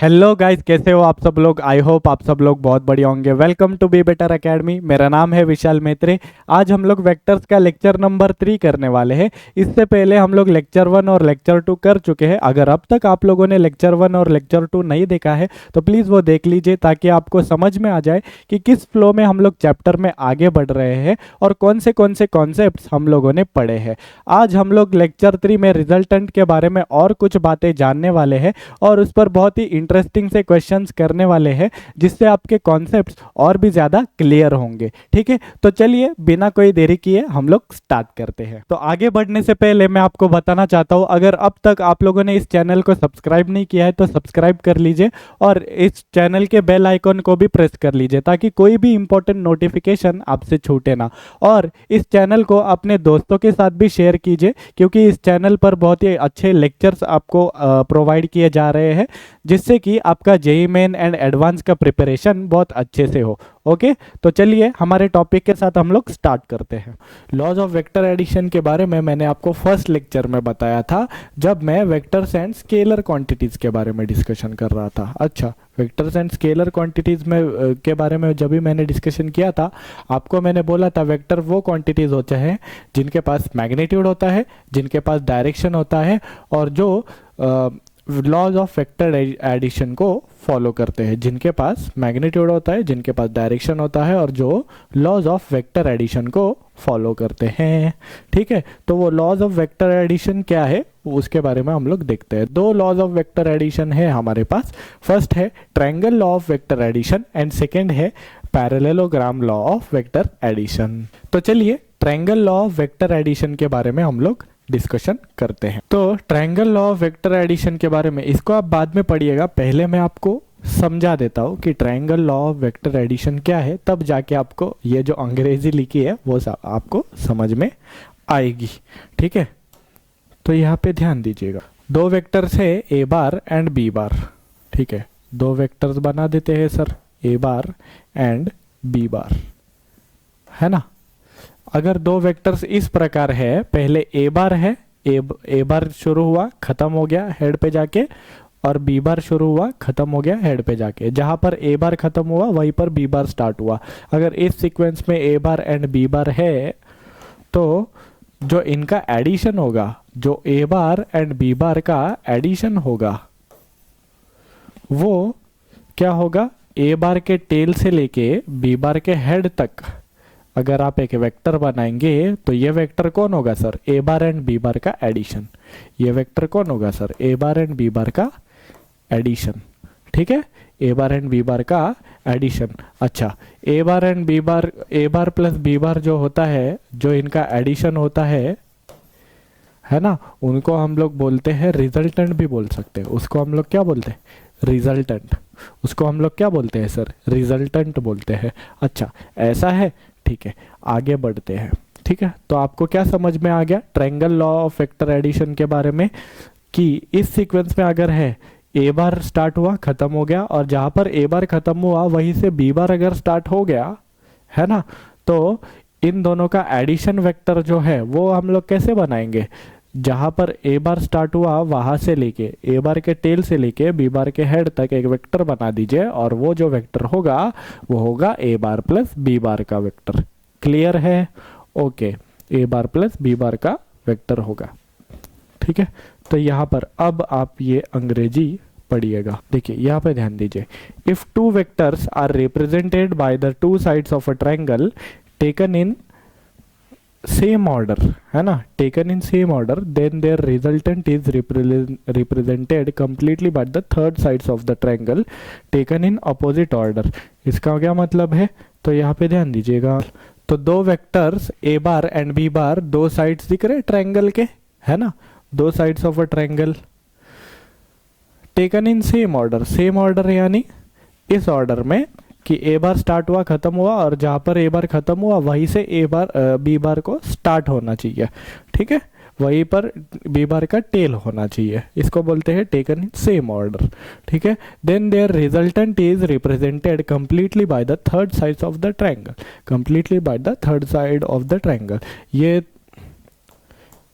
Hello guys, कैसे हो आप सब लोग। आई होप आप सब लोग बहुत बढ़िया होंगे। Welcome to be better academy. मेरा नाम है विशाल मेत्रे। आज हम लोग वेक्टर्स का लेक्चर नंबर 3 करने वाले हैं। इससे पहले हम लोग लेक्चर 1 और लेक्चर 2 कर चुके हैं। अगर अब तक आप लोगों ने लेक्चर 1 और लेक्चर 2 नहीं देखा है तो प्लीज़ वो देख लीजिए, ताकि आपको समझ में आ जाए कि किस फ्लो में हम लोग चैप्टर में आगे बढ़ रहे हैं और कौन से कॉन्सेप्ट्स हम लोगों ने पढ़े हैं। आज हम लोग लेक्चर 3 में रिजल्टेंट के बारे में और कुछ बातें जानने वाले हैं और उस पर बहुत ही इंटरेस्टिंग से क्वेश्चंस करने वाले हैं, जिससे आपके कॉन्सेप्ट्स और भी ज़्यादा क्लियर होंगे। ठीक है, तो चलिए बिना कोई देरी किए हम लोग स्टार्ट करते हैं। तो आगे बढ़ने से पहले मैं आपको बताना चाहता हूँ, अगर अब तक आप लोगों ने इस चैनल को सब्सक्राइब नहीं किया है तो सब्सक्राइब कर लीजिए और इस चैनल के बेल आइकन को भी प्रेस कर लीजिए, ताकि कोई भी इंपॉर्टेंट नोटिफिकेशन आपसे छूटे ना। और इस चैनल को अपने दोस्तों के साथ भी शेयर कीजिए, क्योंकि इस चैनल पर बहुत ही अच्छे लेक्चर्स आपको प्रोवाइड किए जा रहे हैं, जिससे कि आपका जेईई मेन एंड एडवांस का प्रिपरेशन बहुत अच्छे से हो। ओके, तो चलिए हमारे टॉपिक के साथ हम लोग स्टार्ट करते हैं। लॉज ऑफ वेक्टर एडिशन के बारे में मैंने आपको फर्स्ट लेक्चर में बताया था, जब मैं वेक्टर्स एंड स्केलर क्वांटिटीज के बारे में डिस्कशन कर रहा था। अच्छा, वेक्टर्स एंड स्केलर क्वांटिटीज में के बारे में जब भी मैंने डिस्कशन किया था, आपको मैंने बोला था वेक्टर वो क्वांटिटीज होते हैं जिनके पास मैग्नीट्यूड होता है, जिनके पास डायरेक्शन होता है, और जो लॉज ऑफ वेक्टर एडिशन को फॉलो करते हैं, जिनके पास मैग्नीट्यूड होता है, जिनके पास डायरेक्शन होता है, और जो लॉज ऑफ वेक्टर एडिशन को फॉलो करते हैं। ठीक है, तो वो लॉज ऑफ वेक्टर एडिशन क्या है उसके बारे में हम लोग देखते हैं। दो लॉज ऑफ वेक्टर एडिशन है हमारे पास। फर्स्ट है triangle law of vector addition and second है parallelogram law of vector addition. तो चलिए triangle law of vector addition के बारे में हम लोग डिस्कशन करते हैं। तो triangle law of vector addition के बारे में, इसको आप बाद में पढ़िएगा, पहले मैं आपको समझा देता हूँ कि triangle law of vector addition क्या है, तब जाके आपको ये जो अंग्रेजी लिखी है वो आपको समझ में आएगी। ठीक है, तो यहाँ पे ध्यान दीजिएगा। दो वेक्टर्स है ए बार एंड बी बार। ठीक है, दो वेक्टर्स बना देते हैं sir, A bar and B bar, है ना। अगर दो वेक्टर्स इस प्रकार है, पहले ए बार है, ए बार शुरू हुआ खत्म हो गया हेड पे जाके, और बी बार शुरू हुआ खत्म हो गया हेड पे जाके। जहां पर ए बार खत्म हुआ वहीं पर बी बार स्टार्ट हुआ। अगर इस सीक्वेंस में ए बार एंड बी बार है, तो जो इनका एडिशन होगा, जो ए बार एंड बी बार का एडिशन होगा, वो क्या होगा, ए बार के टेल से लेके बी बार के हेड तक अगर आप एक वेक्टर बनाएंगे तो ये वेक्टर कौन होगा sir, A bar and B bar का एडिशन। ये वेक्टर कौन होगा sir, A bar and B bar का एडिशन। ठीक है, ए बार एंड बी बार का एडिशन। अच्छा, A bar and B bar, A bar plus B bar जो होता है, जो इनका एडिशन होता है ना, उनको हम लोग बोलते हैं रिजल्टेंट भी बोल सकते हैं। उसको हम लोग क्या बोलते हैं, रिजल्टेंट। उसको हम लोग क्या बोलते हैं सर, रिजल्टेंट बोलते हैं। अच्छा, ऐसा है। ठीक है, आगे बढ़ते हैं। ठीक है, तो आपको क्या समझ में आ गया triangle law of vector addition के बारे में, कि इस सीक्वेंस में अगर है ए बार स्टार्ट हुआ खत्म हो गया, और जहां पर ए बार खत्म हुआ वहीं से बी बार अगर स्टार्ट हो गया, है ना, तो इन दोनों का एडिशन वेक्टर जो है वो हम लोग कैसे बनाएंगे, जहां पर ए बार स्टार्ट हुआ वहां से लेके ए बार के टेल से लेके बी बार के हेड तक एक वेक्टर बना दीजिए, और वो जो वेक्टर होगा वो होगा ए बार प्लस बी बार का वेक्टर। क्लियर है? ओके, ए बार प्लस बी बार का वेक्टर होगा। ठीक है, तो यहाँ पर अब आप ये अंग्रेजी पढ़िएगा। देखिए यहाँ पे ध्यान दीजिए। If two vectors are represented by the two sides of a triangle taken in same order, है ना, taken in same order, then their resultant is represented completely by the third sides of the triangle taken in opposite order. इसका क्या मतलब है, तो यहाँ पे ध्यान दीजिएगा। तो दो vectors A bar and B bar, दो साइड्स दिख रहे ट्रायंगल के, है ना, दो sides of a triangle, taken in same order. Same order यानी इस ऑर्डर में कि ए बार स्टार्ट हुआ खत्म हुआ, और जहां पर ए बार खत्म हुआ वहीं से ए बार बी बार को स्टार्ट होना चाहिए। ठीक है, वहीं पर बी बार का टेल होना चाहिए। इसको बोलते हैं टेकन इन सेम ऑर्डर। ठीक है, then their resultant is represented completely by the third side of the triangle. Completely by the third side of the triangle.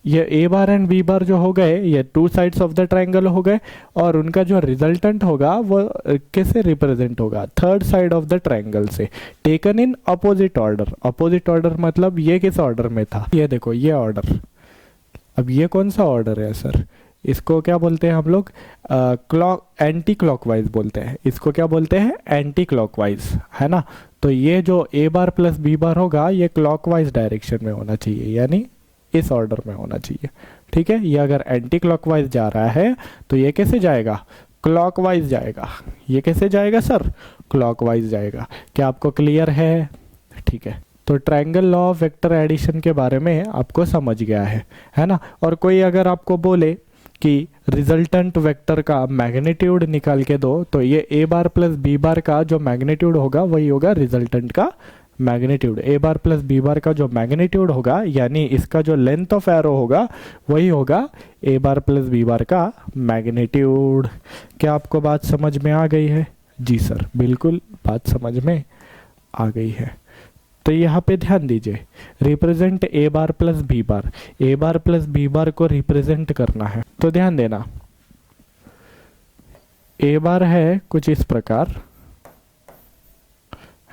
ये ए बार एंड बी बार जो हो गए ये to sides of the triangle हो गए, और उनका जो रिजल्टेंट होगा वो कैसे रिप्रेजेंट होगा, third side of the triangle से, taken in opposite order. Opposite order मतलब ये किस ऑर्डर में था, ये देखो ये ऑर्डर। अब ये कौन सा ऑर्डर है सर, इसको क्या बोलते हैं हम लोग, एंटी क्लॉकवाइज बोलते हैं। इसको क्या बोलते हैं, एंटी क्लॉकवाइज, है ना। तो ये जो ए बार प्लस बी बार होगा ये क्लॉकवाइज डायरेक्शन में होना चाहिए, यानी इस ऑर्डर में होना चाहिए, ठीक है। ये अगर एंटी क्लॉकवाइज जा रहा है तो ये कैसे जाएगा, क्लॉकवाइज जाएगा। ये कैसे जाएगा सर, क्लॉकवाइज जाएगा। क्या आपको क्लियर है, ठीक है। तो triangle law of vector addition के बारे में आपको समझ गया है ना। और कोई अगर आपको बोले कि रिजल्टेंट वेक्टर का मैग्नीट्यूड निकाल के दो, तो ये ए बार प्लस बी बार का जो मैग्नीट्यूड होगा वही होगा रिजल्टेंट का मैग्नीट्यूड। ए बार प्लस बी बार का जो मैग्नीट्यूड होगा, यानी इसका जो लेंथ ऑफ एरो होगा वही होगा ए बार प्लस बी बार का मैग्नीट्यूड। क्या आपको बात समझ में आ गई है, जी सर बिल्कुल बात समझ में आ गई है। तो यहाँ पे ध्यान दीजिए, represent A bar plus B bar, A bar plus B bar को रिप्रेजेंट करना है। तो ध्यान देना, ए बार है कुछ इस प्रकार,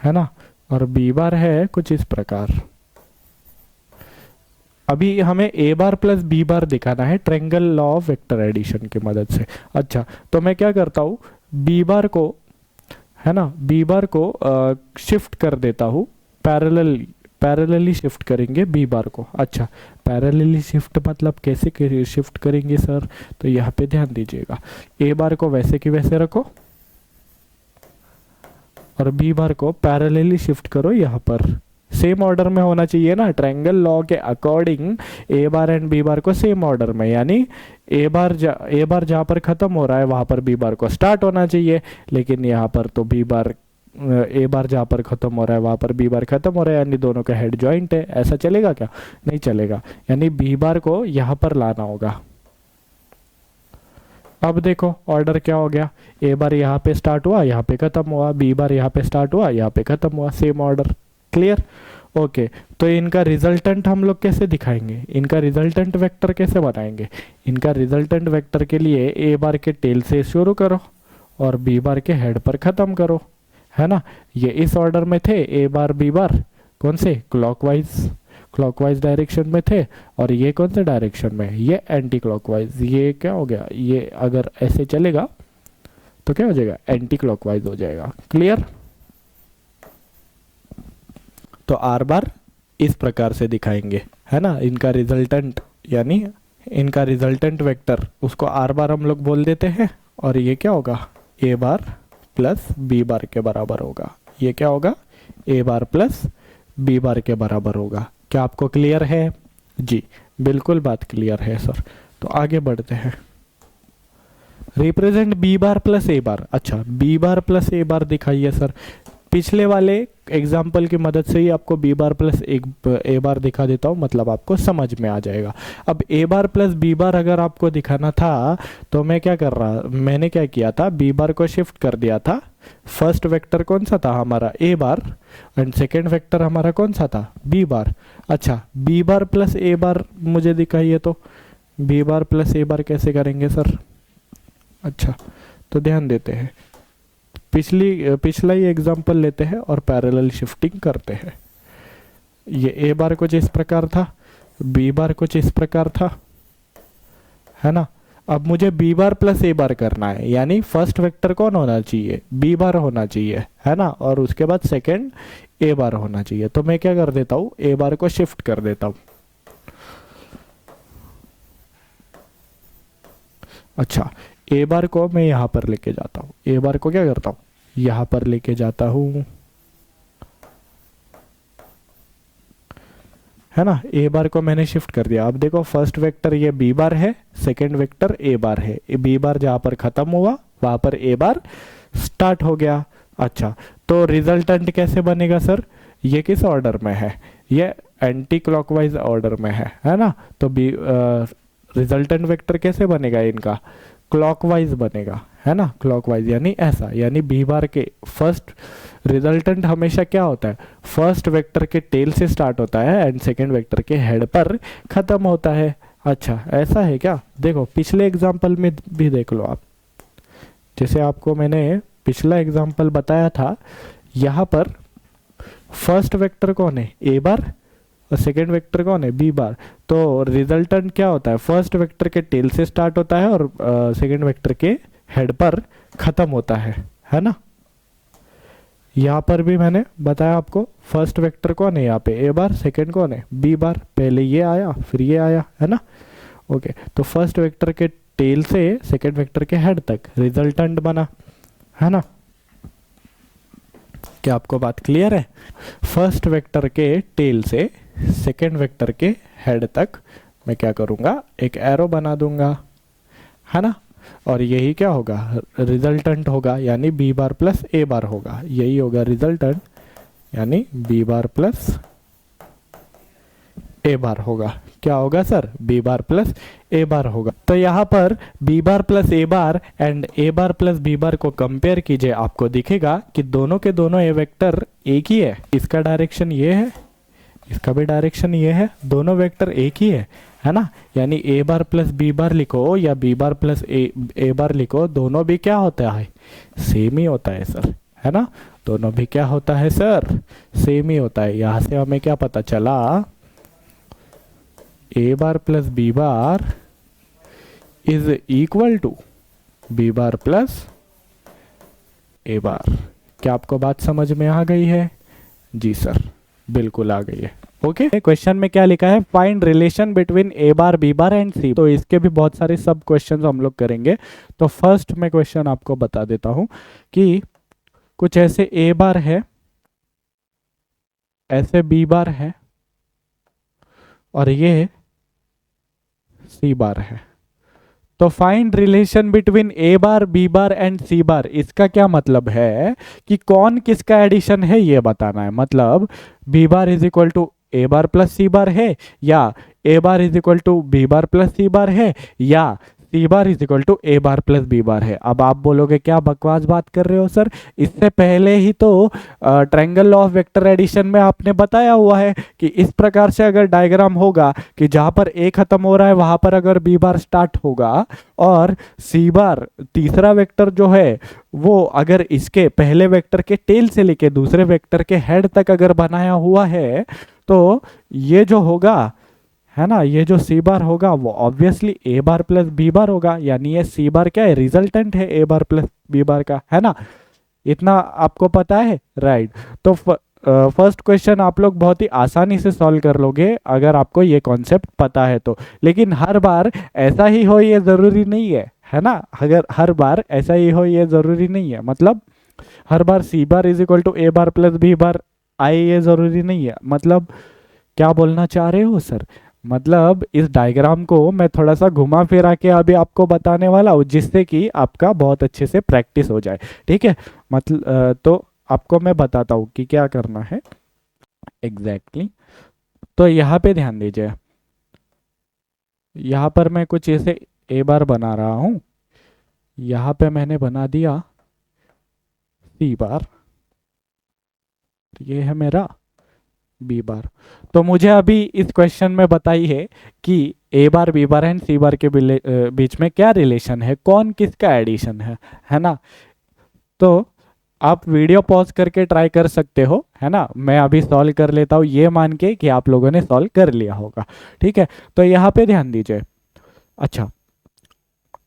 है ना, और बी बार है कुछ इस प्रकार। अभी हमें ए बार प्लस बी बार दिखाना है triangle law of vector addition की मदद से। अच्छा, तो मैं क्या करता हूँ, बी बार को, है ना, बी बार को शिफ्ट कर देता हूँ, पैरेलली शिफ्ट करेंगे बी बार को। अच्छा, पैरेलली शिफ्ट मतलब कैसे शिफ्ट करेंगे सर, तो यहाँ पे ध्यान दीजिएगा, ए बार को वैसे की वैसे रखो और बी बार को पैरेलली शिफ्ट करो, यहाँ पर सेम ऑर्डर में होना चाहिए ना। ट्रायंगल लॉ के according A bar and B bar को सेम ऑर्डर में, यानी ए बार जहाँ पर खत्म हो रहा है वहां पर बी बार को स्टार्ट होना चाहिए, लेकिन यहाँ पर तो बी बार, ए बार जहाँ पर खत्म हो रहा है वहां पर बी बार खत्म हो रहा है, यानी दोनों का हेड जॉइंट है। ऐसा चलेगा क्या, नहीं चलेगा, यानी बी बार को यहाँ पर लाना होगा। अब देखो ऑर्डर क्या हो गया, ए बार यहाँ पे स्टार्ट हुआ, यहाँ पे खत्म हुआ, बी बार यहाँ पे स्टार्ट हुआ, यहाँ पे खत्म हुआ, सेम ऑर्डर। Clear, okay. तो इनका रिजल्टेंट हम लोग कैसे दिखाएंगे, इनका रिजल्टेंट वेक्टर कैसे बनाएंगे। इनका रिजल्टेंट वेक्टर के लिए ए बार के टेल से शुरू करो और बी बार के हेड पर खत्म करो, है ना। ये इस ऑर्डर में थे, ए बार बी बार कौन से, क्लॉकवाइज डायरेक्शन में थे, और ये कौन से डायरेक्शन में, ये एंटी क्लॉकवाइज। ये क्या हो गया, ये अगर ऐसे चलेगा तो क्या हो जाएगा, एंटी क्लॉकवाइज हो जाएगा। क्लियर। तो आर बार इस प्रकार से दिखाएंगे, है ना। इनका रिजल्टेंट, यानी इनका रिजल्टेंट वेक्टर, उसको आर बार हम लोग बोल देते हैं, और ये क्या होगा, ए बार प्लस बी बार के बराबर होगा। ये क्या होगा, ए बार प्लस बी बार के बराबर होगा। क्या आपको क्लियर है, जी बिल्कुल बात क्लियर है सर। तो आगे बढ़ते हैं, represent B bar plus A bar. अच्छा, बी बार प्लस ए बार दिखाइए सर। पिछले वाले एग्जाम्पल की मदद से ही आपको बी बार प्लस ए बार दिखा देता हूँ, मतलब आपको समझ में आ जाएगा। अब ए बार प्लस बी बार अगर आपको दिखाना था तो मैंने क्या किया था, बी बार को शिफ्ट कर दिया था। फर्स्ट वेक्टर कौन सा था हमारा, ए बार, एंड सेकेंड वेक्टर हमारा कौन सा था, बी बार। अच्छा, बी बार प्लस ए बार मुझे दिखाइए, तो बी बार प्लस ए बार कैसे करेंगे सर। अच्छा, तो ध्यान देते हैं, पिछला ही एग्जांपल लेते हैं और पैरेलल शिफ्टिंग करते हैं। ये ए बार कुछ इस प्रकार था, बी बार कुछ इस प्रकार था, है ना। अब मुझे बी बार प्लस ए बार करना है, यानी फर्स्ट वेक्टर कौन होना चाहिए, बी बार होना चाहिए, है ना, और उसके बाद सेकंड ए बार होना चाहिए। तो मैं क्या कर देता हूँ, ए बार को शिफ्ट कर देता हूँ। अच्छा, ए बार को मैं यहाँ पर लेके जाता हूँ, ए बार को क्या करता हूँ, यहाँ पर लेके जाता हूँ, है ना। ए बार को मैंने शिफ्ट कर दिया। अब देखो फर्स्ट वेक्टर ये बी बार है, सेकंड वेक्टर ए बार है। बी बार जहाँ पर खत्म हुआ वहाँ पर ए बार स्टार्ट हो गया। अच्छा, तो रिजल्टेंट कैसे बनेगा सर, ये किस ऑर्डर में है, ये एंटी क्लॉकवाइज ऑर्डर में है ना। तो रिजल्टेंट वेक्टर कैसे बनेगा, इनका क्लॉकवाइज बनेगा, है ना, क्लॉकवाइज, यानी ऐसा, यानी बी बार के फर्स्ट रिजल्टेंट हमेशा क्या होता है, फर्स्ट वेक्टर के टेल से स्टार्ट होता है एंड सेकंड वेक्टर के हेड पर खत्म होता है। अच्छा ऐसा है क्या? देखो पिछले एग्जाम्पल में भी देख लो आप, जैसे आपको मैंने पिछला एग्जाम्पल बताया था, यहाँ पर फर्स्ट वेक्टर कौन है? ए बार, और सेकेंड वेक्टर कौन है? B bar. तो रिजल्टेंट क्या होता है? फर्स्ट वेक्टर के टेल से स्टार्ट होता है और सेकेंड वेक्टर के हेड पर खत्म होता है ना? यहाँ पर भी मैंने बताया आपको, फर्स्ट वेक्टर कौन है यहाँ पे? ए बार, सेकेंड कौन है? B bar. पहले ये आया फिर ये आया, है ना? ओके, तो फर्स्ट वेक्टर के टेल से सेकेंड वेक्टर के हेड तक रिजल्टेंट बना, है ना? क्या आपको बात क्लियर है? फर्स्ट वेक्टर के टेल से सेकेंड वेक्टर के हेड तक मैं क्या करूँगा? एक एरो बना दूंगा, है ना? और यही क्या होगा? रिजल्टेंट होगा, यानी B bar plus A bar होगा। यही होगा रिजल्टेंट, यानी B bar plus A bar होगा। क्या होगा sir? B bar plus A bar होगा। तो यहाँ पर B bar plus A bar and A bar plus B bar को कंपेयर कीजिए, आपको दिखेगा कि दोनों के दोनों ए वेक्टर एक ही है। इसका डायरेक्शन ये है, इसका भी डायरेक्शन ये है, दोनों वेक्टर एक ही है ना? यानी ए बार प्लस बी बार लिखो या बी बार प्लस ए बार लिखो, दोनों भी क्या होता है? सेम ही होता है सर, है ना? दोनों भी क्या होता है सर? सेम ही होता है। यहां से हमें क्या पता चला? A bar plus B bar is equal to B bar plus A bar. क्या आपको बात समझ में आ गई है? जी सर, बिल्कुल आ गई है। ओके, क्वेश्चन में क्या लिखा है? Find relation between A bar B bar and C. तो इसके भी बहुत सारे सब क्वेश्चन हम लोग करेंगे। तो फर्स्ट मैं क्वेश्चन आपको बता देता हूं कि कुछ ऐसे ए बार है, ऐसे बी बार है, और ये सी बार है। तो find relation between A bar B bar and C bar, इसका क्या मतलब है कि कौन किसका एडिशन है ये बताना है। मतलब B bar is equal to A bar plus C bar है, या A bar is equal to B bar plus C bar है, या C bar is equal to A bar plus B bar है। अब आप बोलोगे क्या बकवास बात कर रहे हो सर, इससे पहले ही तो triangle law of vector addition में आपने बताया हुआ है कि इस प्रकार से अगर डायग्राम होगा कि जहां पर ए खत्म हो रहा है वहां पर अगर बी बार स्टार्ट होगा, और सी बार तीसरा वेक्टर जो है वो अगर इसके पहले वेक्टर के टेल से लेके दूसरे वेक्टर के हेड तक अगर बनाया हुआ है, तो ये जो होगा, है ना, ये जो सी बार होगा वो ऑब्वियसली ए बार प्लस बी बार होगा। यानी ये सी बार क्या है? रिजल्टेंट है ए बार प्लस बी बार का, है ना? इतना आपको पता है, राइट? तो फर्स्ट क्वेश्चन आप लोग बहुत ही आसानी से सॉल्व कर लोगे अगर आपको ये कॉन्सेप्ट पता है तो। लेकिन हर बार ऐसा ही हो ये जरूरी नहीं है ना? अगर हर बार ऐसा ही हो ये जरूरी नहीं है, मतलब हर बार C bar is equal to A bar plus B bar आए ये जरूरी नहीं है। मतलब क्या बोलना चाह रहे हो सर? मतलब इस डायग्राम को मैं थोड़ा सा घुमा फिरा के अभी आपको बताने वाला हूँ, जिससे कि आपका बहुत अच्छे से प्रैक्टिस हो जाए, ठीक है? मतलब तो आपको मैं बताता हूँ कि क्या करना है एग्जैक्टली तो यहाँ पे ध्यान दीजिए, यहाँ पर मैं कुछ ऐसे ए बार बना रहा हूँ, यहाँ पे मैंने बना दिया सी बार, ये है मेरा बी बार। तो मुझे अभी इस क्वेश्चन में बताइए कि ए bar B bar and C बार के बीच में क्या रिलेशन है, कौन किसका एडिशन है ना? तो आप वीडियो पॉज करके ट्राई कर सकते हो, है ना? मैं अभी सॉल्व कर लेता हूँ ये मान के कि आप लोगों ने सॉल्व कर लिया होगा, ठीक है? तो यहाँ पे ध्यान दीजिए। अच्छा,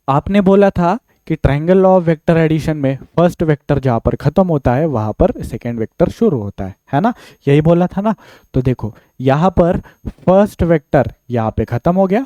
आपने बोला था कि triangle law of vector addition में फर्स्ट वेक्टर जहां पर खत्म होता है वहां पर सेकेंड वेक्टर शुरू होता है ना? यही बोला था ना? तो देखो यहां पर फर्स्ट वेक्टर यहां पे खत्म हो गया।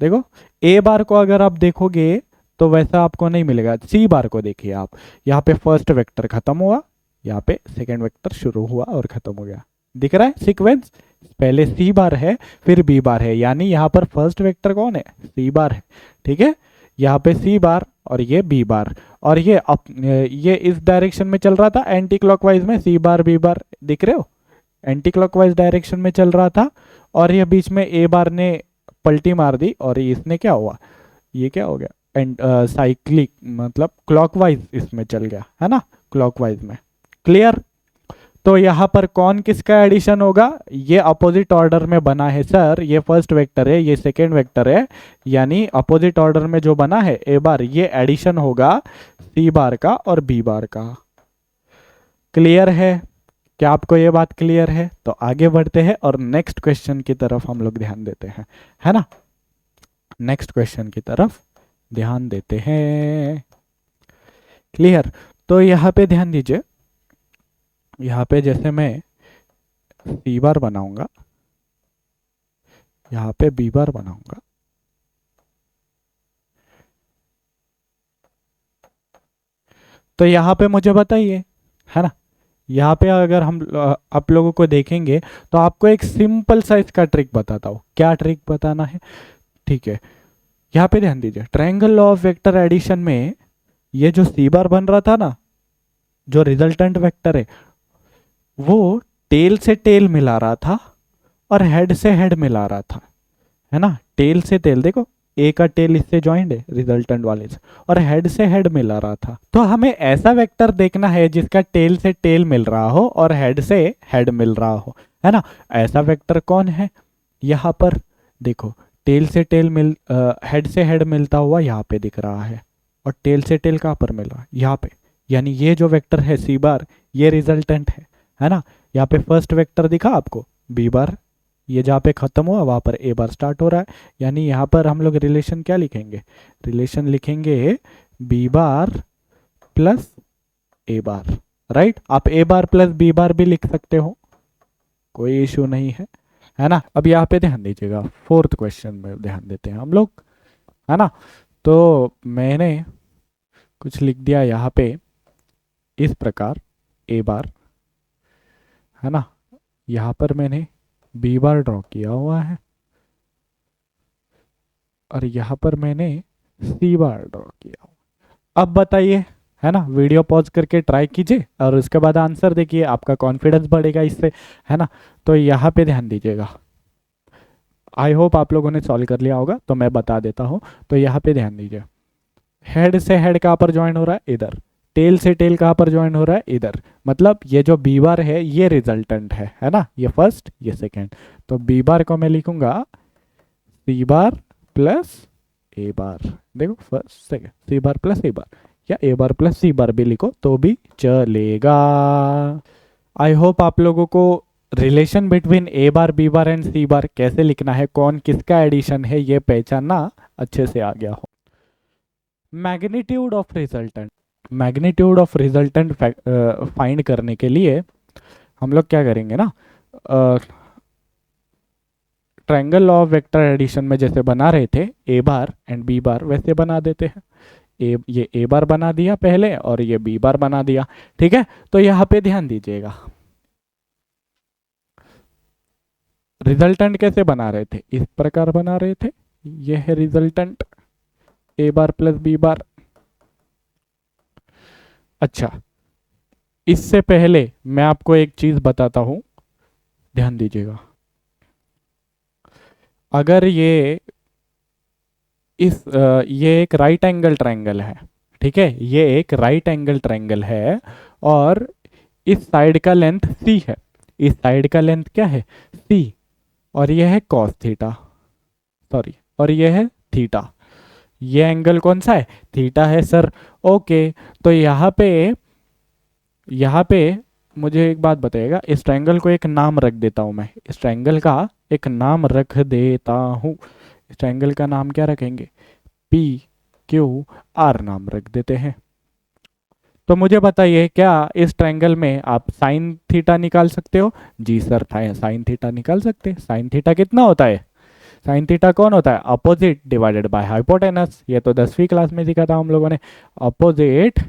देखो ए बार को अगर आप देखोगे तो वैसा आपको नहीं मिलेगा। सी बार को देखिए आप, यहाँ पे फर्स्ट वेक्टर खत्म हुआ, यहाँ पे सेकेंड वेक्टर शुरू हुआ और खत्म हो गया। दिख रहा है सीक्वेंस? पहले सी बार है फिर बी बार है, यानी यहाँ पर फर्स्ट वेक्टर कौन है? सी बार है, ठीक है? यहाँ पे सी बार और ये बी बार, और ये इस डायरेक्शन में चल रहा था एंटी क्लॉकवाइज में, सी बार बी बार, दिख रहे हो? एंटी क्लॉकवाइज डायरेक्शन में चल रहा था, और ये बीच में ए बार ने पलटी मार दी और इसने क्या हुआ, ये क्या हो गया? एंड साइक्लिक मतलब क्लॉकवाइज इसमें चल गया, है ना? क्लॉकवाइज में। क्लियर? तो यहाँ पर कौन किसका एडिशन होगा, ये अपोजिट ऑर्डर में बना है सर, ये फर्स्ट वेक्टर है, ये सेकेंड वेक्टर है, यानी अपोजिट ऑर्डर में जो बना है ए बार, ये एडिशन होगा सी बार का और बी बार का। क्लियर है? क्या आपको ये बात क्लियर है? तो आगे बढ़ते हैं और नेक्स्ट क्वेश्चन की तरफ हम लोग ध्यान देते हैं, है ना। नेक्स्ट क्वेश्चन की तरफ ध्यान देते हैं। क्लियर? तो यहाँ पे ध्यान दीजिए, यहाँ पे जैसे मैं सी बार बनाऊंगा, यहाँ पे बी बार बनाऊंगा, तो यहाँ पे मुझे बताइए, है ना, यहाँ पे अगर हम आप लोगों को देखेंगे तो आपको एक सिंपल सा इसका ट्रिक बताता हूँ। क्या ट्रिक बताना है? ठीक है, यहाँ पे ध्यान दीजिए, triangle law of vector addition में ये जो सी बार बन रहा था ना, जो रिजल्टेंट वेक्टर है, वो टेल से टेल मिला रहा था और हेड से हेड मिला रहा था, है ना। टेल से टेल, देखो ए का टेल इससे ज्वाइंट है रिजल्टेंट वाले से, और हेड से हेड मिला रहा था। तो हमें ऐसा वेक्टर देखना है जिसका टेल से टेल मिल रहा हो और हेड से हेड मिल रहा हो, है ना। ऐसा वेक्टर कौन है? यहाँ पर देखो, टेल से टेल हेड से हेड मिलता हुआ यहाँ पे दिख रहा है, और टेल से टेल कहाँ पर मिल रहा है? यहाँ पे। यानी ये जो वेक्टर है सी बार, ये रिजल्टेंट है ना। यहाँ पे फर्स्ट वेक्टर दिखा आपको बी बार, ये जहाँ पे खत्म हुआ वहां पर ए बार स्टार्ट हो रहा है, यानी यहाँ पर हम लोग रिलेशन क्या लिखेंगे? रिलेशन लिखेंगे B bar plus A bar, right. आप ए बार प्लस बी बार भी लिख सकते हो, कोई इशू नहीं है ना। अब यहाँ पे ध्यान दीजिएगा, फोर्थ क्वेश्चन में ध्यान देते हैं हम लोग, है ना। तो मैंने कुछ लिख दिया यहाँ पे इस प्रकार, ए बार, है ना। यहाँ पर मैंने बी बार ड्रॉ किया हुआ है, और यहाँ पर मैंने सी बार ड्रॉ किया हुआ। अब बताइए, है ना, वीडियो पॉज करके ट्राई कीजिए और उसके बाद आंसर देखिए, आपका कॉन्फिडेंस बढ़ेगा इससे, है ना। तो यहाँ पे ध्यान दीजिएगा, आई होप आप लोगों ने सॉल्व कर लिया होगा, तो मैं बता देता हूँ। तो यहाँ पे ध्यान दीजिए, हेड से हेड कहाँ पर ज्वाइन हो रहा है? इधर। टेल से टेल कहाँ पर ज्वाइन हो रहा है? इधर। मतलब ये जो बी बार है ये रिजल्टेंट है ना, ये फर्स्ट ये सेकेंड। तो बी बार को मैं लिखूंगा सी बार प्लस ए बार, देखो first second, C bar plus A बार, या ए बार प्लस सी बार भी लिखो तो भी चलेगा। आई होप आप लोगों को relation between A bar B bar and C bar कैसे लिखना है, कौन किसका एडिशन है, ये पहचानना अच्छे से आ गया हो। Magnitude of resultant, magnitude of resultant find करने के लिए हम लोग क्या करेंगे ना, triangle law of vector addition में जैसे बना रहे थे ए बार एंड बी बार, वैसे बना देते हैं। ये ए बार बना दिया पहले और ये बी बार बना दिया, ठीक है। तो यहाँ पे ध्यान दीजिएगा, रिजल्टेंट कैसे बना रहे थे? इस प्रकार बना रहे थे, ये है रिजल्टेंट ए बार प्लस बी बार। अच्छा, इससे पहले मैं आपको एक चीज बताता हूं, ध्यान दीजिएगा। अगर ये एक राइट एंगल ट्रायंगल है, ठीक है, ये एक राइट एंगल ट्रायंगल है, और इस साइड का लेंथ सी है, इस साइड का लेंथ क्या है? सी, और ये है कॉस थीटा, सॉरी, और ये है थीटा। ये एंगल कौन सा है? थीटा है सर। ओके, तो यहाँ पे मुझे एक बात बताइएगा, इस ट्रायंगल को एक नाम रख देता हूं मैं, इस ट्रायंगल का एक नाम रख देता हूं। इस ट्रायंगल का नाम क्या रखेंगे? पी क्यू आर नाम रख देते हैं। तो मुझे बताइए, क्या इस ट्रायंगल में आप साइन थीटा निकाल सकते हो? जी सर, साइन थीटा निकाल सकते हैं। साइन थीटा कितना होता है? साइन थीटा कौन होता है? Opposite divided by hypotenuse. ये तो 10वीं क्लास में सीखा था हम लोगों ने, अपोजिट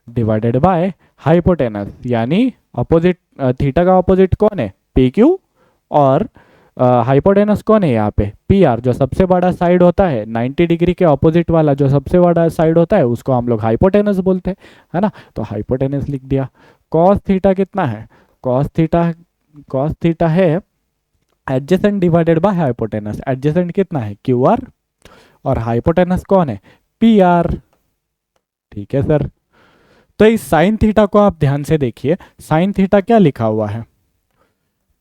डिवाइडेड बाय हाइपोटेनस, यानी अपोजिट, थीटा का अपोजिट कौन है? पी क्यू, और हाइपोटेनस कौन है यहाँ पे? P R. जो सबसे बड़ा साइड होता है 90 डिग्री के ऑपोजिट वाला, जो सबसे बड़ा साइड होता है उसको हम लोग हाइपोटेनस बोलते हैं, है ना। तो हाइपोटेनस लिख दिया। कॉस थीटा कितना है? कॉस थीटा है adjacent divided by hypotenuse. Adjacent कितना है? क्यू आर, और हाइपोटेनस कौन है? पी आर, ठीक है सर। तो इस साइन थीटा को आप ध्यान से देखिए, साइन थीटा क्या लिखा हुआ है,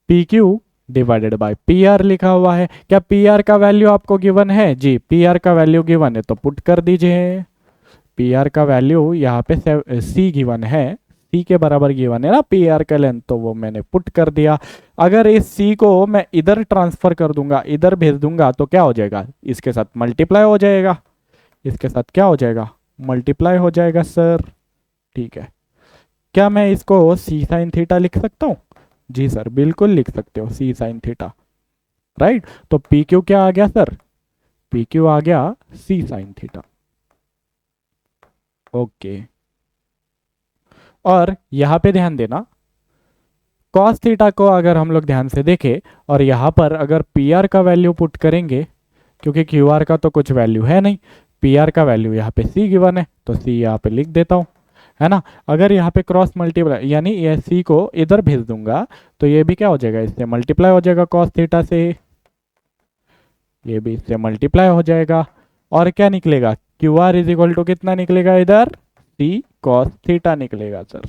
P Q divided by P R लिखा हुआ है। क्या पी आर का वैल्यू आपको गिवन है? जी, पी आर का वैल्यू गिवन है तो पुट कर दीजिए। पी आर का वैल्यू यहाँ पे सी गिवन है, सी के बराबर गिवन है ना पी आर का लेंथ, तो वो मैंने पुट कर दिया। अगर इस सी को मैं इधर ट्रांसफर कर दूंगा, इधर भेज दूंगा, तो क्या हो जाएगा, इसके साथ मल्टीप्लाई हो जाएगा, इसके साथ क्या हो जाएगा, मल्टीप्लाई हो जाएगा सर। ठीक है, क्या मैं इसको सी साइन थीटा लिख सकता हूँ? जी सर, बिल्कुल लिख सकते हो, सी साइन थीटा, राइट। तो पी क्यू क्या आ गया सर, पी क्यू आ गया सी साइन थीटा। ओके, और यहां पे ध्यान देना, कॉस थीटा को अगर हम लोग ध्यान से देखें और यहां पर अगर पी आर का वैल्यू पुट करेंगे, क्योंकि क्यू आर का तो कुछ वैल्यू है नहीं, पी आर का वैल्यू यहाँ पे सी गिवन है, तो सी यहाँ पे लिख देता हूँ, है ना। अगर यहाँ पे क्रॉस मल्टीप्लाई यानी ये सी को इधर भेज दूंगा तो ये भी क्या हो जाएगा, इससे मल्टीप्लाई हो जाएगा कॉस थीटा से, ये भी इससे मल्टीप्लाई हो जाएगा, और क्या निकलेगा, Q R is equal to कितना निकलेगा इधर, सी कॉस थीटा निकलेगा सर,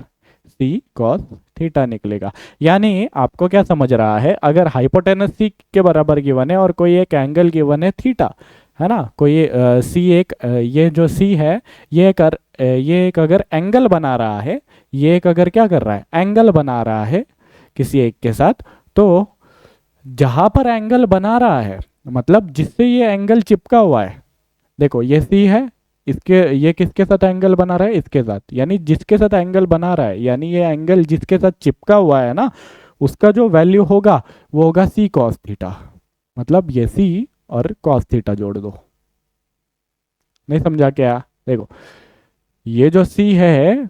सी कॉस थीटा निकलेगा। यानी आपको क्या समझ रहा है, अगर हाइपोटेनस सी के बराबर गिवन है और कोई एक एंगल गिवन है थीटा, है ना, कोई सी एक ये जो सी है ये एक अगर एंगल बना रहा है, ये एक अगर क्या कर रहा है, एंगल बना रहा है किसी एक के साथ, तो जहां पर एंगल बना रहा है मतलब जिससे ये एंगल चिपका हुआ है, देखो ये सी है, इसके ये किसके साथ एंगल बना रहा है, इसके साथ, यानी जिसके साथ एंगल बना रहा है, यानी ये एंगल जिसके साथ चिपका हुआ है ना, उसका जो वैल्यू होगा वो होगा सी कॉस थीटा। मतलब ये सी और कॉस थीटा जोड़ दो, नहीं समझा क्या? देखो ये जो सी है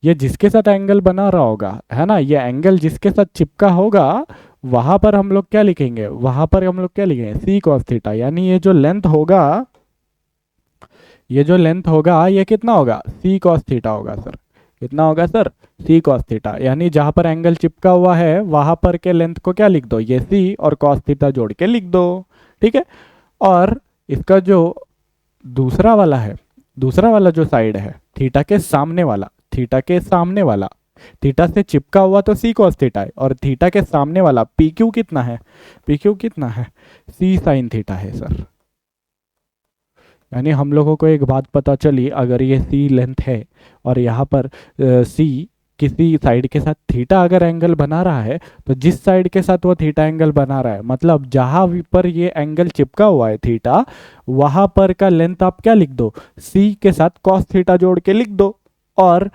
ये जिसके साथ एंगल बना रहा होगा, है ना, ये एंगल जिसके साथ चिपका होगा वहां पर हम लोग क्या लिखेंगे, वहां पर हम लोग क्या लिखेंगे, सी कॉस थीटा। यानी ये जो लेंथ होगा, ये जो लेंथ होगा ये कितना होगा, सी कॉस थीटा होगा सर। कितना होगा सर, सी कॉस थीटा। यानी जहां पर एंगल चिपका हुआ है वहां पर के लेंथ को क्या लिख दो, ये सी और कॉस थीटा जोड़ के लिख दो, ठीक है। और इसका जो दूसरा वाला है, दूसरा वाला जो साइड है थीटा के सामने वाला, थीटा के सामने वाला, थीटा से चिपका हुआ तो सी कॉस थीटा है, और थीटा के सामने वाला पी क्यू कितना है, पी क्यू कितना है, सी साइन थीटा है सर। यानी हम लोगों को एक बात पता चली, अगर ये सी लेंथ है और यहाँ पर सी किसी साइड के साथ थीटा अगर एंगल बना रहा है, तो जिस साइड के साथ वो थीटा एंगल बना रहा है, मतलब जहां पर ये एंगल चिपका हुआ है थीटा, वहां पर का लेंथ आप क्या लिख दो, सी के साथ कॉस थीटा जोड़ के लिख दो। और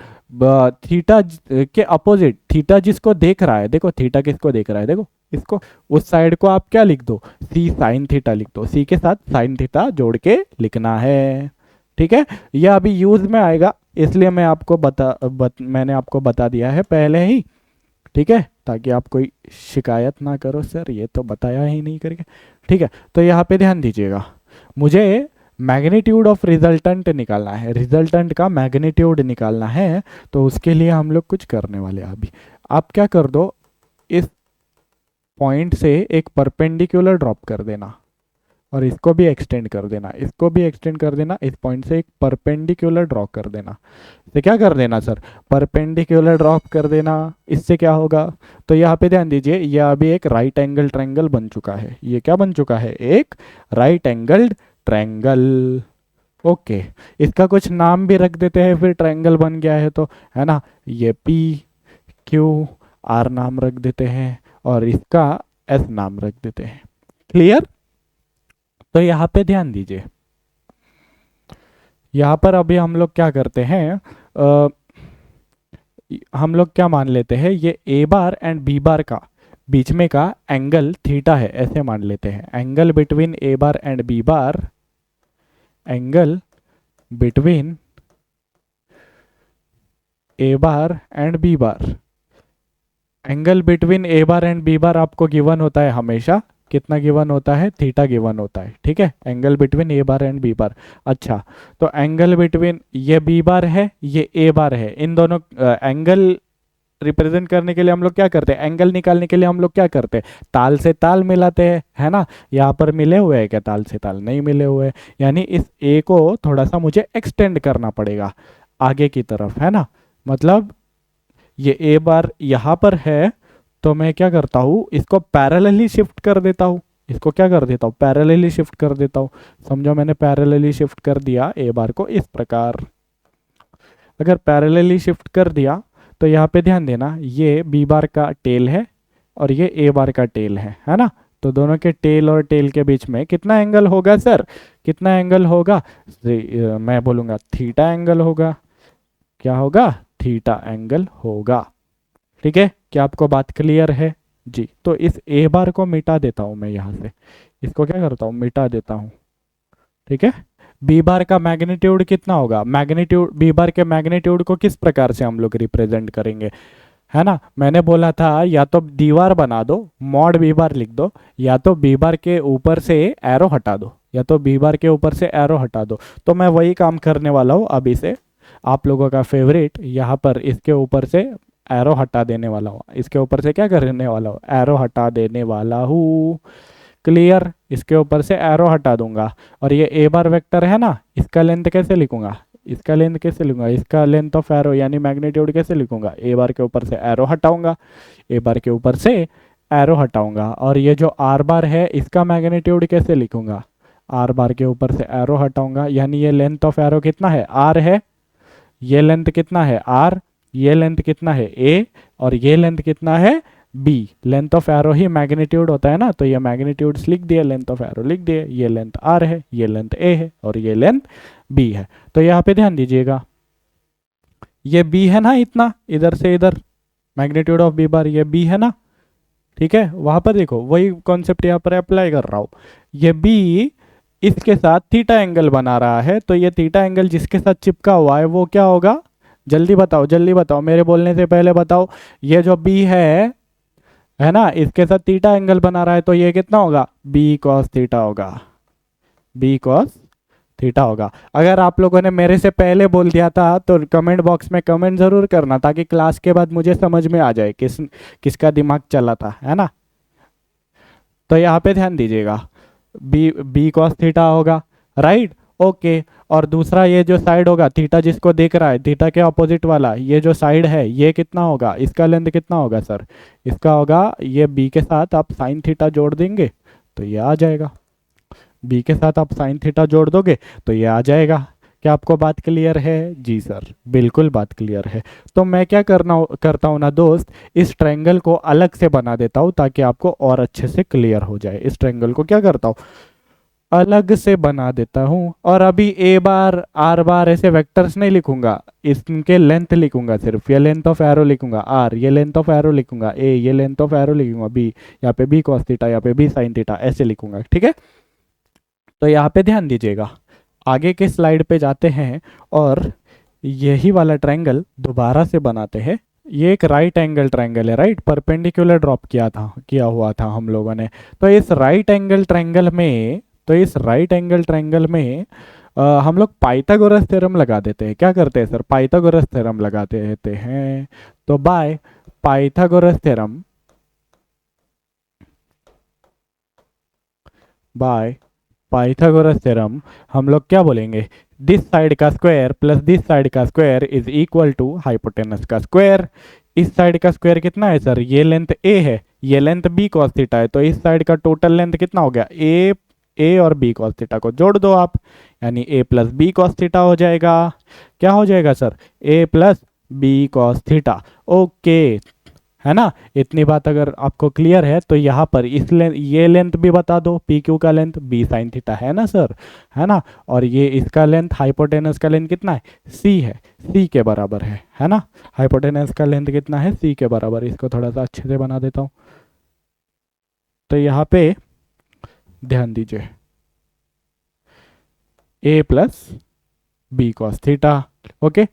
थीटा के अपोजिट, थीटा जिसको देख रहा है, देखो थीटा किसको देख रहा है, देखो इसको, उस साइड को आप क्या लिख दो, सी साइन थीटा लिख दो, सी के साथ साइन थीटा जोड़ के लिखना है, ठीक है। यह अभी यूज में आएगा, इसलिए मैं आपको मैंने आपको बता दिया है पहले ही, ठीक है, ताकि आप कोई शिकायत ना करो, सर ये तो बताया ही नहीं करके, ठीक है। तो यहाँ पे ध्यान दीजिएगा, मुझे मैग्नीट्यूड ऑफ रिजल्टेंट निकालना है, रिजल्टेंट का मैग्नीट्यूड निकालना है, तो उसके लिए हम लोग कुछ करने वाले हैं अभी। आप क्या कर दो, इस पॉइंट से एक परपेंडिकुलर ड्रॉप कर देना, और इसको भी एक्सटेंड कर देना, इसको भी एक्सटेंड कर देना, इस पॉइंट से एक परपेंडिकुलर ड्रॉ कर देना। तो क्या कर देना सर, परपेंडिकुलर ड्रॉप कर देना, इससे क्या होगा, तो यहाँ पे ध्यान दीजिए, यह अभी एक राइट एंगल ट्रायंगल बन चुका है, ये क्या बन चुका है, एक राइट एंगल्ड ट्रायंगल। ओके, इसका कुछ नाम भी रख देते हैं, फिर ट्रायंगल बन गया है तो, है ना, ये पी क्यू आर नाम रख देते हैं और इसका एस नाम रख देते हैं। क्लियर? तो यहाँ पे ध्यान दीजिए, यहाँ पर अभी हम लोग क्या करते हैं, हम लोग क्या मान लेते हैं, ये ए बार एंड बी बार का बीच में का एंगल थीटा है, ऐसे मान लेते हैं, angle between A bar and B bar, angle between A bar and B bar, angle between A bar and B bar आपको गिवन होता है हमेशा, कितना गिवन होता है, थीटा गिवन होता है, ठीक है, angle between A bar and B bar. अच्छा, तो एंगल बिटवीन ये बी बार है, ये ए बार है, इन दोनों एंगल रिप्रेजेंट करने के लिए हम लोग क्या करते हैं, एंगल निकालने के लिए हम लोग क्या करते हैं, ताल से ताल मिलाते हैं, है ना। यहाँ पर मिले हुए हैं क्या, ताल से ताल नहीं मिले हुए, यानी इस ए को थोड़ा सा मुझे एक्सटेंड करना पड़ेगा आगे की तरफ, है ना, मतलब ये ए बार यहाँ पर है, तो मैं क्या करता हूँ, इसको पैरेलली शिफ्ट कर देता हूँ। इसको क्या कर देता हूँ, पैरेलली शिफ्ट कर देता हूँ। समझो, मैंने पैरेलली शिफ्ट कर दिया ए बार को इस प्रकार। अगर पैरेलली शिफ्ट कर दिया तो यहाँ पे ध्यान देना, ये बी बार का टेल है और ये ए बार का टेल है ना। तो दोनों के टेल और टेल के बीच में कितना एंगल होगा सर, कितना एंगल होगा? मैं बोलूँगा थीटा एंगल होगा। क्या होगा? थीटा एंगल होगा। ठीक है, क्या आपको बात क्लियर है जी? तो इस ए बार को मिटा देता हूं मैं यहाँ से, इसको क्या करता हूँ, मिटा देता हूँ। ठीक है, बी बार का मैग्नीट्यूड कितना होगा? मैग्नीट्यूड बी बार के मैग्नीट्यूड को किस प्रकार से हम लोग रिप्रेजेंट करेंगे, है ना? मैंने बोला था या तो दीवार बना दो, मॉड बी बार लिख दो, या तो बी बार के ऊपर से एरो हटा दो, या तो बी बार के ऊपर से एरो हटा दो। तो मैं वही काम करने वाला हूँ अभी से। आप लोगों का फेवरेट यहाँ पर इसके ऊपर से एरो हटा देने वाला हूँ। इसके ऊपर से क्या करने वाला हूँ, एरो हटा देने वाला हूँ। क्लियर? इसके ऊपर से एरो हटा दूंगा। और ये ए बार वेक्टर है ना, इसका लेंथ कैसे लिखूंगा, इसका लेंथ कैसे लिखूंगा, इसका लेंथ ऑफ एरो यानी मैग्नीट्यूड कैसे लिखूंगा? ए बार के ऊपर से एरो हटाऊंगा, ए बार के ऊपर से एरो हटाऊंगा। और ये जो आर बार है इसका मैग्नीट्यूड कैसे लिखूंगा? आर बार के ऊपर से एरो हटाऊंगा, यानी ये लेंथ ऑफ एरो कितना है, आर है। ये लेंथ कितना है, आर। ये लेंथ कितना है, ए। और ये लेंथ कितना है, बी। लेंथ ऑफ एरो ही मैग्नीट्यूड होता है ना, तो ये मैग्नीट्यूड्स लिख दिए, लेंथ ऑफ एरो लिख दिए। ये लेंथ आर है, ये लेंथ ए है, और ये लेंथ बी है। तो यहाँ पे ध्यान दीजिएगा, ये बी है ना, इतना इधर से इधर मैग्नीट्यूड ऑफ बी बार, ये बी है ना। ठीक है, वहां पर देखो वही कॉन्सेप्ट यहाँ पर अप्लाई कर रहा हूँ। ये बी इसके साथ थीटा एंगल बना रहा है, तो ये थीटा एंगल जिसके साथ चिपका हुआ है वो क्या होगा? जल्दी बताओ, जल्दी बताओ, मेरे बोलने से पहले बताओ। ये जो बी है ना, इसके साथ थीटा एंगल बना रहा है, तो ये कितना होगा? बी कॉस थीटा होगा, बी कॉस थीटा होगा। अगर आप लोगों ने मेरे से पहले बोल दिया था तो कमेंट बॉक्स में कमेंट जरूर करना, ताकि क्लास के बाद मुझे समझ में आ जाए किसका दिमाग चला था, है ना। तो यहाँ पे ध्यान दीजिएगा, बी बी कॉस थीटा होगा, राइट। ओके, और दूसरा ये जो साइड होगा, थीटा जिसको देख रहा है, थीटा के अपोजिट वाला ये जो साइड है, ये कितना होगा? इसका लेंथ कितना होगा सर? इसका होगा, ये बी के साथ आप साइन थीटा जोड़ देंगे तो ये आ जाएगा। बी के साथ आप साइन थीटा जोड़ दोगे तो ये आ जाएगा। क्या आपको बात क्लियर है? जी सर, बिल्कुल बात क्लियर है। तो मैं क्या करता हूँ ना दोस्त, इस ट्रायंगल को अलग से बना देता हूँ ताकि आपको और अच्छे से क्लियर हो जाए। इस ट्रायंगल को क्या करता हूँ, अलग से बना देता हूँ। और अभी ए बार आर बार ऐसे वेक्टर्स नहीं लिखूंगा, इसके लेंथ लिखूंगा सिर्फ। ये लेंथ ऑफ एरो लिखूंगा आर, ये लेंथ ऑफ एरो लिखूंगा ए, ये लेंथ ऑफ एरो लिखूंगा बी, यहाँ पे बी कॉस थीटा, यहाँ पे बी साइन थीटा, ऐसे लिखूंगा। ठीक है, तो यहाँ पे ध्यान दीजिएगा, आगे के स्लाइड पे जाते हैं और यही वाला ट्रायंगल दोबारा से बनाते हैं। ये एक राइट एंगल ट्रायंगल है, राइट, परपेंडिकुलर ड्रॉप किया हुआ था हम लोगों ने। तो इस राइट एंगल ट्रायंगल में, हम लोग पाइथागोरस थ्योरम लगा देते हैं। क्या करते हैं सर? पाइथागोरस थ्योरम लगा देते हैं। तो by Pythagoras theorem, by Pythagoras theorem हम लोग क्या बोलेंगे, दिस साइड का स्क्वायर प्लस दिस साइड का square is equal to hypotenuse का स्क्वायर। इस साइड का स्क्वायर कितना है सर? ये लेंथ ए है, ये लेंथ बी कॉस थीटा है, तो इस साइड का टोटल लेंथ कितना हो गया? ए और बी कॉस थीटा को जोड़ दो आप, यानी A plus B cos theta हो जाएगा। क्या हो जाएगा sir? A plus B cos theta. Okay, है ना। इतनी बात अगर आपको क्लियर है तो यहाँ पर ये लेंथ भी बता दो, पी क्यू का लेंथ बी साइन थीटा है ना सर, है ना। और ये इसका लेंथ, हाइपोटेनस का लेंथ कितना है? सी है, सी के बराबर है ना। हाइपोटेनस का लेंथ कितना है? सी के बराबर। इसको थोड़ा सा अच्छे से बना देता हूँ। तो यहाँ पे ध्यान दीजिए, A plus B cos theta. Okay,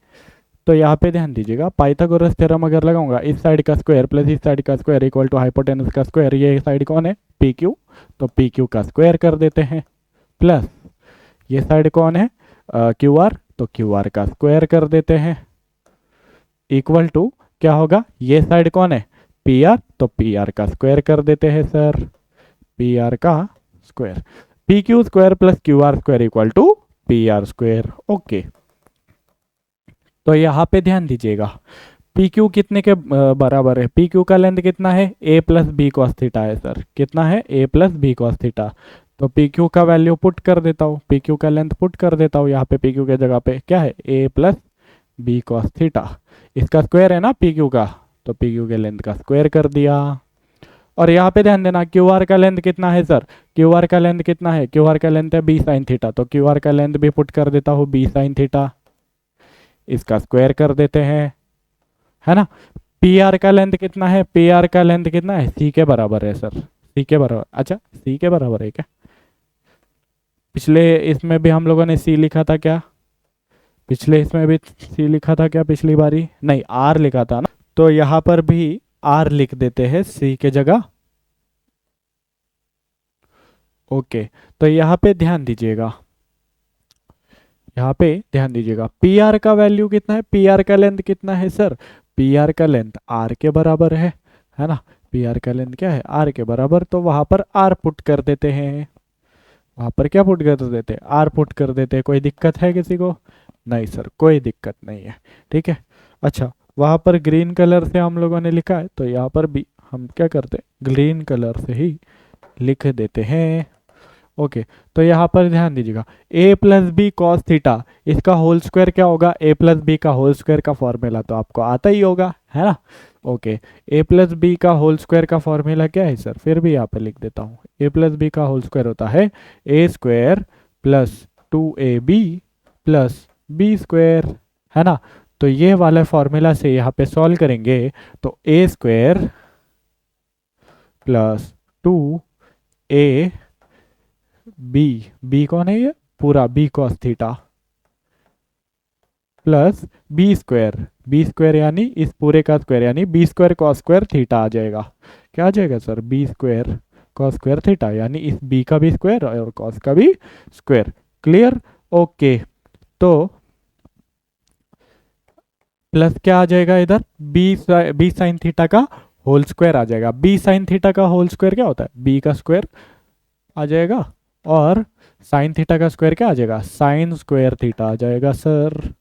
तो यहाँ पे ध्यान दीजिएगा, पाइथागोरस थ्योरम अगर लगाऊंगा, इस साइड का स्क्वायर प्लस इस साइड का स्क्वायर इक्वल टू हाइपोटेनस का स्क्वायर, ये साइड कौन है? पी क्यू, तो पी क्यू का स्क्वायर कर देते हैं, प्लस ये साइड कौन है? क्यू आर, तो क्यू आर का स्क्वायर कर देते हैं, इक्वल टू क्या होगा? ये साइड कौन है? पी आर, तो पी आर का स्क्वायर कर देते हैं सर, पी आर का square. P Q square plus Q R square equal to P R square. Okay, तो यहाँ पे ध्यान दीजिएगा, पी क्यू कितने के बराबर है, पी क्यू का लेंथ कितना है, ए प्लस बी कॉस थीटा है सर, कितना है, ए प्लस बी कॉस थीटा। तो पी क्यू का वैल्यू पुट कर देता हूँ, पी क्यू का लेंथ पुट कर देता हूँ, यहाँ पे पी क्यू के जगह पे क्या है, ए प्लस बी कॉस थीटा, इसका स्क्वायर है ना पी क्यू का, तो पी क्यू के लेंथ का स्क्वायर कर दिया। और यहाँ पे ध्यान देना, क्यू आर का लेंथ कितना है सर, क्यू आर का लेंथ कितना है, क्यू आर का लेंथ है बी साइन थीटा, तो क्यू आर का लेंथ भी पुट कर देता हूँ बी साइन थीटा, इसका स्क्वायर कर देते हैं, है ना। पी आर का लेंथ कितना है, पी आर का लेंथ कितना है, सी के बराबर है सर, सी के बराबर, अच्छा सी के बराबर है क्या, पिछले इसमें भी हम लोगों ने सी लिखा था क्या, पिछले इसमें भी सी लिखा था क्या, पिछली बारी नहीं आर लिखा था ना, तो यहाँ पर भी आर लिख देते हैं सी के जगह। ओके, तो यहाँ पे ध्यान दीजिएगा, यहाँ पे ध्यान दीजिएगा, पी आर का वैल्यू कितना है, पी आर का लेंथ कितना है सर, पी आर का लेंथ आर के बराबर है ना, पी आर का लेंथ क्या है, आर के बराबर, तो वहां पर आर पुट कर देते हैं, वहां पर क्या पुट कर देते हैं, आर पुट कर देते हैं। कोई दिक्कत है किसी को, नहीं सर कोई दिक्कत नहीं है, ठीक है। अच्छा, वहां पर ग्रीन कलर से हम लोगों ने लिखा है, तो यहाँ पर भी हम क्या करते हैं, ग्रीन कलर से ही लिख देते हैं। ओके, तो यहाँ पर ध्यान दीजिएगा, ए प्लस बी कॉस थीटा, इसका होल स्क्वायर क्या होगा, ए प्लस बी का होल स्क्वायर का फॉर्मूला तो आपको आता ही होगा, है ना। ओके, ए प्लस बी का होल स्क्वायर का फॉर्मूला क्या है सर, फिर भी यहाँ पे लिख देता हूँ, ए प्लस बी का होल स्क्वायर होता है A square plus 2ab plus B square, है ना। तो ये वाला फॉर्मूला से यहाँ पे सॉल्व करेंगे, तो a square plus 2a b, b कौन है ये, पूरा b cos theta plus B square यानी इस पूरे का स्क्वायर, यानी b square cos square theta आ जाएगा, क्या आ जाएगा sir, b square cos square theta, यानी इस बी का भी स्क्वायर और कॉस का भी स्क्वायर। Clear, okay. तो प्लस क्या आ जाएगा इधर, बी साइन थीटा का होल स्क्वायर आ जाएगा, बी साइन थीटा का होल स्क्वायर क्या होता है, बी का स्क्वायर आ जाएगा, और साइन थीटा का स्क्वायर क्या आ जाएगा, साइन स्क्वायर थीटा आ जाएगा सर।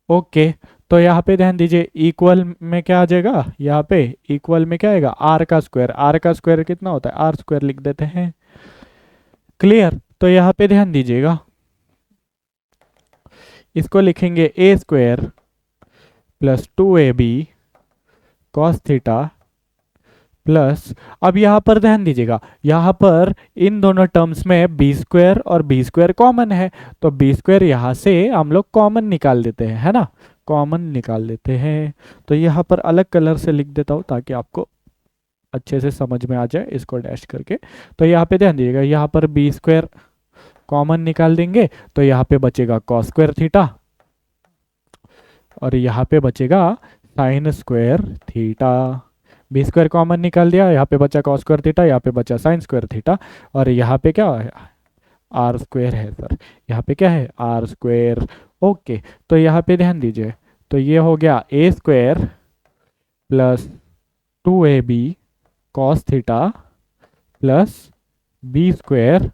ओके, तो यहाँ पे ध्यान दीजिए, इक्वल में क्या आ जाएगा, यहाँ पे इक्वल में क्या आएगा, आर का स्क्वायर, आर का स्क्वायर कितना होता है, आर स्क्वायर लिख देते हैं। क्लियर, तो यहाँ पे ध्यान दीजिएगा, इसको लिखेंगे a square plus 2ab cos theta plus, अब यहाँ पर ध्यान दीजिएगा, यहाँ पर इन दोनों टर्म्स में बी स्क्वायर और बी स्क्वायर कॉमन है, तो बी स्क्वायर यहाँ से हम लोग कॉमन निकाल देते हैं, है ना, कॉमन निकाल देते हैं। तो यहाँ पर अलग कलर से लिख देता हूँ ताकि आपको अच्छे से समझ में आ जाए, इसको डैश करके। तो यहाँ पे ध्यान दीजिएगा, यहाँ पर बी स्क्वायर कॉमन निकाल देंगे, तो यहाँ पे बचेगा कॉस स्क्वायर थीटा, और यहाँ पे बचेगा sine square theta. B square common निकाल दिया, यहाँ पे बचा कॉस स्क्वायर थीटा, यहाँ पे बचा साइन स्क्वायर थीटा, और यहाँ पे क्या है, आर स्क्वायर है सर, यहाँ पे क्या है, आर स्क्वायर। ओके, तो यहाँ पे ध्यान दीजिए, तो ये हो गया a square plus 2ab cos theta plus B square,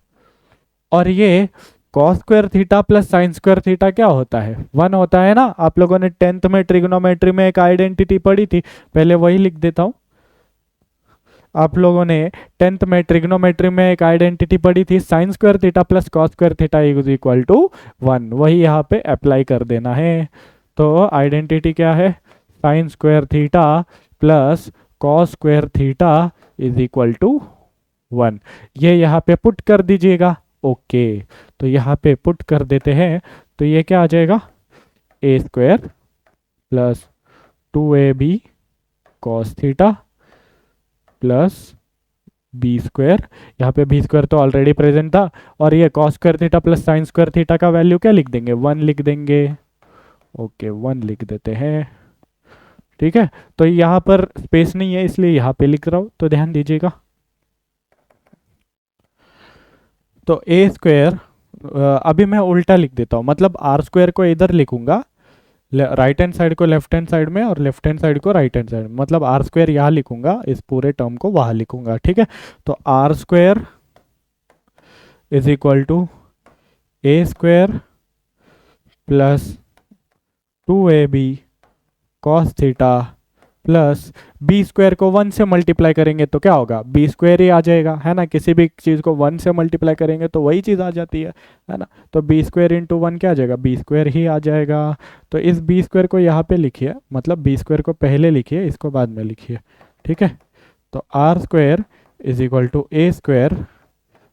और ये cos square theta plus sine square theta क्या होता है, 1 होता है ना। आप लोगों ने 10th में ट्रिग्नोमेट्री में एक आइडेंटिटी पढ़ी थी, पहले वही लिख देता हूँ। आप लोगों ने 10th में ट्रिग्नोमेट्री में एक आइडेंटिटी पढ़ी थी, sine square theta plus cos square theta is equal to 1, वही यहाँ पे अप्लाई कर देना है। तो आइडेंटिटी क्या है, sine square theta plus cos square theta is equal to 1, ये यहाँ पे पुट कर दीजिएगा। ओके, तो यहाँ पे पुट कर देते हैं, तो ये क्या आ जाएगा, a square plus 2ab cos theta plus B square, यहाँ पे बी स्क्वायर तो ऑलरेडी प्रेजेंट था, और ये cos square theta plus sine square theta का वैल्यू क्या लिख देंगे, 1 लिख देंगे। ओके, 1 लिख देते हैं, ठीक है। तो यहाँ पर स्पेस नहीं है इसलिए यहाँ पे लिख रहा हूँ, तो ध्यान दीजिएगा। तो ए स्क्वायर, अभी मैं उल्टा लिख देता हूँ, मतलब आर स्क्वायर को इधर लिखूंगा, राइट हैंड साइड को लेफ्ट हैंड साइड में और लेफ्ट हैंड साइड को राइट हैंड साइड में, मतलब आर स्क्वायर यहाँ लिखूंगा, इस पूरे टर्म को वहां लिखूंगा, ठीक है। तो R square is equal to A square plus 2ab cos theta plus B square को 1 से मल्टीप्लाई करेंगे तो क्या होगा, बी स्क्वायर ही आ जाएगा, है ना। किसी भी चीज़ को 1 से मल्टीप्लाई करेंगे तो वही चीज़ आ जाती है ना। तो बी स्क्वायर इंटू 1 क्या आ जाएगा, बी स्क्वायर ही आ जाएगा। तो इस बी स्क्वायर को यहाँ पे लिखिए, मतलब बी स्क्वायर को पहले लिखिए, इसको बाद में लिखिए, ठीक है। तो R square is equal to A square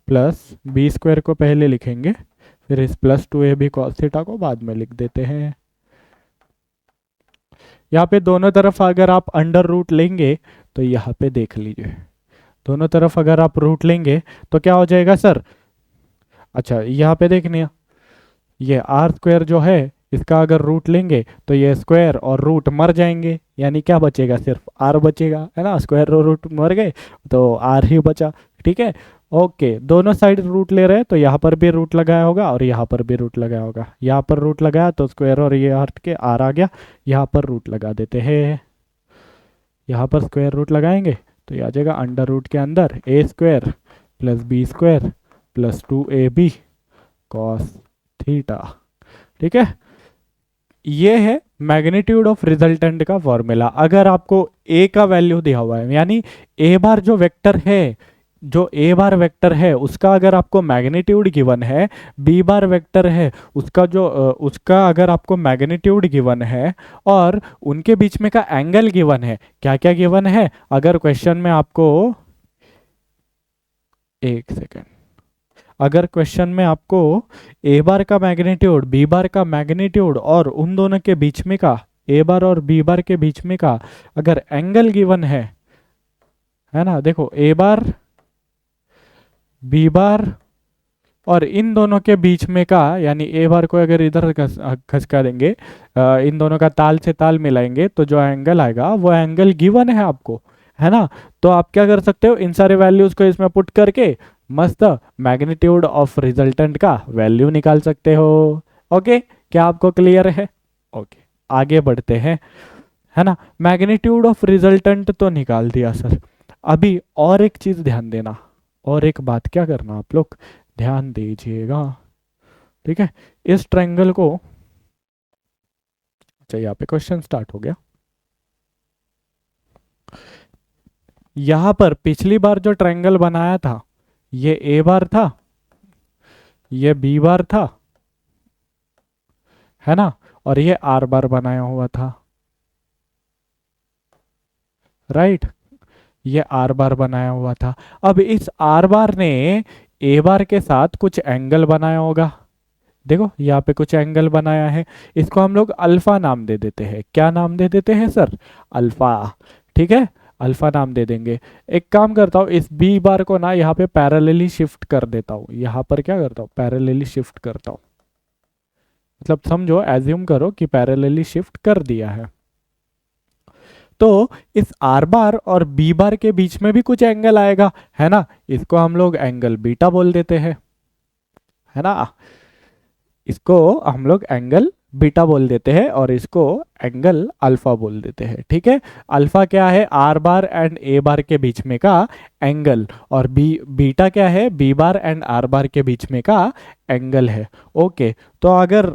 plus B square को पहले लिखेंगे, फिर इस प्लस 2ab कॉस थीटा को बाद में लिख देते हैं। यहाँ पे दोनों तरफ अगर आप अंडर रूट लेंगे तो यहाँ पे देख लीजिए, दोनों तरफ अगर आप रूट लेंगे तो क्या हो जाएगा सर। अच्छा यहाँ पे देखने, ये आर स्क्वायर जो है इसका अगर रूट लेंगे तो ये स्क्वायर और रूट मर जाएंगे, यानी क्या बचेगा, सिर्फ आर बचेगा, है ना। स्क्वायर और रूट मर गए तो आर ही बचा, ठीक है। ओके, दोनों साइड रूट ले रहे हैं तो यहाँ पर भी रूट लगाया होगा और यहाँ पर भी रूट लगाया होगा। यहाँ पर रूट लगाया तो स्क्वायर और ये हट के आर आ गया, यहाँ पर रूट लगा देते हैं। यहाँ पर स्क्वायर रूट लगाएंगे तो ये आ जाएगा अंडर रूट के अंदर a square plus B square plus 2ab cos theta, ठीक है। ये है मैग्नीट्यूड ऑफ रिजल्टेंट का फॉर्मूला। अगर आपको ए का वैल्यू दिया हुआ है, यानी ए बार जो वेक्टर है, जो ए बार वेक्टर है उसका अगर आपको मैग्नीट्यूड गिवन है, बी बार वेक्टर है उसका जो उसका अगर आपको मैग्नीट्यूड गिवन है, और उनके बीच में का एंगल गिवन है, क्या क्या गिवन है। अगर क्वेश्चन में आपको, एक सेकेंड, अगर क्वेश्चन में आपको ए बार का मैग्नीट्यूड, बी बार का मैग्नीट्यूड और उन दोनों के बीच में का, ए बार और बी बार के बीच में का अगर एंगल गिवन है ना। देखो ए बार, बी बार और इन दोनों के बीच में का, यानी ए बार को अगर इधर खसका देंगे, इन दोनों का ताल से ताल मिलाएंगे तो जो एंगल आएगा वो एंगल गिवन है आपको, है ना। तो आप क्या कर सकते हो, इन सारे वैल्यूज को इसमें पुट करके मस्त मैग्नीट्यूड ऑफ रिजल्टेंट का वैल्यू निकाल सकते हो। ओके, क्या आपको क्लियर है। ओके, आगे बढ़ते हैं, है ना। मैग्नीट्यूड ऑफ रिजल्टेंट तो निकाल दिया सर। अभी और एक चीज ध्यान देना, और एक बात क्या करना, आप लोग ध्यान दीजिएगा, ठीक है। इस ट्रायंगल को, अच्छा यहाँ पे क्वेश्चन स्टार्ट हो गया। यहां पर पिछली बार जो ट्रायंगल बनाया था ये ए बार था, ये बी बार था, है ना, और ये आर बार बनाया हुआ था, राइट। ये आर बार बनाया हुआ था। अब इस आर बार ने ए बार के साथ कुछ एंगल बनाया होगा, देखो यहाँ पे कुछ एंगल बनाया है, इसको हम लोग अल्फा नाम दे देते हैं। क्या नाम दे देते हैं सर, अल्फा, ठीक है, अल्फा नाम दे देंगे। एक काम करता हूँ, इस बी बार को ना यहाँ पे पैरेलली शिफ्ट कर देता हूँ, यहाँ पर क्या करता हूँ, पैरेलली शिफ्ट करता हूँ, मतलब समझो, एज्यूम करो कि पैरेलली शिफ्ट कर दिया है। तो इस आर बार और बी बार के बीच में भी कुछ एंगल आएगा, है ना, इसको हम लोग एंगल बीटा बोल देते हैं, है ना। इसको हम लोग एंगल बीटा बोल देते हैं और इसको एंगल अल्फा बोल देते हैं, ठीक है। अल्फा क्या है, आर बार एंड ए बार के बीच में का एंगल, और बीटा क्या है, B bar and R bar के बीच में का एंगल है। ओके, तो अगर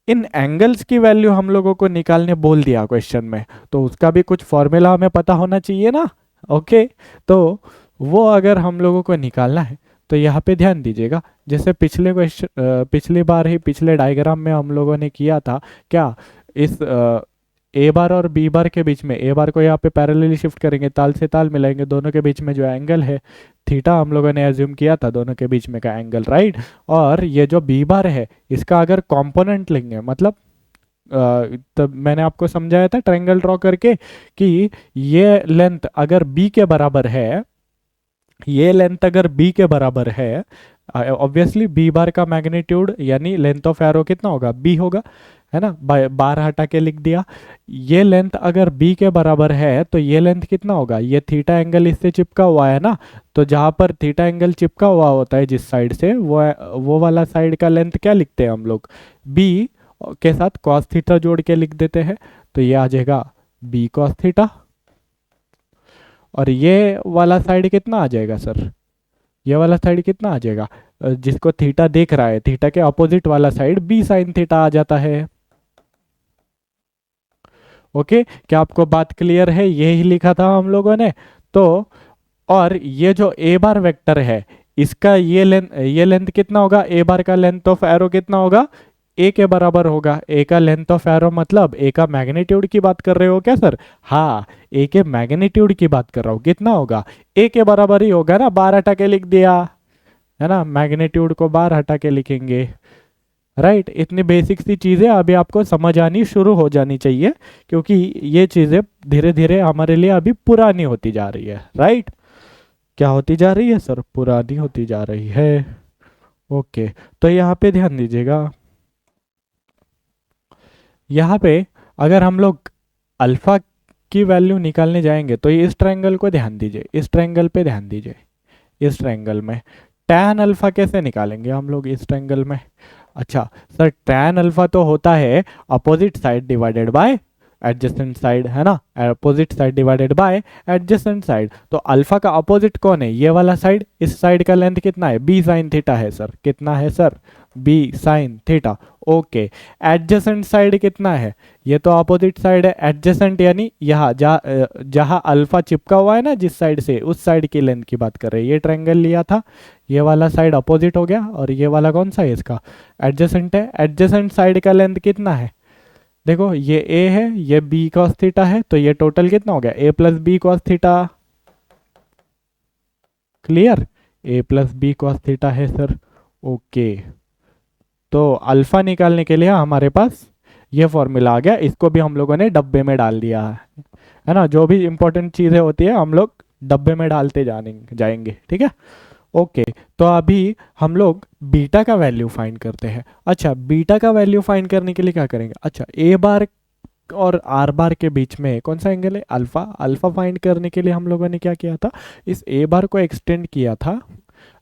इन एंगल्स की वैल्यू हम लोगों को निकालने बोल दिया क्वेश्चन में, तो उसका भी कुछ फॉर्मूला हमें पता होना चाहिए ना। ओके, तो वो अगर हम लोगों को निकालना है तो यहाँ पे ध्यान दीजिएगा, जैसे पिछले क्वेश्चन, पिछली बार ही पिछले डायग्राम में हम लोगों ने किया था, क्या इस ए बार और बी बार के बीच में, ए बार को यहाँ पे पैरेलली शिफ्ट करेंगे, ताल से ताल मिलाएंगे, दोनों के बीच में जो एंगल है थीटा हम लोगों ने एज्यूम किया था, दोनों के बीच में का एंगल, राइट। और ये जो बी बार है इसका अगर कंपोनेंट लेंगे, मतलब तब मैंने आपको समझाया था ट्रायंगल ड्रॉ करके कि ये लेंथ अगर बी के बराबर है, ये लेंथ अगर बी के बराबर है, ऑब्वियसली बी बार का मैग्नीट्यूड यानी लेंथ ऑफ एरो कितना होगा, बी होगा, है ना। बार हटा के लिख दिया। ये लेंथ अगर बी के बराबर है तो ये लेंथ कितना होगा, ये थीटा एंगल इससे चिपका हुआ है ना, तो जहां पर थीटा एंगल चिपका हुआ होता है जिस साइड से, वो वाला साइड का लेंथ क्या लिखते हैं हम लोग, बी के साथ कॉस थीटा जोड़ के लिख देते हैं, तो ये आ जाएगा बी कॉस थीटा। और ये वाला साइड कितना आ जाएगा सर, ये वाला साइड कितना आ जाएगा, जिसको थीटा देख रहा है, थीटा के अपोजिट वाला साइड बी साइन थीटा आ जाता है। ओके, क्या आपको बात क्लियर है? यही लिखा था हम लोगों ने। तो और ये जो ए बार वेक्टर है, इसका ये लेंथ कितना होगा? ए बार का लेंथ ऑफ एरो कितना होगा? ए के बराबर होगा। ए का लेंथ ऑफ एरो मतलब ए का मैग्नीट्यूड की बात कर रहे हो क्या सर? हाँ, ए के मैग्नीट्यूड की बात कर रहा हूँ। कितना होगा? ए के बराबर ही होगा ना, बार हटा के लिख दिया है ना, मैग्नीट्यूड को बार हटा के लिखेंगे। राइट, इतनी बेसिक सी चीज़ें अभी आपको समझ आनी शुरू हो जानी चाहिए, क्योंकि ये चीज़ें धीरे धीरे हमारे लिए अभी पुरानी होती जा रही है। राइट, क्या होती जा रही है सर? पुरानी होती जा रही है। ओके, तो यहाँ पे ध्यान दीजिएगा। यहाँ पे अगर हम लोग अल्फा की वैल्यू निकालने जाएंगे तो ये इस ट्रायंगल को ध्यान दीजिए, इस ट्रायंगल पे ध्यान दीजिए। इस ट्रायंगल में tan अल्फा कैसे निकालेंगे हम लोग इस ट्रायंगल में? अच्छा सर, tan अल्फा तो होता है opposite side divided by adjacent side, है ना, opposite side divided by adjacent side. तो अल्फा का अपोजिट कौन है? ये वाला साइड। इस साइड का लेंथ कितना है? b साइन थीटा है सर। कितना है sir? b sine theta. Okay, adjacent side कितना है? ये तो अपोजिट साइड है। एडजेसेंट यानी यहाँ जहाँ अल्फा चिपका हुआ है ना, जिस साइड से, उस साइड की लेंथ की बात कर रहे हैं। ये ट्रायंगल लिया था, ये वाला साइड अपोजिट हो गया, और ये वाला कौन सा है? इसका एडजेसेंट है। एडजेसेंट साइड का लेंथ कितना है? देखो, ये ए है, ये बी कॉस थीटा है, तो ये टोटल कितना हो गया? A plus B cos theta. Clear? A plus B cos theta है सर। ओके, तो अल्फा निकालने के लिए हमारे पास ये फॉर्मूला आ गया। इसको भी हम लोगों ने डब्बे में डाल दिया है ना। जो भी इंपॉर्टेंट चीज़ें होती है हम लोग डब्बे में डालते जाएंगे। ठीक है, ओके। तो अभी हम लोग बीटा का वैल्यू फाइंड करते हैं। अच्छा, बीटा का वैल्यू फाइंड करने के लिए क्या करेंगे? अच्छा, ए बार और आर बार के बीच में कौन सा एंगल है? अल्फा। अल्फा फाइंड करने के लिए हम लोगों ने क्या किया था? इस ए बार को एक्सटेंड किया था,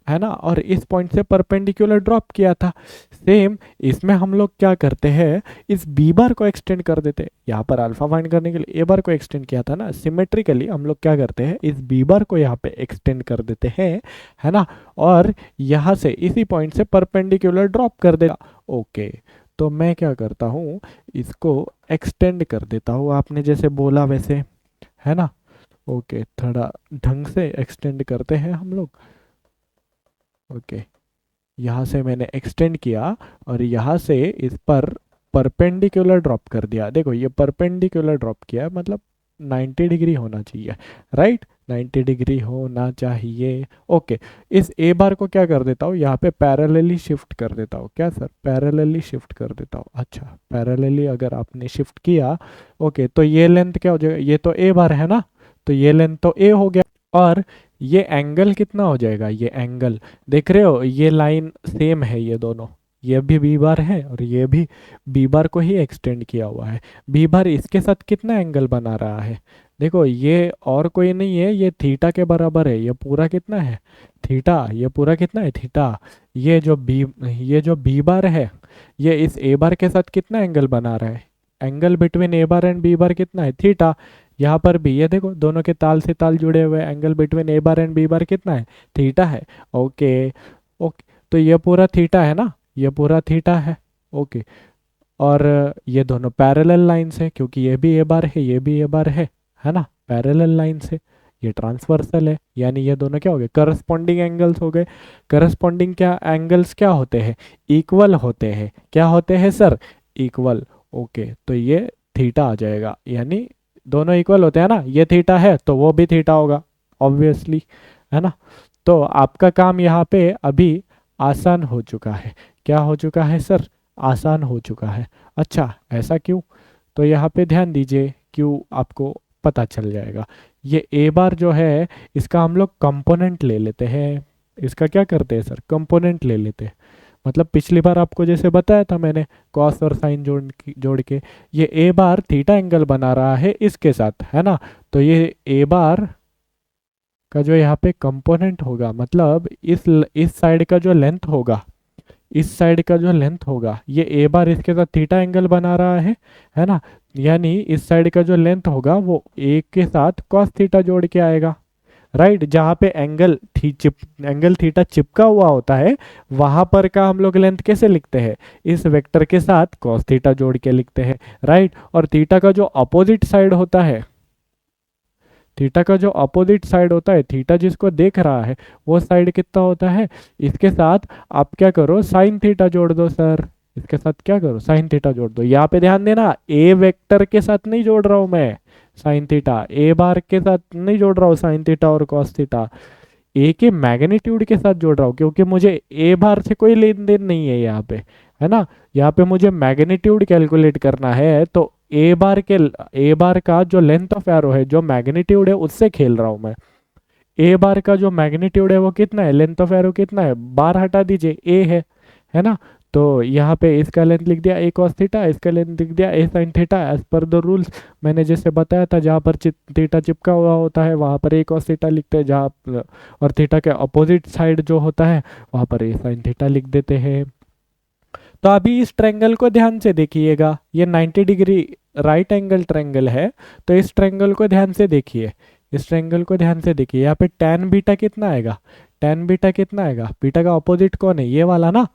है ना, और इस पॉइंट से परपेंडिकुलर ड्रॉप किया था। सेम इसमें हम लोग क्या करते हैं? इस बी बार को एक्सटेंड कर देते हैं। यहाँ पर अल्फा फाइंड करने के लिए ए बार को एक्सटेंड किया था ना, सिमेट्रिकली हम लोग क्या करते हैं? इस बी बार को यहाँ पे एक्सटेंड कर देते हैं, है ना, और यहाँ से इसी पॉइंट से परपेंडिकुलर ड्रॉप कर देगा। ओके, तो मैं क्या करता हूँ? इसको एक्सटेंड कर देता हूँ, आपने जैसे बोला वैसे, है ना। ओके, थोड़ा ढंग से एक्सटेंड करते हैं हम लोग। ओके, यहाँ से मैंने एक्सटेंड किया और यहाँ से इस पर परपेंडिकुलर ड्रॉप कर दिया। देखो, ये परपेंडिकुलर ड्रॉप किया मतलब 90 डिग्री होना चाहिए। राइट, 90 डिग्री होना चाहिए। ओके, इस ए बार को क्या कर देता हूँ? यहाँ पे पैरेलली शिफ्ट कर देता हूँ। क्या सर? पैरेलली शिफ्ट कर देता हूँ। अच्छा, पैरेलली अगर आपने शिफ्ट किया, ओके, तो ये लेंथ क्या हो जाएगा? ये तो ए बार है ना, तो ये लेंथ तो ए हो गया। और ये एंगल कितना हो जाएगा? ये एंगल देख रहे हो, ये लाइन सेम है, ये दोनों, ये भी बी बार है और ये भी बी बार को ही एक्सटेंड किया हुआ है। बी बार इसके साथ कितना एंगल बना रहा है? देखो, ये और कोई नहीं है, ये थीटा के बराबर है। ये पूरा कितना है? थीटा। ये पूरा कितना है? थीटा। ये जो बी बार है, ये इस ए बार के साथ कितना एंगल बना रहा है? Angle between A bar and B bar कितना है? थीटा। यहाँ पर भी ये देखो, दोनों के ताल से ताल जुड़े हुए, angle between A bar and B bar कितना है? थीटा है। ओके, ओके, तो ये पूरा थीटा है ना, ये पूरा थीटा है। ओके, और ये दोनों पैरेलल लाइंस है, क्योंकि ये भी ए बार है, ये भी ए बार है ना, पैरेलल लाइन से। ये ट्रांसवर्सल है, यानी ये दोनों क्या हो गए? करस्पॉन्डिंग एंगल्स हो गए। करस्पॉन्डिंग क्या एंगल्स क्या होते हैं? इक्वल होते हैं। क्या होते हैं सर? इक्वल। ओके, तो ये थीटा आ जाएगा, यानी दोनों इक्वल होते हैं ना। ये थीटा है तो वो भी थीटा होगा, ऑब्वियसली, है ना। तो आपका काम यहाँ पे अभी आसान हो चुका है। क्या हो चुका है सर? आसान हो चुका है। अच्छा, ऐसा क्यों? तो यहाँ पे ध्यान दीजिए, क्यों आपको पता चल जाएगा। ये ए बार जो है, इसका हम लोग कंपोनेंट ले लेते हैं। इसका क्या करते हैं सर? कंपोनेंट ले लेते हैं। मतलब पिछली बार आपको जैसे बताया था मैंने, कॉस और साइन जोड़ के ये ए बार थीटा एंगल बना रहा है इसके साथ, है ना। तो ये ए बार का जो यहाँ पे कंपोनेंट होगा, मतलब इस साइड का जो लेंथ होगा, इस साइड का जो लेंथ होगा, ये ए बार इसके साथ थीटा एंगल बना रहा है ना। यानी इस साइड का जो लेंथ होगा वो ए के साथ कॉस थीटा जोड़ के आएगा। राइट, जहाँ पे एंगल थीटा चिपका हुआ होता है वहां पर का हम लोग लेंथ कैसे लिखते हैं, इस वेक्टर के साथ कॉस थीटा जोड़ के लिखते हैं। राइट, और थीटा का जो अपोजिट साइड होता है, थीटा का जो अपोजिट साइड होता है, थीटा जिसको देख रहा है वो साइड कितना होता है, इसके साथ आप क्या करो, साइन थीटा जोड़ दो सर। इसके साथ क्या करो, साइन थीटा जोड़ दो। यहाँ पे ध्यान देना, ए वेक्टर के साथ नहीं जोड़ रहा हूं मैं साइन थीटा, ए बार के साथ नहीं जोड़ रहा हूँ साइन थीटा और कॉस थीटा, ए के मैग्नीट्यूड के साथ जोड़ रहा हूँ, क्योंकि मुझे ए बार से कोई लेन देन नहीं है यहाँ पे, है ना। यहाँ पे मुझे मैग्नीट्यूड कैलकुलेट करना है, तो ए बार का जो लेंथ ऑफ एरो है, जो मैग्नीट्यूड है, उससे खेल रहा हूँ मैं। ए बार का जो मैग्नीट्यूड है वो कितना है, लेंथ ऑफ एरो कितना है, बार हटा दीजिए, ए है ना। तो यहाँ पे इसका लेंथ लिख दिया ए कॉस थीटा, इसका लेंथ लिख दिया a sine theta, as per the rules मैंने जैसे बताया था, जहाँ पर थीटा चिपका हुआ होता है वहाँ पर ए कॉस थीटा लिखते हैं, जहाँ और थीटा के अपोजिट साइड जो होता है वहाँ पर ए साइन थीटा लिख देते हैं। तो अभी इस ट्रायंगल को ध्यान से देखिएगा, ये 90 डिग्री राइट एंगल ट्रायंगल है, तो इस ट्रायंगल को ध्यान से देखिए, इस ट्रायंगल को ध्यान से देखिए। यहाँ पे tan बीटा कितना आएगा, tan बीटा कितना आएगा, बीटा का अपोजिट कौन है, ये वाला ना,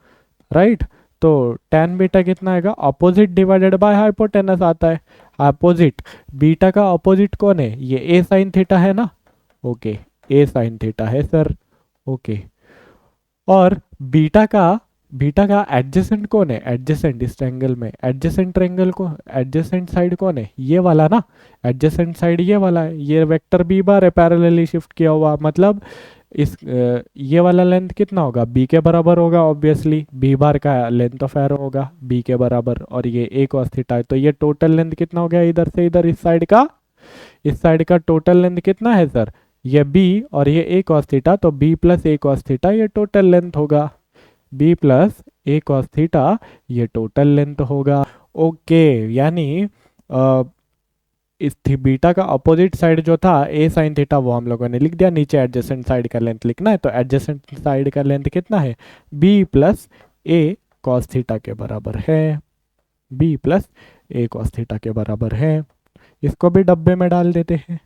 राइट। तो tan बीटा कितना आएगा, अपोजिट डिवाइडेड बाय हाइपोटेनस आता है। अपोजिट, बीटा का अपोजिट कौन है, ये ए साइन थीटा है ना, ओके, ए साइन थीटा है सर, ओके। और बीटा का एडजेसेंट कौन है, एडजेसेंट इस ट्रायंगल में, एडजेसेंट ट्रायंगल को एडजेसेंट साइड कौन है, ये वाला ना, एडजेसेंट साइड ये वाला है, ये वेक्टर बी बार है पैरेलली शिफ्ट किया हुआ, मतलब इस ये वाला लेंथ कितना होगा, बी के बराबर होगा ऑब्वियसली, बी बार का लेंथ ऑफ एरो होगा बी के बराबर, और ये ए कॉस थीटा है, तो ये टोटल लेंथ कितना हो गया इधर से इधर, इस साइड का टोटल लेंथ कितना है सर, ये बी और ये ए कॉस थीटा, तो बी प्लस ए कॉस थीटा ये टोटल लेंथ होगा, बी प्लस ए कॉस थीटा ये टोटल लेंथ होगा। ओके, यानी इस बीटा का अपोजिट साइड जो था ए साइन थीटा वो हम लोगों ने लिख दिया, नीचे एडजेसेंट साइड का लेंथ लिखना है, तो एडजेसेंट साइड का लेंथ कितना है, बी प्लस ए कॉस थीटा के बराबर है, बी प्लस ए कॉस थीटा के बराबर है। इसको भी डब्बे में डाल देते हैं,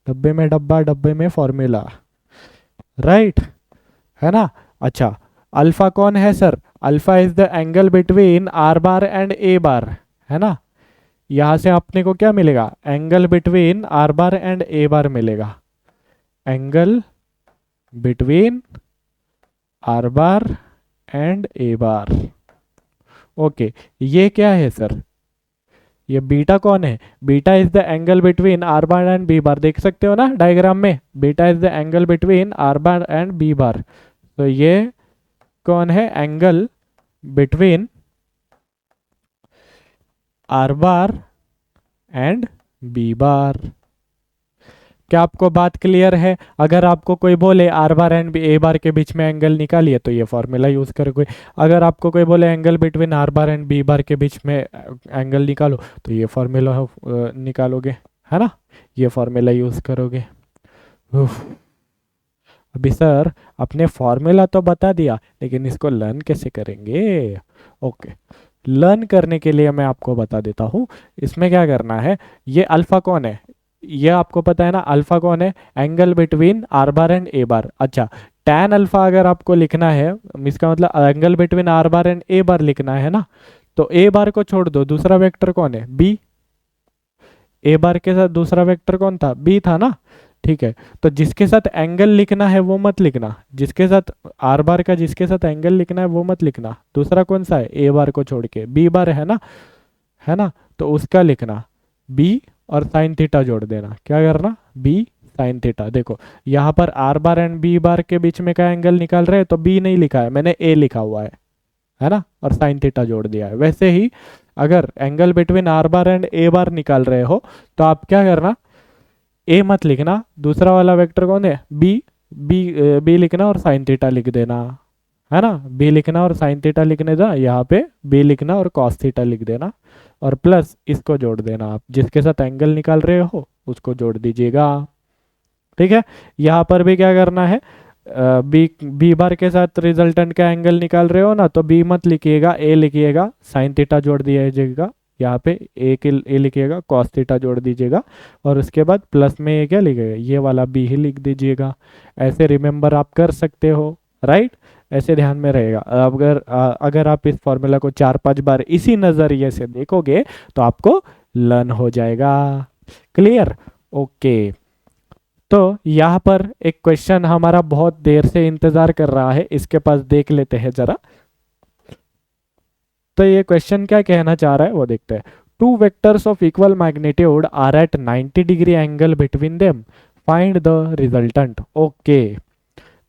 डब्बे में डब्बा, डब्बे में फॉर्मूला, राइट, है ना। अच्छा, अल्फा कौन है sir, alpha is the angle between are bar and A bar, है ना। यहां से अपने को क्या मिलेगा, angle between are bar and A bar मिलेगा, angle between are bar and A bar. Okay, ये क्या है सर, ये बीटा कौन है, beta is the angle between are bar and B bar, देख सकते हो ना डायग्राम में, beta is the angle between are bar and B bar, तो ये कौन है, angle between are bar and B bar. क्या आपको बात क्लियर है, अगर आपको कोई बोले आर बार एंड ए बार के बीच में एंगल निकालिए तो ये फॉर्मूला यूज करोगे, अगर आपको कोई बोले angle between are bar and B bar के बीच में एंगल निकालो तो ये फॉर्मूला निकालोगे, है ना, ये फॉर्मूला यूज करोगे। अभी सर अपने फॉर्मूला तो बता दिया, लेकिन इसको लर्न कैसे करेंगे। ओके, लर्न करने के लिए मैं आपको बता देता हूँ, इसमें क्या करना है, ये अल्फा कौन है, ये आपको पता है ना, अल्फा कौन है, angle between are bar and A bar. अच्छा, टैन अल्फा अगर आपको लिखना है, इसका मतलब angle between are bar and A bar लिखना है ना, तो ए बार को छोड़ दो, दूसरा वेक्टर कौन है, बी, ए बार के साथ दूसरा वेक्टर कौन था, बी था ना, ठीक है। तो जिसके साथ एंगल लिखना है वो मत लिखना, जिसके साथ आर बार का जिसके साथ एंगल लिखना है वो मत लिखना, दूसरा कौन सा है, ए बार को छोड़ के बी बार है ना, तो उसका लिखना बी और साइन थीटा जोड़ देना, क्या करना, बी साइन थीटा। देखो यहाँ पर R bar and B bar के बीच में का एंगल निकाल रहे हैं, तो बी नहीं लिखा है मैंने, ए लिखा हुआ है ना, और साइन थीटा जोड़ दिया है। वैसे ही अगर angle between are bar and A bar निकाल रहे हो तो आप क्या करना, ए मत लिखना, दूसरा वाला वेक्टर कौन है, बी लिखना और साइन थीटा लिख देना, है ना, बी लिखना और साइन थीटा लिखने था, यहाँ पे बी लिखना और कॉस थीटा लिख देना, और प्लस इसको जोड़ देना, आप जिसके साथ एंगल निकाल रहे हो उसको जोड़ दीजिएगा, ठीक है। यहाँ पर भी क्या करना है, बी बार के साथ रिजल्टेंट का एंगल निकाल रहे हो ना, तो बी मत लिखिएगा, ए लिखिएगा, साइन थीटा जोड़ दीजिएगा, यहाँ पे ए लिखिएगा, कॉस थीटा जोड़ दीजिएगा, और उसके बाद प्लस में ये क्या लिखिएगा, ये वाला बी ही लिख दीजिएगा। ऐसे रिमेंबर आप कर सकते हो, राइट। ऐसे ध्यान में रहेगा। अगर आप इस फॉर्मूला को 4-5 बार इसी नज़रिए से देखोगे तो आपको लर्न हो जाएगा। क्लियर? ओके। तो यहाँ पर एक क्वेश्चन हमारा बहुत देर से इंतजार कर रहा है, इसके पास देख लेते हैं जरा। तो ये क्वेश्चन क्या कहना चाह रहा है वो देखते हैं। Two vectors of equal magnitude are at 90 degree angle between them, find the resultant. Okay,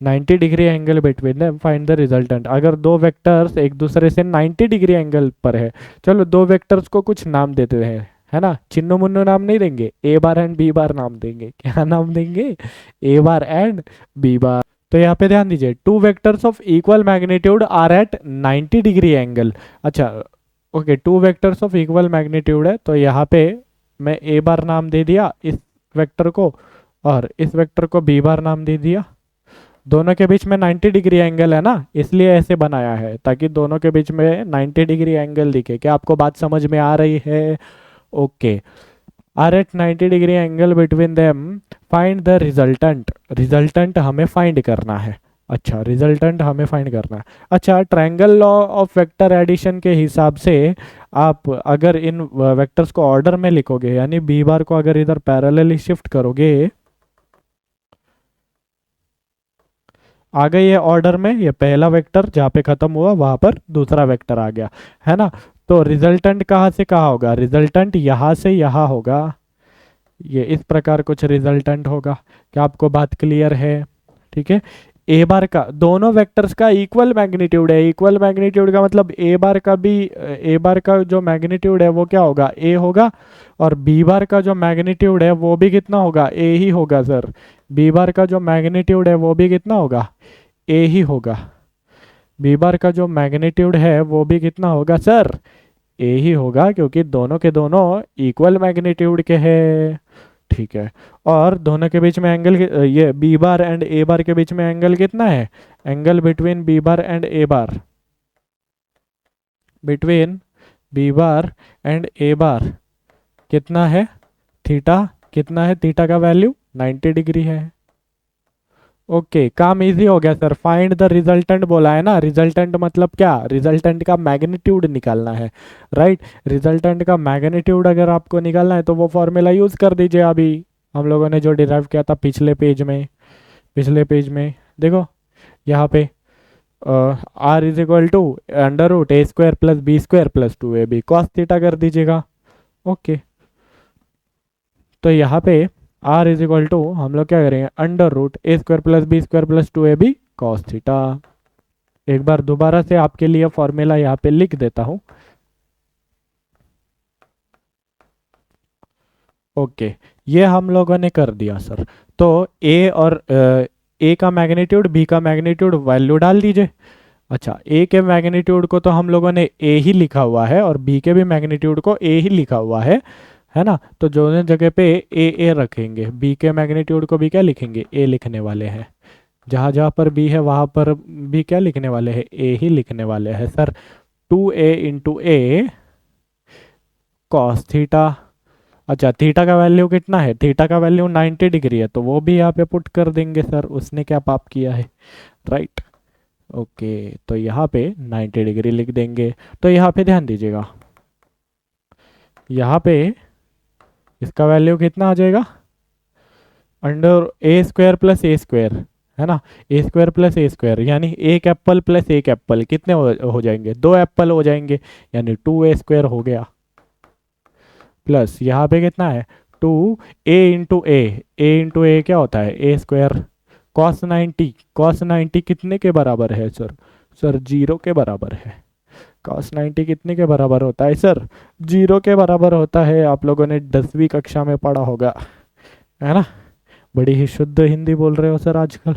90 degree angle between them, find the resultant. अगर दो वेक्टर्स एक दूसरे से 90 डिग्री एंगल पर है, चलो दो वेक्टर्स को कुछ नाम देते हैं, है ना। चिन्नो मुन्नो नाम नहीं देंगे, a bar and B bar नाम देंगे। क्या नाम देंगे? A bar and B bar. तो यहाँ पे ध्यान दीजिए, two vectors of equal magnitude are at 90 degree angle. अच्छा, okay, two vectors of equal magnitude है, तो यहाँ पे मैं ए बार नाम दे दिया इस वेक्टर को, और इस वेक्टर को बी बार नाम दे दिया। दोनों के बीच में 90 डिग्री एंगल है ना, इसलिए ऐसे बनाया है ताकि दोनों के बीच में 90 डिग्री एंगल दिखे। क्या आपको बात समझ में आ रही है? Okay, are at 90 degree angle between them, find the resultant. Resultant हमें फाइंड करना है। अच्छा, रिजल्टेंट हमें फाइंड करना है। अच्छा, triangle law of vector addition के हिसाब से आप अगर इन वेक्टर्स को ऑर्डर में लिखोगे, यानी बी बार को अगर इधर पैरेलली शिफ्ट करोगे, आ गई है ऑर्डर में, ये पहला वेक्टर जहाँ पे खत्म हुआ वहां पर दूसरा वेक्टर आ गया, है ना। तो रिजल्टेंट कहाँ से कहाँ होगा? रिजल्टेंट यहाँ से यहाँ होगा। ये इस प्रकार कुछ रिजल्टेंट होगा। क्या आपको बात क्लियर है? ठीक है। ए बार का, दोनों वेक्टर्स का इक्वल मैग्नीट्यूड है। इक्वल मैग्नीट्यूड का मतलब ए बार का भी, ए बार का जो मैग्नीट्यूड है वो क्या होगा? ए होगा, और बी बार का जो मैग्नीट्यूड है वो भी कितना होगा? ए ही होगा सर। बी बार का जो मैग्नीट्यूड है वो भी कितना होगा? ए ही होगा। बी बार का जो मैग्नीट्यूड है वो भी कितना होगा सर? ए ही होगा, क्योंकि दोनों के दोनों इक्वल मैग्नीट्यूड के हैं। ठीक है। और दोनों के बीच में एंगल, ये बी बार एंड ए बार के बीच में एंगल कितना है? Angle between b bar and A bar, between b bar and A bar कितना है? थीटा। कितना है थीटा का वैल्यू? 90 डिग्री है। ओके, काम इजी हो गया सर। फाइंड द रिजल्टेंट बोला है ना, रिजल्टेंट मतलब क्या? रिजल्टेंट का मैग्नीट्यूड निकालना है, राइट। रिजल्टेंट का मैग्नीट्यूड अगर आपको निकालना है तो वो फॉर्मूला यूज कर दीजिए, अभी हम लोगों ने जो डिराइव किया था पिछले पेज में। पिछले पेज में देखो, यहाँ पे R is equal to under root A square plus B square plus 2ab cos theta कर दीजिएगा। ओके, तो यहाँ पे आर इज इक्वल टू हम लोग क्या करेंगे? अंडर रूट ए square plus B square plus 2ab cos theta. एक बार दोबारा से आपके लिए फॉर्मूला यहाँ पे लिख देता हूँ। ओके, ये हम लोगों ने कर दिया सर। तो ए और ए का मैग्नीट्यूड, बी का मैग्नीट्यूड वैल्यू डाल दीजिए। अच्छा, ए के मैग्नीट्यूड को तो हम लोगों ने ए ही लिखा हुआ है, और बी के भी मैग्नीट्यूड को ए ही लिखा हुआ है ना। तो दोनों जगह पे ए रखेंगे, बी के मैग्नीट्यूड को भी क्या लिखेंगे? ए लिखने वाले हैं। जहाँ जहाँ पर बी है वहाँ पर भी क्या लिखने वाले हैं? ए ही लिखने वाले हैं सर। 2a इंटू ए कॉस थीटा। अच्छा, थीटा का वैल्यू कितना है? थीटा का वैल्यू 90 डिग्री है, तो वो भी यहाँ पे पुट कर देंगे सर, उसने क्या पाप किया है, राइट। ओके, तो यहाँ पे 90 डिग्री लिख देंगे। तो यहाँ पे ध्यान दीजिएगा, यहाँ पे इसका वैल्यू कितना आ जाएगा? अंडर ए स्क्वायर प्लस ए स्क्वायर, है ना। ए स्क्वायर प्लस ए स्क्वायर यानी एक एप्पल प्लस एक एप्पल कितने हो जाएंगे? 2 एप्पल हो जाएंगे, यानी 2a स्क्वायर हो गया। प्लस यहाँ पे कितना है? 2a इंटू ए क्या होता है? A square. कॉस 90, कॉस 90 कितने के बराबर है सर? सर 0 के बराबर है। कॉस 90 कितने के बराबर होता है सर? 0 के बराबर होता है। आप लोगों ने 10वीं कक्षा में पढ़ा होगा, है ना। बड़ी ही शुद्ध हिंदी बोल रहे हो सर आजकल,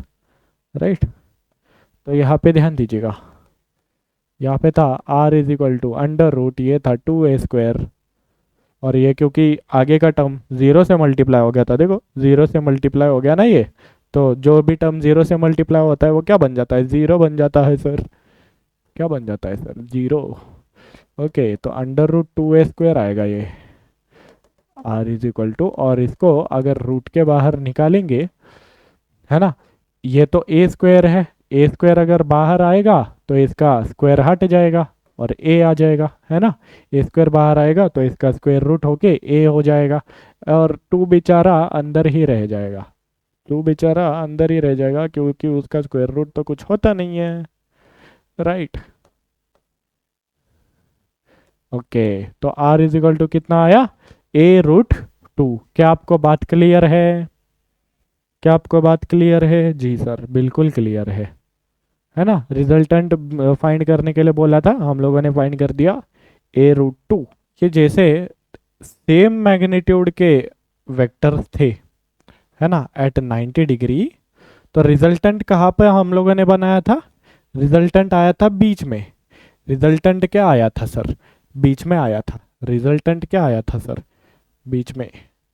राइट। तो यहाँ पे ध्यान दीजिएगा, यहाँ पे था R is equal to under root, ये था 2a स्क्वायर, और ये क्योंकि आगे का टर्म 0 से मल्टीप्लाई हो गया था, देखो 0 से मल्टीप्लाई हो गया ना ये, तो जो भी टर्म 0 से मल्टीप्लाई होता है वो क्या बन जाता है? 0 बन जाता है सर। क्या बन जाता है सर? 0। ओके, तो अंडर रूट 2a² आएगा ये r इज इक्वल टू, और इसको अगर रूट के बाहर निकालेंगे, है ना, ये तो a² है, a² अगर बाहर आएगा तो इसका स्क्वायर हट जाएगा और a आ जाएगा, है ना। a² बाहर आएगा तो इसका स्क्वायर रूट होके a हो जाएगा, और 2 बेचारा अंदर ही रह जाएगा, 2 बेचारा अंदर ही रह जाएगा क्योंकि उसका स्क्वायर रूट तो कुछ होता नहीं है, राइट। ओके, तो r इज इक्वल टू कितना आया, a√2। क्या आपको बात क्लियर है? क्या आपको बात क्लियर है? जी सर, बिल्कुल क्लियर है ना। रिजल्टेंट फाइंड करने के लिए बोला था, हम लोगों ने फाइंड कर दिया a√2। ये जैसे सेम मैग्नीट्यूड के वेक्टर्स थे, है ना, एट 90 डिग्री, तो रिजल्टेंट कहाँ पे हम लोगों ने बनाया था? रिजल्टेंट आया था बीच में। रिजल्टेंट क्या आया था सर? बीच में आया था। रिजल्टेंट क्या आया था सर? बीच में,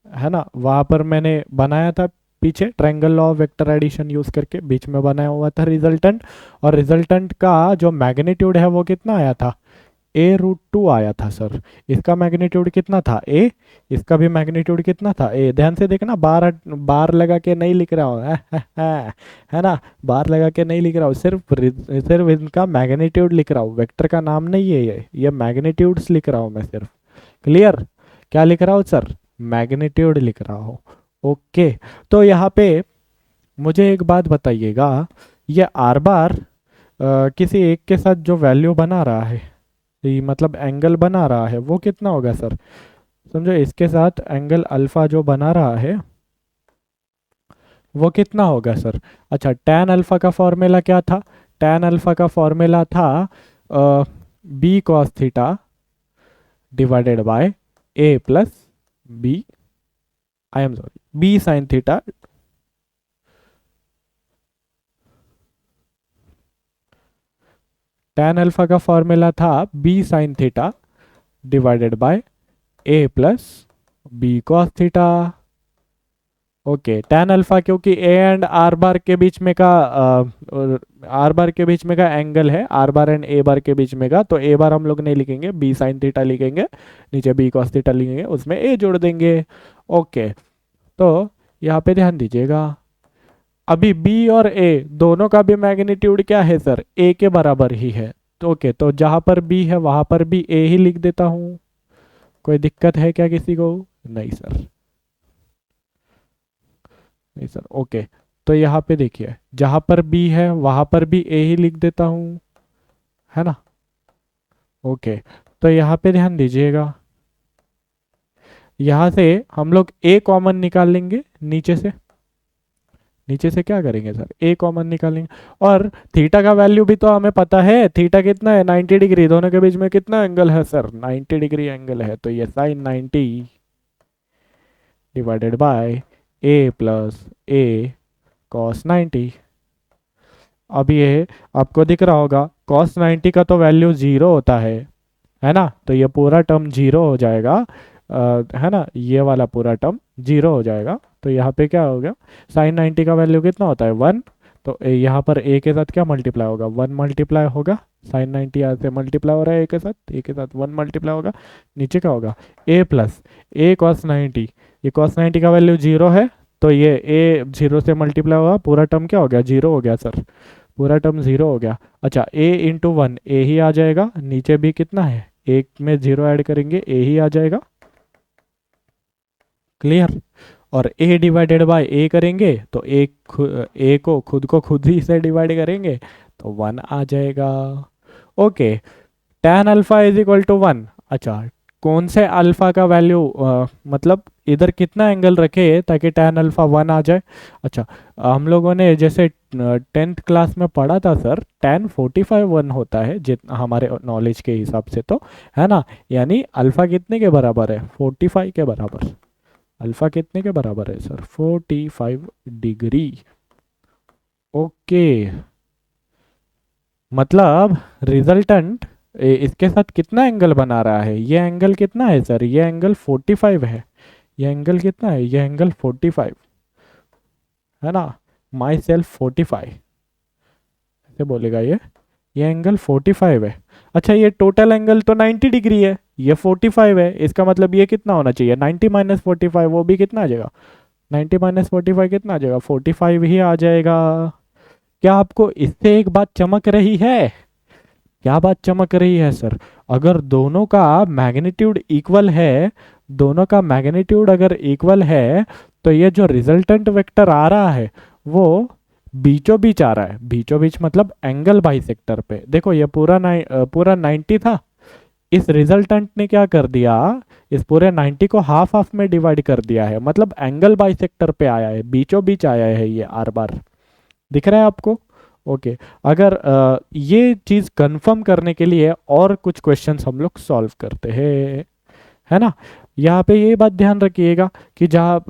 है ना। वहाँ पर मैंने बनाया था पीछे triangle law of vector addition use करके, बीच में बनाया हुआ था रिजल्टेंट। और रिजल्टेंट का जो मैग्नीट्यूड है वो कितना आया था? a√2 आया था सर। इसका मैग्नीट्यूड कितना था? a। इसका भी मैग्नीट्यूड कितना था? a। ध्यान से देखना, बार बार लगा के नहीं लिख रहा हूँ है ना, बार लगा के नहीं लिख रहा हूँ, सिर्फ इनका मैग्नीट्यूड लिख रहा हूँ, वेक्टर का नाम नहीं है ये मैग्नीट्यूड्स लिख रहा हूँ मैं सिर्फ। क्लियर? क्या लिख रहा हूँ सर? मैग्नीट्यूड लिख रहा हूँ। ओके, तो यहाँ पे मुझे एक बात बताइएगा, ये आर बार किसी एक के साथ जो वैल्यू बना रहा है, ये मतलब एंगल बना रहा है, वो कितना होगा सर? समझो, इसके साथ एंगल अल्फा जो बना रहा है वो कितना होगा सर? अच्छा, tan अल्फा का फॉर्मूला क्या था? tan अल्फा का फॉर्मूला था b cos theta divided by a plus b, I am sorry, b sin theta. tan alpha का फॉर्मूला था b sin theta divided by a plus b cos theta. Okay, tan alpha क्योंकि a and R bar के बीच में का are bar के बीच में का एंगल है, आर बार एंड ए बार के बीच में का, तो a बार हम लोग नहीं लिखेंगे, b sin थीटा लिखेंगे, नीचे b cos थीटा लिखेंगे, उसमें a जोड़ देंगे। ओके, तो यहाँ पे ध्यान दीजिएगा, अभी b और a दोनों का भी मैग्नीट्यूड क्या है सर? a के बराबर ही है। तो ओके, तो जहाँ पर b है वहाँ पर भी a ही लिख देता हूँ। कोई दिक्कत है क्या किसी को? नहीं सर, नहीं सर। ओके, तो यहाँ पे देखिए, जहाँ पर b है वहाँ पर भी a ही लिख देता हूँ, है ना। ओके, तो यहाँ पे ध्यान दीजिएगा, यहाँ से हम लोग a कॉमन निकाल लेंगे, नीचे से क्या करेंगे सर? a कॉमन निकालेंगे, और थीटा का वैल्यू भी तो हमें पता है, थीटा कितना है? 90 डिग्री। दोनों के बीच में कितना एंगल है सर? 90 डिग्री एंगल है, तो ये sine 90 divided by a plus a cos 90। अब ये आपको दिख रहा होगा, कॉस 90 का तो वैल्यू जीरो होता है ना, तो ये पूरा टर्म जीरो हो जाएगा, है ना, ये वाला पूरा टर्म जीरो हो जाएगा। तो यहाँ पे क्या हो गया, साइन 90 का वैल्यू कितना होता है? 1। तो यहाँ पर a के साथ क्या मल्टीप्लाई होगा? 1 मल्टीप्लाई होगा, साइन 90 यहाँ से मल्टीप्लाई हो रहा है a के साथ 1 मल्टीप्लाई होगा, नीचे क्या होगा? a plus a cos 90। ये कॉस 90 का वैल्यू जीरो है, तो ये a जीरो से मल्टीप्लाई होगा, पूरा टर्म क्या हो गया? जीरो हो गया सर, पूरा टर्म जीरो हो गया। अच्छा, a इंटू 1 a ही आ जाएगा, नीचे भी कितना है? एक में जीरो ऐड करेंगे a ही आ जाएगा। क्लियर? और a डिवाइडेड बाय a करेंगे तो a को खुद ही से डिवाइड करेंगे तो 1 आ जाएगा। Okay, tan alpha is equal to 1। अच्छा, कौन से अल्फा का वैल्यू मतलब इधर कितना एंगल रखे ताकि tan अल्फा 1 आ जाए? अच्छा, हम लोगों ने जैसे 10th क्लास में पढ़ा था सर, tan 45 1 होता है जितना हमारे नॉलेज के हिसाब से, तो है ना, यानी अल्फा कितने के बराबर है? 45 के बराबर। अल्फा कितने के बराबर है सर? 45 डिग्री। ओके, मतलब रिजल्टेंट इसके साथ कितना एंगल बना रहा है? ये एंगल कितना है सर? ये एंगल 45 है। ये एंगल कितना है? ये एंगल 45 है ना, माई सेल्फ 45 ऐसे बोलेगा ये, ये एंगल 45 है। अच्छा, ये टोटल एंगल तो 90 डिग्री है, ये 45 है, इसका मतलब ये कितना होना चाहिए, 90 माइनस 45, वो भी कितना आ जाएगा, 90 माइनस 45 कितना आ जाएगा, 45 ही आ जाएगा। क्या आपको इससे एक बात चमक रही है, क्या बात चमक रही है सर? अगर दोनों का मैग्नीट्यूड इक्वल है, दोनों का मैग्नीट्यूड अगर इक्वल है, तो ये जो रिजल्टेंट वेक्टर आ रहा है वो बीचों बीच आ रहा है। बीचों बीच मतलब एंगल बाइसेक्टर पे। देखो ये पूरा 90 था, इस रिजल्टेंट ने क्या कर दिया, इस पूरे 90 को हाफ हाफ में डिवाइड कर दिया है, मतलब एंगल बाइसेक्टर पे आया है, बीचों बीच आया है ये आर बार। दिख रहा है आपको? ओके। अगर ये चीज कंफर्म करने के लिए और कुछ क्वेश्चंस हम लोग सॉल्व करते हैं, है ना। यहाँ पे ये बात ध्यान रखिएगा कि जहाँ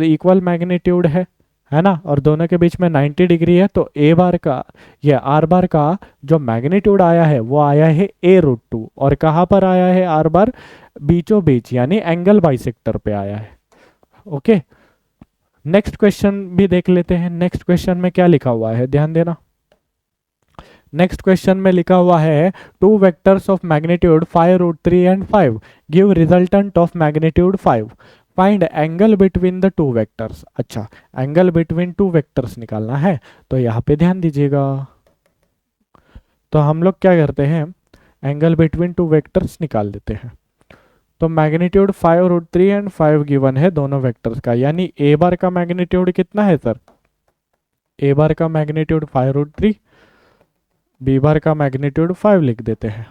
इक्वल मैग्नीट्यूड है ना, और दोनों के बीच में 90 डिग्री है, तो ए बार का, ये आर बार का जो मैग्नीट्यूड आया है वो आया है a√2, और कहाँ पर आया है आर बार, बीचों बीच, यानी एंगल बाइसेक्टर पे आया है। ओके, नेक्स्ट क्वेश्चन भी देख लेते हैं। नेक्स्ट क्वेश्चन में क्या लिखा हुआ है, ध्यान देना। नेक्स्ट क्वेश्चन में लिखा हुआ है two vectors of magnitude 5√3 and 5 give resultant of magnitude 5, find angle between the two vectors. अच्छा, एंगल बिटवीन टू वेक्टर्स निकालना है, तो यहाँ पे ध्यान दीजिएगा। तो हम लोग क्या करते हैं, एंगल बिटवीन टू वेक्टर्स निकाल देते हैं। तो मैग्नीट्यूड 5√3 एंड 5 गिवन है दोनों वेक्टर्स का, यानी ए बार का मैग्नीट्यूड कितना है सर, ए बार का मैग्नीट्यूड 5√3, बी बार का मैग्नीट्यूड 5 लिख देते हैं,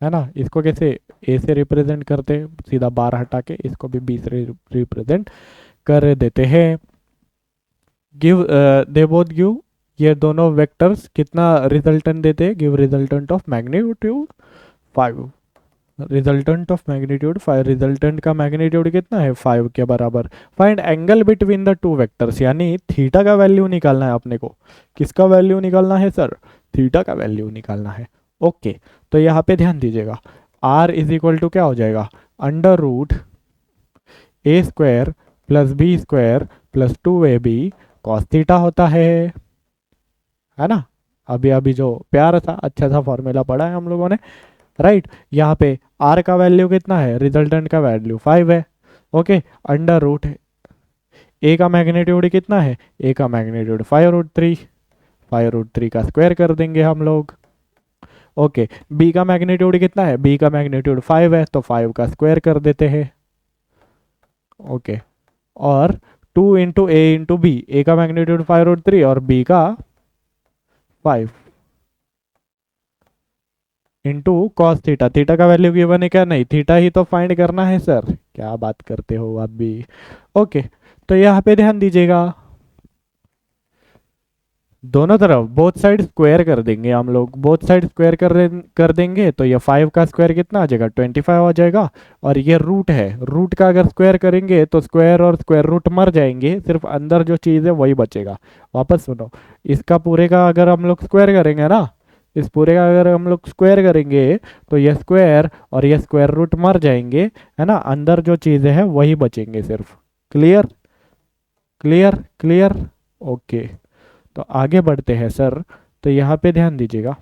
है ना। इसको कैसे ए से रिप्रेजेंट करते हैं, सीधा बार हटा के इसको भी बी से रिप्रेजेंट कर देते हैं। गिव दे बोथ गिव, ये दोनों वेक्टर्स कितना रिजल्टेंट देते हैं, give resultant of magnitude 5, resultant of magnitude 5, resultant का मैग्नीट्यूड कितना है 5 के बराबर। Find angle between the two vectors, यानी थीटा का वैल्यू निकालना है अपने को। किसका वैल्यू निकालना है सर, थीटा का वैल्यू निकालना है। ओके, तो यहाँ पे ध्यान दीजिएगा, r इज इक्वल टू क्या हो जाएगा, √a² plus b² plus 2ab cos theta होता है ना। अभी अभी जो प्यारा सा अच्छा सा फॉर्मूला पढ़ा है हम लोगों ने, राइट। यहाँ पे r का वैल्यू कितना है, रिजल्टेंट का वैल्यू 5 है। ओके, अंडर रूट a का मैग्नीट्यूड कितना है, a का मैग्नीट्यूड 5√3, 5√3 का स्क्वायर कर देंगे हम लोग। ओके, b का मैग्नीट्यूड कितना है, b का मैग्नीट्यूड 5 है, तो 5 का स्क्वायर कर देते हैं। ओके, और 2 इंटू ए इंटू बी, ए का मैग्नीट्यूड 5√3 और b का 5 इंटू कॉस थीटा, थीटा का वैल्यू गिवन है क्या, नहीं, थीटा ही तो फाइंड करना है सर, क्या बात करते हो आप भी। ओके, तो यहाँ पे ध्यान दीजिएगा, दोनों तरफ बोथ साइड स्क्वायर कर देंगे हम लोग, बोथ साइड स्क्वायर कर देंगे, तो ये 5 का स्क्वायर कितना आ जाएगा, 25 आ जाएगा। और ये रूट है, रूट का अगर स्क्वायर करेंगे तो स्क्वायर और स्क्वायर रूट मर जाएंगे, सिर्फ अंदर जो चीज़ है वही बचेगा। वापस सुनो, इसका पूरे का अगर हम लोग स्क्वायर करेंगे ना, इस पूरे का अगर हम लोग स्क्वायर करेंगे, तो ये स्क्वायर और ये स्क्वायर रूट मर जाएंगे, है ना, अंदर जो चीज़ें हैं वही बचेंगे सिर्फ। Clear clear clear. ओके, तो आगे बढ़ते हैं सर। तो यहाँ पे ध्यान दीजिएगा,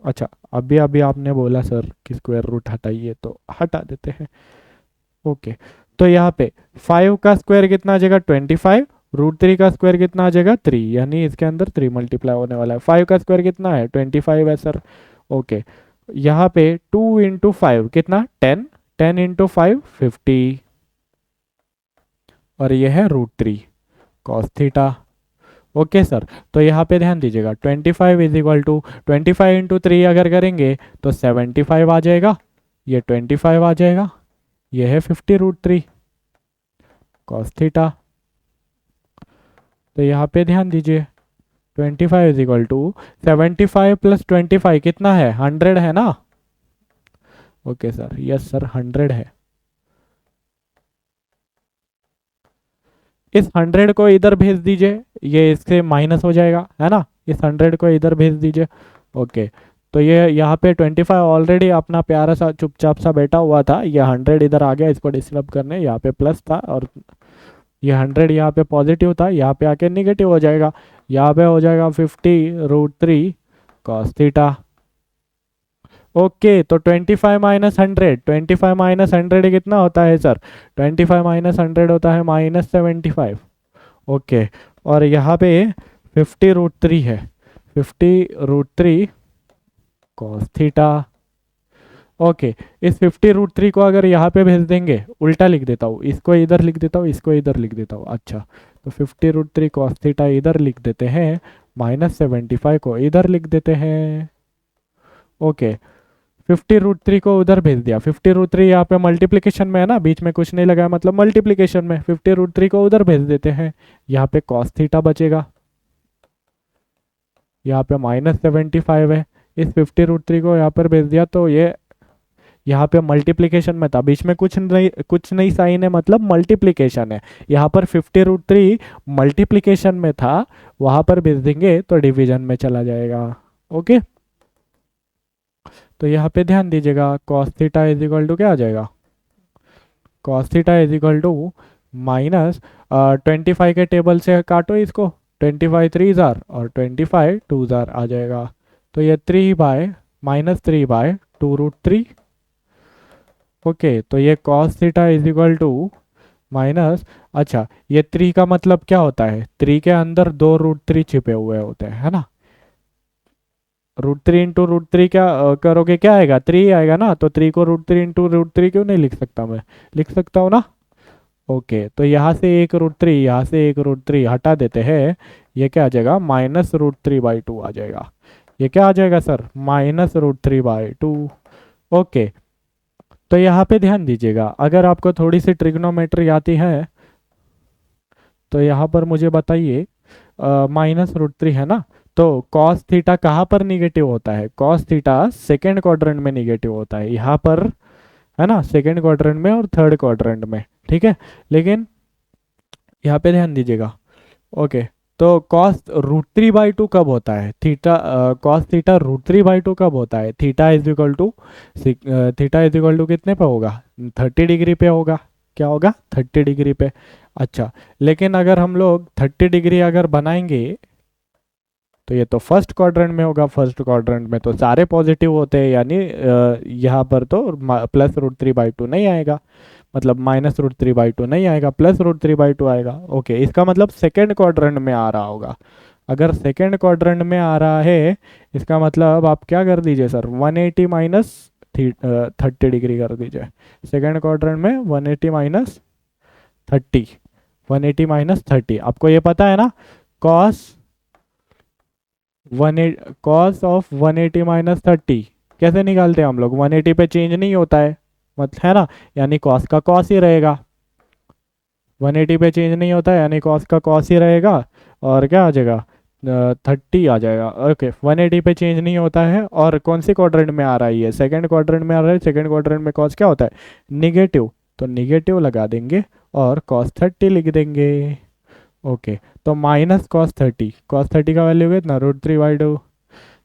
अच्छा अभी अभी आपने बोला सर कि स्क्वायर रूट हटाइए, तो हटा देते हैं। ओके, तो यहाँ पे 5 का स्क्वायर कितना आ जाएगा 25, √3 का स्क्वायर कितना आ जाएगा 3, यानी इसके अंदर 3 मल्टीप्लाई होने वाला है। 5 का स्क्वायर कितना है 25 है सर। ओके, यहाँ पे 2 इंटू 5 कितना 10, 10 इंटू 5 50, और ये है √3 cos थीटा। ओके सर, तो यहाँ पे ध्यान दीजिएगा 25 इज इक्वल टू 25 इंटू 3 अगर करेंगे तो 75 आ जाएगा, ये 25 आ जाएगा, ये है 50√3 cos थीटा। तो यहाँ पे ध्यान दीजिए 25 इज इक्वल टू 75 प्लस 25 कितना है 100 है ना। ओके सर, यस सर 100 है। इस 100 को इधर भेज दीजिए, ये इससे माइनस हो जाएगा, है ना, इस 100 को इधर भेज दीजिए। ओके, तो ये यहाँ पे 25 ऑलरेडी अपना प्यारा सा चुपचाप सा बैठा हुआ था, ये 100 इधर आ गया, इसको डिस्टर्ब करने, यहाँ पे प्लस था और ये 100 यहाँ पे पॉजिटिव था, यहाँ पे आके निगेटिव हो जाएगा, यहाँ पे हो जाएगा 50√3 कॉस थीटा। ओके, तो 25 माइनस 100, 25 माइनस 100 कितना होता है सर? 25 माइनस 100 होता है -75। ओके, और यहाँ पे 50√3 है, 50√3 कॉस थीटा। ओके, इस 50√3 को अगर यहाँ पे भेज देंगे, उल्टा लिख देता हूँ, इसको इधर लिख देता हूँ, इसको इधर लिख देता हूँ। अच्छा, तो 50√3 कॉस थीटा इधर लिख देते हैं, -75 को इधर लिख देते हैं। ओके, 50√3 को उधर भेज दिया। 50√3 यहाँ पे मल्टीप्लिकेशन में है ना, बीच में कुछ नहीं लगाया, मतलब मल्टीप्लिकेशन में 50√3 को उधर भेज देते हैं। यहाँ पे कॉस थीटा बचेगा, यहाँ पे -75 है, इस 50√3 को यहाँ पर भेज दिया, तो ये यहाँ पे मल्टीप्लिकेशन में था, बीच में कुछ नहीं साइन है, मतलब मल्टीप्लिकेशन है। यहाँ पर 50√3 मल्टीप्लिकेशन में था, वहां पर भेज देंगे तो डिवीजन में चला जाएगा। ओके, तो यहाँ पे ध्यान दीजिएगा, cos theta is equal to क्या आ जाएगा? Cos theta is equal to minus 25 के टेबल से काटो इसको, 25 3 जार और 25 2 जार आ जाएगा। तो ये 3/-2√3। ओके, तो ये cos theta is equal to minus, अच्छा ये 3 का मतलब क्या होता है? 3 के अंदर 2√3 छिपे हुए होते हैं, है ना। √3 इंटू √3 क्या करोगे, क्या आएगा? 3 आएगा ना, तो 3 को √3 इंटू √3 क्यों नहीं लिख सकता मैं? लिख सकता हूँ ना। ओके, तो यहाँ से एक √3, यहाँ से एक √3 हटा देते हैं, ये क्या आ जाएगा? -√3/2 आ जाएगा। ये क्या आ जाएगा सर? -√3/2। ओके, तो यहाँ पे ध्यान दीजिएगा, अगर आपको थोड़ी सी ट्रिग्नोमेट्री आती है तो यहाँ पर मुझे बताइए, -√3 है ना, तो कॉस थीटा कहाँ पर निगेटिव होता है? कॉस थीटा सेकेंड क्वाड्रेंट में निगेटिव होता है, यहाँ पर है ना, सेकेंड क्वाड्रेंट में और थर्ड क्वाड्रेंट में, ठीक है। लेकिन यहाँ पे ध्यान दीजिएगा। ओके, तो कॉस √3/2 कब होता है? कॉस थीटा √3/2 कब होता है? थीटा इज इक्वल टू कितने पे होगा? 30 डिग्री पे होगा। क्या होगा? 30 डिग्री पे। अच्छा, लेकिन अगर हम लोग 30 डिग्री अगर बनाएंगे तो ये तो फर्स्ट क्वाड्रेंट में होगा, फर्स्ट क्वाड्रेंट में तो सारे पॉजिटिव होते हैं, यानी यहाँ पर तो +√3/2 नहीं आएगा, मतलब -√3/2 नहीं आएगा, +√3/2 आएगा। ओके, इसका मतलब सेकेंड क्वाड्रेंट में आ रहा होगा। अगर सेकेंड क्वाड्रेंट में आ रहा है, इसका मतलब आप क्या कर दीजिए सर? 180 माइनस 30 डिग्री कर दीजिए। सेकेंड क्वाड्रेंट में 180 माइनस 30, 180 माइनस 30, आपको ये पता है ना, कॉस कॉस ऑफ 180 माइनस 30 कैसे निकालते हैं हम लोग? 180 पे चेंज नहीं होता है, मतलब है ना, यानी कॉस का कॉस ही रहेगा। 180 पे चेंज नहीं होता है, यानी कॉस का कॉस ही रहेगा, और क्या आ जाएगा? 30 आ जाएगा। ओके, 180 पे चेंज नहीं होता है, और कौन से क्वाड्रेंट में आ रहा है? ये सेकंड क्वाड्रेंट में आ रहा है। सेकंड क्वाड्रेंट में कॉस क्या होता है? निगेटिव, तो निगेटिव लगा देंगे और cos 30 लिख देंगे। ओके, तो -cos 30, cos 30 का वैल्यू कितना? √3/2।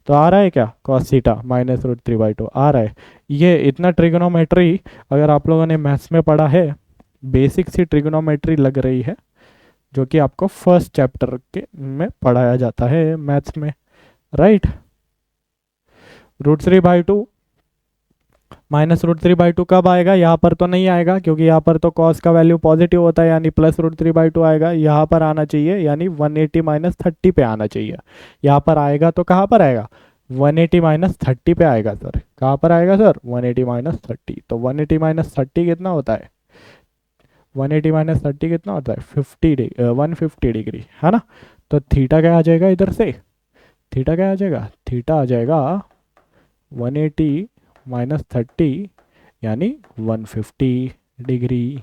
तो आ रहा है क्या? cos थीटा -√3/2 आ रहा है। ये इतना ट्रिग्नोमेट्री अगर आप लोगों ने मैथ्स में पढ़ा है, बेसिक सी ट्रिग्नोमेट्री लग रही है, जो कि आपको फर्स्ट चैप्टर के में पढ़ाया जाता है मैथ्स में, राइट। √3/2 -√3/2 कब आएगा? यहाँ पर तो नहीं आएगा, क्योंकि यहाँ पर तो कॉस का वैल्यू पॉजिटिव होता है, यानी +√3/2 आएगा। यहाँ पर आना चाहिए, यानी 180 माइनस 30 पे आना चाहिए। यहाँ पर आएगा तो कहाँ पर आएगा? 180 माइनस 30 पे आएगा सर। कहाँ पर आएगा सर? 180 माइनस 30। तो 180 माइनस 30 कितना होता है? 180 माइनस 30 कितना होता है? 150 डिग्री, है ना। तो थीटा क्या आ जाएगा इधर से? थीटा क्या आ जाएगा? थीटा आ जाएगा 180 माइनस 30, यानी 150 डिग्री।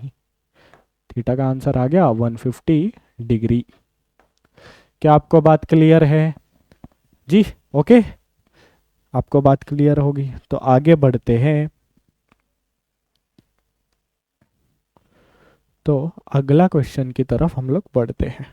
थीटा का आंसर आ गया 150 डिग्री। क्या आपको बात क्लियर है जी? ओके, आपको बात क्लियर होगी तो आगे बढ़ते हैं। तो अगला क्वेश्चन की तरफ हम लोग बढ़ते हैं।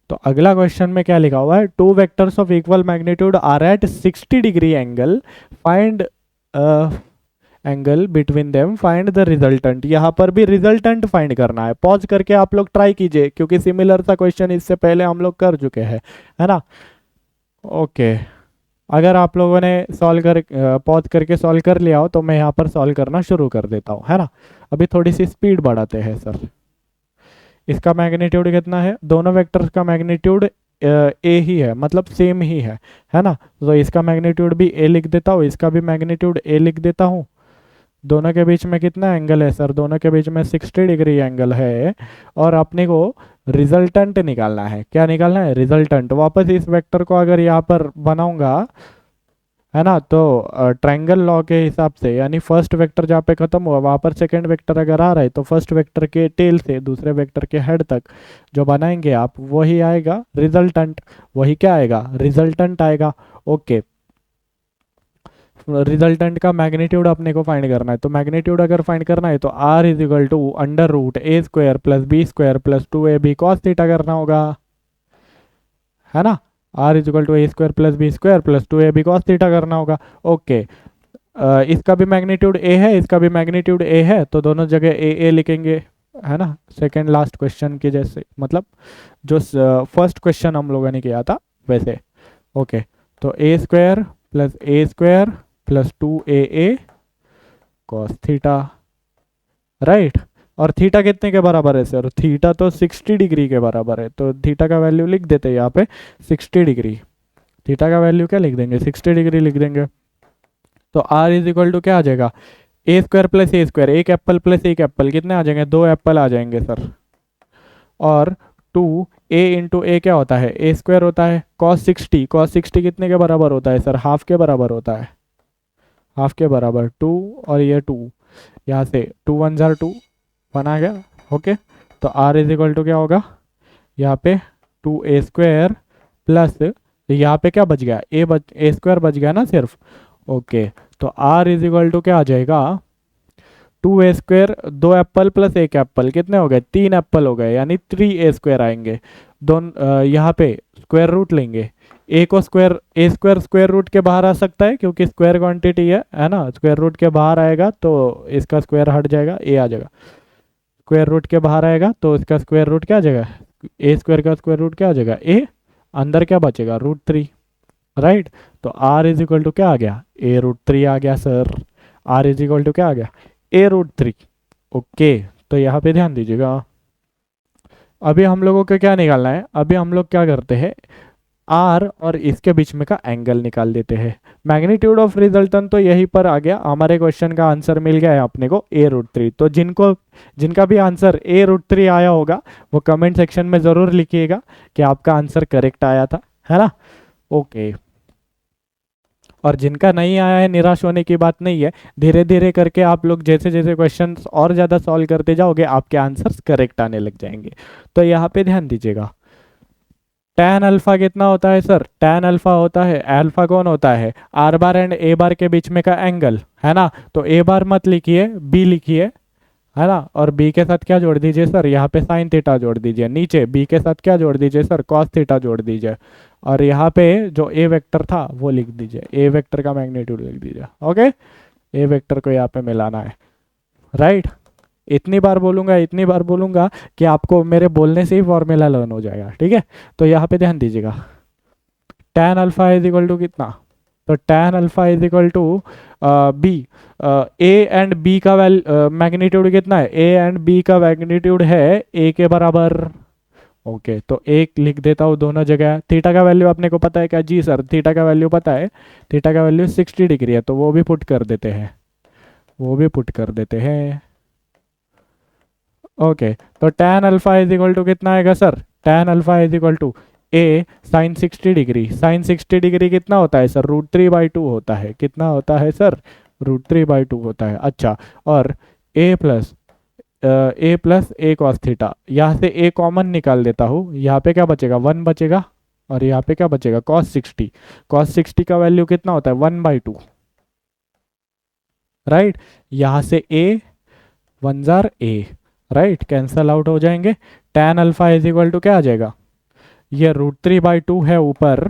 तो अगला क्वेश्चन में क्या लिखा हुआ है? 2 vectors of equal magnitude are at 60 degree angle, find angle between them, find the resultant. यहाँ पर भी रिजल्टेंट फाइंड करना है। पॉज करके आप लोग ट्राई कीजिए, क्योंकि सिमिलर सा क्वेश्चन इससे पहले हम लोग कर चुके हैं, है ना। ओके, अगर आप लोगों ने सॉल्व कर पॉज करके सॉल्व कर लिया हो तो मैं यहाँ पर सॉल्व करना शुरू कर देता हूँ, है ना। अभी थोड़ी सी स्पीड बढ़ाते हैं सर। इसका मैग्नीट्यूड कितना है, दोनों वेक्टर्स का मैग्नीट्यूड ए ही है, मतलब सेम ही है ना। तो इसका मैग्नीट्यूड भी ए लिख देता हूँ, इसका भी मैग्नीट्यूड ए लिख देता हूँ। दोनों के बीच में कितना एंगल है सर, दोनों के बीच में 60 डिग्री एंगल है। और अपने को रिजल्टेंट निकालना है, क्या निकालना है, रिजल्टेंट। वापस इस वेक्टर को अगर यहाँ पर बनाऊंगा, है ना, तो ट्रायंगल लॉ के हिसाब से, यानी फर्स्ट वेक्टर जहाँ पे खत्म हुआ वहां पर सेकंड वेक्टर अगर आ रहा है तो फर्स्ट वेक्टर के टेल से दूसरे वेक्टर के हेड तक जो बनाएंगे आप, वही आएगा रिजल्टेंट। वही क्या आएगा, रिजल्टेंट आएगा। ओके, रिजल्टेंट का मैग्नीट्यूड अपने को फाइंड करना है। तो मैग्नीट्यूड अगर फाइंड करना है तो R is equal to under root A square plus B square plus 2ab cos theta करना होगा, है ना। R is equal to A square plus B square plus 2ab cos theta करना होगा। ओके, इसका भी मैग्नीट्यूड ए है, इसका भी मैग्नीट्यूड ए है, तो दोनों जगह ए लिखेंगे, है ना। सेकंड लास्ट क्वेश्चन के जैसे, मतलब जो फर्स्ट क्वेश्चन हम लोगों ने किया था वैसे। ओके, तो a square plus 2a cos theta, right. और थीटा कितने के बराबर है सर, थीटा तो 60 डिग्री के बराबर है, तो थीटा का वैल्यू लिख देते हैं यहाँ पे 60 डिग्री। थीटा का वैल्यू क्या लिख देंगे, 60 डिग्री लिख देंगे। तो आर इज इक्वल टू क्या आ जाएगा, a square plus A square, एक एप्पल प्लस एक एप्पल, कितने आ जाएंगे, 2 एप्पल आ जाएंगे सर। और 2a इंटू ए क्या होता है, ए स्क्वायर होता है। कॉस 60, कॉस 60 कितने के बराबर होता है सर, हाफ के बराबर होता है, हाफ के बराबर 2, और ये 2, यहाँ से 2 1 जार 2 बना गया। ओके, तो आर इज इक्वल टू क्या होगा, यहाँ पे 2a स्क्वायर प्लस, यहाँ पे क्या बच गया, ए स्क्वायर बच गया ना सिर्फ। ओके, तो आर इज इक्वल टू क्या आ जाएगा, 2a स्क्वायर, 2 एप्पल प्लस एक एप्पल, कितने हो गए, 3 एप्पल हो गए, यानी 3a स्क्वायर आएंगे। दोनों यहाँ पे स्क्वायर रूट लेंगे, ए को स्क्वायर, ए स्क्वायर स्क्वायर रूट के बाहर आ सकता है क्योंकि स्क्वायर क्वांटिटी है ना। स्क्वायर रूट के बाहर आएगा तो इसका स्क्वायर हट जाएगा, ए आ जाएगा। स्क्वायर रूट के बाहर आएगा तो इसका स्क्वायर रूट क्या आ जाएगा, ए स्क्वायर का स्क्वायर रूट क्या आ जाएगा, ए। अंदर क्या बचेगा, √3, राइट। तो आर इज इक्वल टू क्या आ गया, a√3 आ गया sir. R is equal to क्या आ गया, a√3। ओके, तो यहाँ पे ध्यान दीजिएगा। अभी हम लोगों को क्या निकालना है, अभी हम लोग क्या करते हैं, आर और इसके बीच में का एंगल निकाल देते हैं। मैग्नीट्यूड ऑफ रिजल्टेंट तो यहीं पर आ गया, हमारे क्वेश्चन का आंसर मिल गया है अपने को a√3। तो जिनका भी आंसर a√3 आया होगा वो कमेंट सेक्शन में ज़रूर लिखिएगा कि आपका आंसर करेक्ट आया था, है ना। ओके, और जिनका नहीं आया है निराश होने की बात नहीं है, धीरे धीरे करके आप लोग जैसे जैसे क्वेश्चन और ज़्यादा सॉल्व करते जाओगे आपके आंसर्स करेक्ट आने लग जाएंगे। तो यहाँ पे ध्यान दीजिएगा, tan अल्फा कितना होता है सर, tan अल्फा होता है, अल्फा कौन होता है, आर बार एंड ए बार के बीच में का एंगल, है ना। तो ए बार मत लिखिए, बी लिखिए, है ना। और बी के साथ क्या जोड़ दीजिए सर, यहाँ पे साइन थीटा जोड़ दीजिए। नीचे बी के साथ क्या जोड़ दीजिए सर, कॉस थीटा जोड़ दीजिए। और यहाँ पे जो ए वेक्टर था वो लिख दीजिए, ए वेक्टर का मैग्नीट्यूड लिख दीजिए। ओके, ए वेक्टर को यहाँ पे मिलाना है, राइट। इतनी बार बोलूंगा, इतनी बार बोलूंगा कि आपको मेरे बोलने से ही फॉर्मूला लर्न हो जाएगा, ठीक है। तो यहाँ पे ध्यान दीजिएगा, tan alpha is equal to कितना, तो tan alpha is equal to B, A and B का मैग्नीट्यूड कितना है, ए एंड बी का मैग्नीट्यूड है ए के बराबर। ओके, तो एक लिख देता हूँ दोनों जगह। थीटा का वैल्यू अपने को पता है क्या, जी सर थीटा का वैल्यू पता है, थीटा का वैल्यू 60 डिग्री है, तो वो भी पुट कर देते हैं, वो भी पुट कर देते हैं। ओके, तो tan alpha is equal to कितना आएगा sir, tan alpha is equal to A sine 60 degree. Sine 60 degree कितना होता है सर, √3/2 होता है। कितना होता है सर, √3/2 होता है। अच्छा, और a plus A cos theta, यहाँ से a कॉमन निकाल देता हूँ, यहाँ पे क्या बचेगा, 1 बचेगा, और यहाँ पे क्या बचेगा, cos 60। cos 60 का वैल्यू कितना होता है, 1/2, राइट। यहाँ से a 1 जार a, राइट, कैंसल आउट हो जाएंगे। tan alpha is equal to क्या आ जाएगा, ये √3/2 है ऊपर,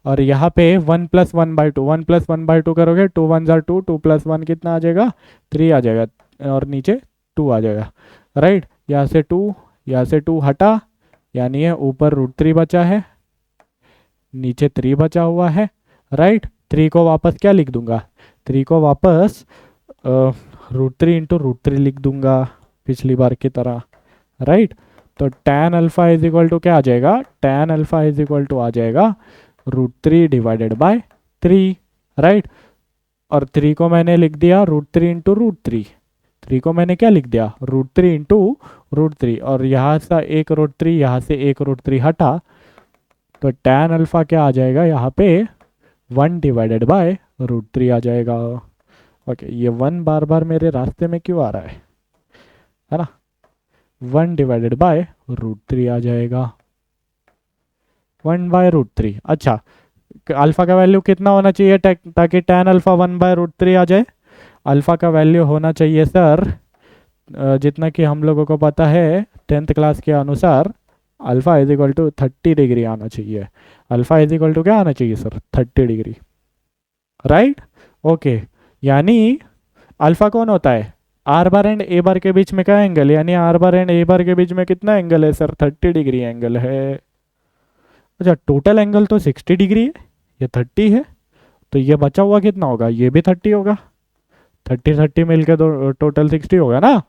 और यहाँ पे 1 + 1/2, 1 + 1/2 करोगे, 2 1 जार 2, 2 + 1 कितना आ जाएगा, 3 आ जाएगा, और नीचे 2 आ जाएगा, राइट। यहाँ से 2, यहाँ से 2 हटा, यानी ये ऊपर √3 बचा है, नीचे 3 बचा हुआ है, राइट। 3 को वापस क्या लिख दूंगा, 3 को वापस √3 इंटू √3 लिख दूंगा पिछली बार की तरह, राइट। तो tan alpha is equal to क्या आ जाएगा, tan alpha is equal to आ जाएगा √3 डिवाइडेड बाय 3, राइट। और 3 को मैंने लिख दिया √3 इंटू √3, 3 को मैंने क्या लिख दिया √3 इंटू √3, और यहाँ से एक √3, यहाँ से एक √3 हटा, तो tan अल्फा क्या आ जाएगा यहाँ पे 1 डिवाइडेड बाय √3 आ जाएगा। ओके, ये 1 बार बार मेरे रास्ते में क्यों आ रहा है ना। 1 डिवाइडेड बाय √3 आ जाएगा, 1 बाय √3। अच्छा, अल्फा का वैल्यू कितना होना चाहिए ताकि tan अल्फा 1 बाय √3 आ जाए। अल्फा का वैल्यू होना चाहिए सर, जितना कि हम लोगों को पता है 10th क्लास के अनुसार, alpha is equal to 30 degree आना चाहिए। अल्फा इज इक्वल टू क्या आना चाहिए सर, 30 डिग्री, राइट। ओके, यानी अल्फा कौन होता है, आर बार एंड ए बार के बीच में क्या एंगल, यानी आर बार एंड ए बार के बीच में कितना एंगल है सर, 30 डिग्री एंगल है। अच्छा, टोटल एंगल तो 60 डिग्री है, ये 30 है, तो ये बचा हुआ कितना होगा, ये भी 30 होगा, 30 30 मिलकर तो टोटल 60 होगा ना,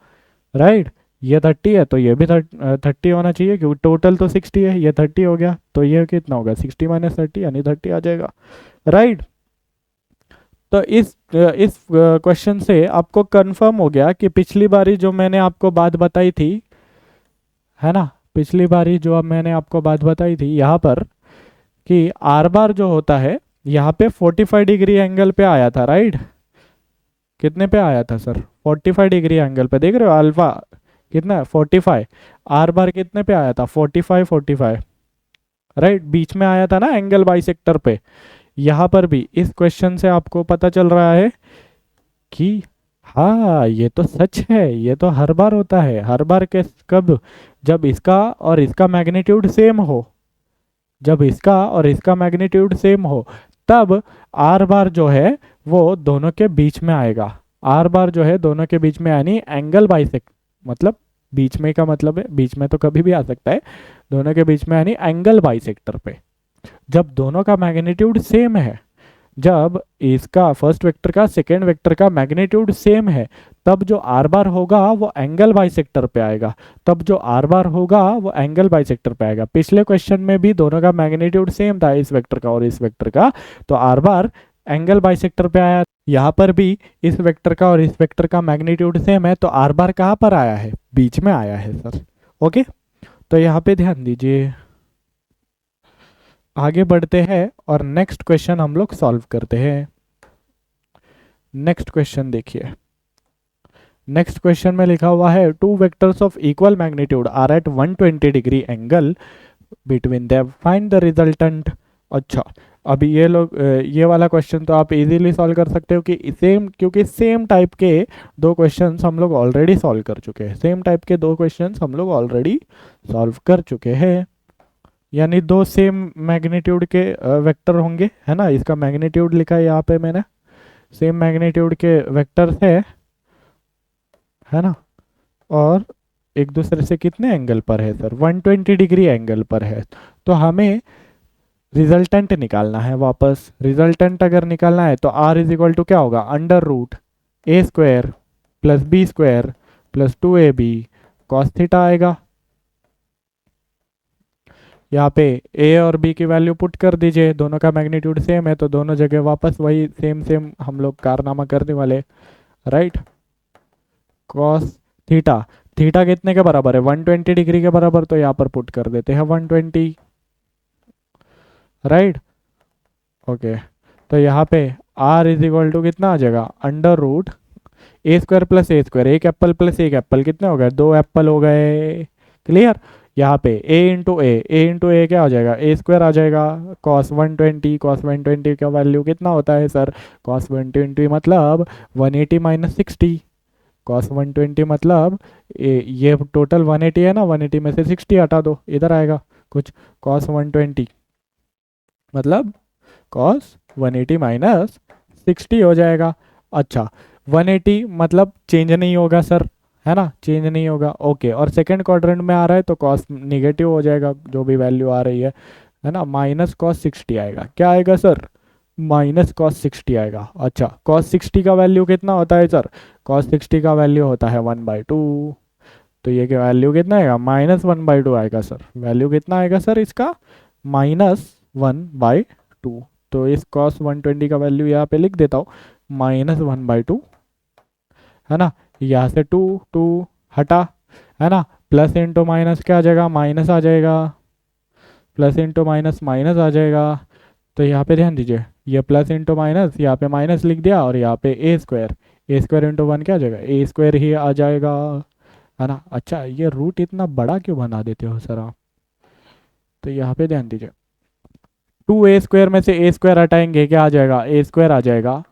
राइट। ये 30 है तो ये भी 30 होना चाहिए, क्योंकि टोटल तो 60 है, ये 30 हो गया, तो ये कितना होगा 60 माइनस 30 यानी 30 आ जाएगा, राइट। तो इस क्वेश्चन से आपको कंफर्म हो गया कि पिछली बारी जो मैंने आपको बात बताई थी, है ना, पिछली बारी जो अब मैंने आपको बात बताई थी यहाँ पर, कि आर बार जो होता है यहाँ पे 45 डिग्री एंगल पे आया था, राइट। कितने पे आया था सर, 45 डिग्री एंगल पे, देख रहे हो अल्फा कितना है 45, आर बार कितने पे आया था 45 45, राइट, बीच में आया था ना एंगल बाइसेक्टर पे। यहाँ पर भी इस क्वेश्चन से आपको पता चल रहा है कि हाँ ये तो सच है, ये तो हर बार होता है, हर बार के कब, जब इसका और इसका मैग्नीट्यूड सेम हो, जब इसका और इसका मैग्नीट्यूड सेम हो तब आर बार जो है वो दोनों के बीच में आएगा। आर बार जो है दोनों के बीच में, यानी एंगल बाइसेक्ट, मतलब बीच में का मतलब है बीच में तो कभी भी आ सकता है, दोनों के बीच में यानी एंगल बाइसेक्टर पे जब दोनों का मैग्नीट्यूड सेम है, जब इसका फर्स्ट वेक्टर का सेकेंड वेक्टर का मैग्नीट्यूड सेम है, तब जो आर बार होगा वो एंगल बाइसेक्टर पे आएगा, तब जो आर बार होगा वो एंगल बाइसेक्टर पे आएगा। पिछले क्वेश्चन में भी दोनों का मैग्नीट्यूड सेम था, इस वेक्टर का और इस वेक्टर का, तो आर बार एंगल बाइसेक्टर पे आया। यहाँ पर भी इस वेक्टर का और इस वेक्टर का मैग्नीट्यूड सेम है, तो आर बार कहाँ पर आया है, बीच में आया है सर। ओके, तो यहाँ पे ध्यान दीजिए, आगे बढ़ते हैं और नेक्स्ट क्वेश्चन हम लोग सॉल्व करते हैं। नेक्स्ट क्वेश्चन देखिए, नेक्स्ट क्वेश्चन में लिखा हुआ है two vectors of equal magnitude are at 120 degree angle between them, find the resultant. अच्छा, अभी ये लोग ये वाला क्वेश्चन तो आप इजीली सॉल्व कर सकते हो कि सेम, क्योंकि सेम टाइप के दो क्वेश्चंस हम लोग ऑलरेडी सॉल्व कर चुके हैं, सेम टाइप के दो क्वेश्चंस हम लोग ऑलरेडी सॉल्व कर चुके हैं, यानी दो सेम मैग्नीट्यूड के वेक्टर होंगे, है ना। इसका मैग्नीट्यूड लिखा है यहाँ पे मैंने, सेम मैग्नीट्यूड के वेक्टर्स है ना, और एक दूसरे से कितने एंगल पर है सर, 120 डिग्री एंगल पर है। तो हमें रिजल्टेंट निकालना है वापस। रिजल्टेंट अगर निकालना है तो आर इज इक्वल टू क्या होगा, √a² + b² + 2ab cos theta आएगा। यहाँ पे a और b की वैल्यू पुट कर दीजिए, दोनों का मैग्नीट्यूड सेम है तो दोनों जगह वापस वही सेम सेम हम लोग कारनामा करने वाले, राइट। cos थीटा, थीटा कितने के बराबर है 120 डिग्री के बराबर, तो यहाँ पर पुट कर देते हैं 120, राइट। ओके, तो यहाँ पे r इज इक्वल टू कितना आ जाएगा, √a² + a², एक एप्पल प्लस एक एप्पल कितने हो गए, दो एप्पल हो गए, क्लियर। यहाँ पे a क्या हो जाएगा, a² आ जाएगा, cos 120 का वैल्यू कितना होता है सर, cos 120 मतलब 180 - 60, cos 120 मतलब ये टोटल 180 है ना, 180 में से 60 हटा दो, इधर आएगा कुछ, cos 120 मतलब cos 180 - 60 हो जाएगा। अच्छा, 180 मतलब चेंज नहीं होगा सर, है ना, चेंज नहीं होगा, ओके। और सेकंड क्वाड्रेंट में आ रहा है तो cos निगेटिव हो जाएगा, जो भी वैल्यू आ रही है ना, -cos 60 आएगा, क्या आएगा सर, माइनस कॉस 60 आएगा। अच्छा, कॉस 60 का वैल्यू कितना होता है सर? कॉस 60 का वैल्यू होता है 1/2। तो ये क्या वैल्यू कितना आएगा? -1/2 आएगा सर। वैल्यू कितना आएगा सर इसका? -1/2। तो इस कॉस 120 का वैल्यू यहाँ पे लिख देता हूँ, -1/2, है ना। यहाँ से टू टू हटा, है ना। प्लस इंटू माइनस क्या आ जाएगा? माइनस आ जाएगा। प्लस इंटू माइनस माइनस आ जाएगा। तो यहाँ पे ध्यान दीजिए, ये प्लस इंटू माइनस, यहाँ पे माइनस लिख दिया, और यहाँ पे ए स्क्वायर इंटू 1 क्या आ जाएगा? ए स्क्वायर ही आ जाएगा, है ना। अच्छा, ये रूट इतना बड़ा क्यों बना देते हो सर आप? तो यहाँ पे ध्यान दीजिए, 2a² में से a² हटाएंगे, क्या आ जाएगा? a² आ जाएगा।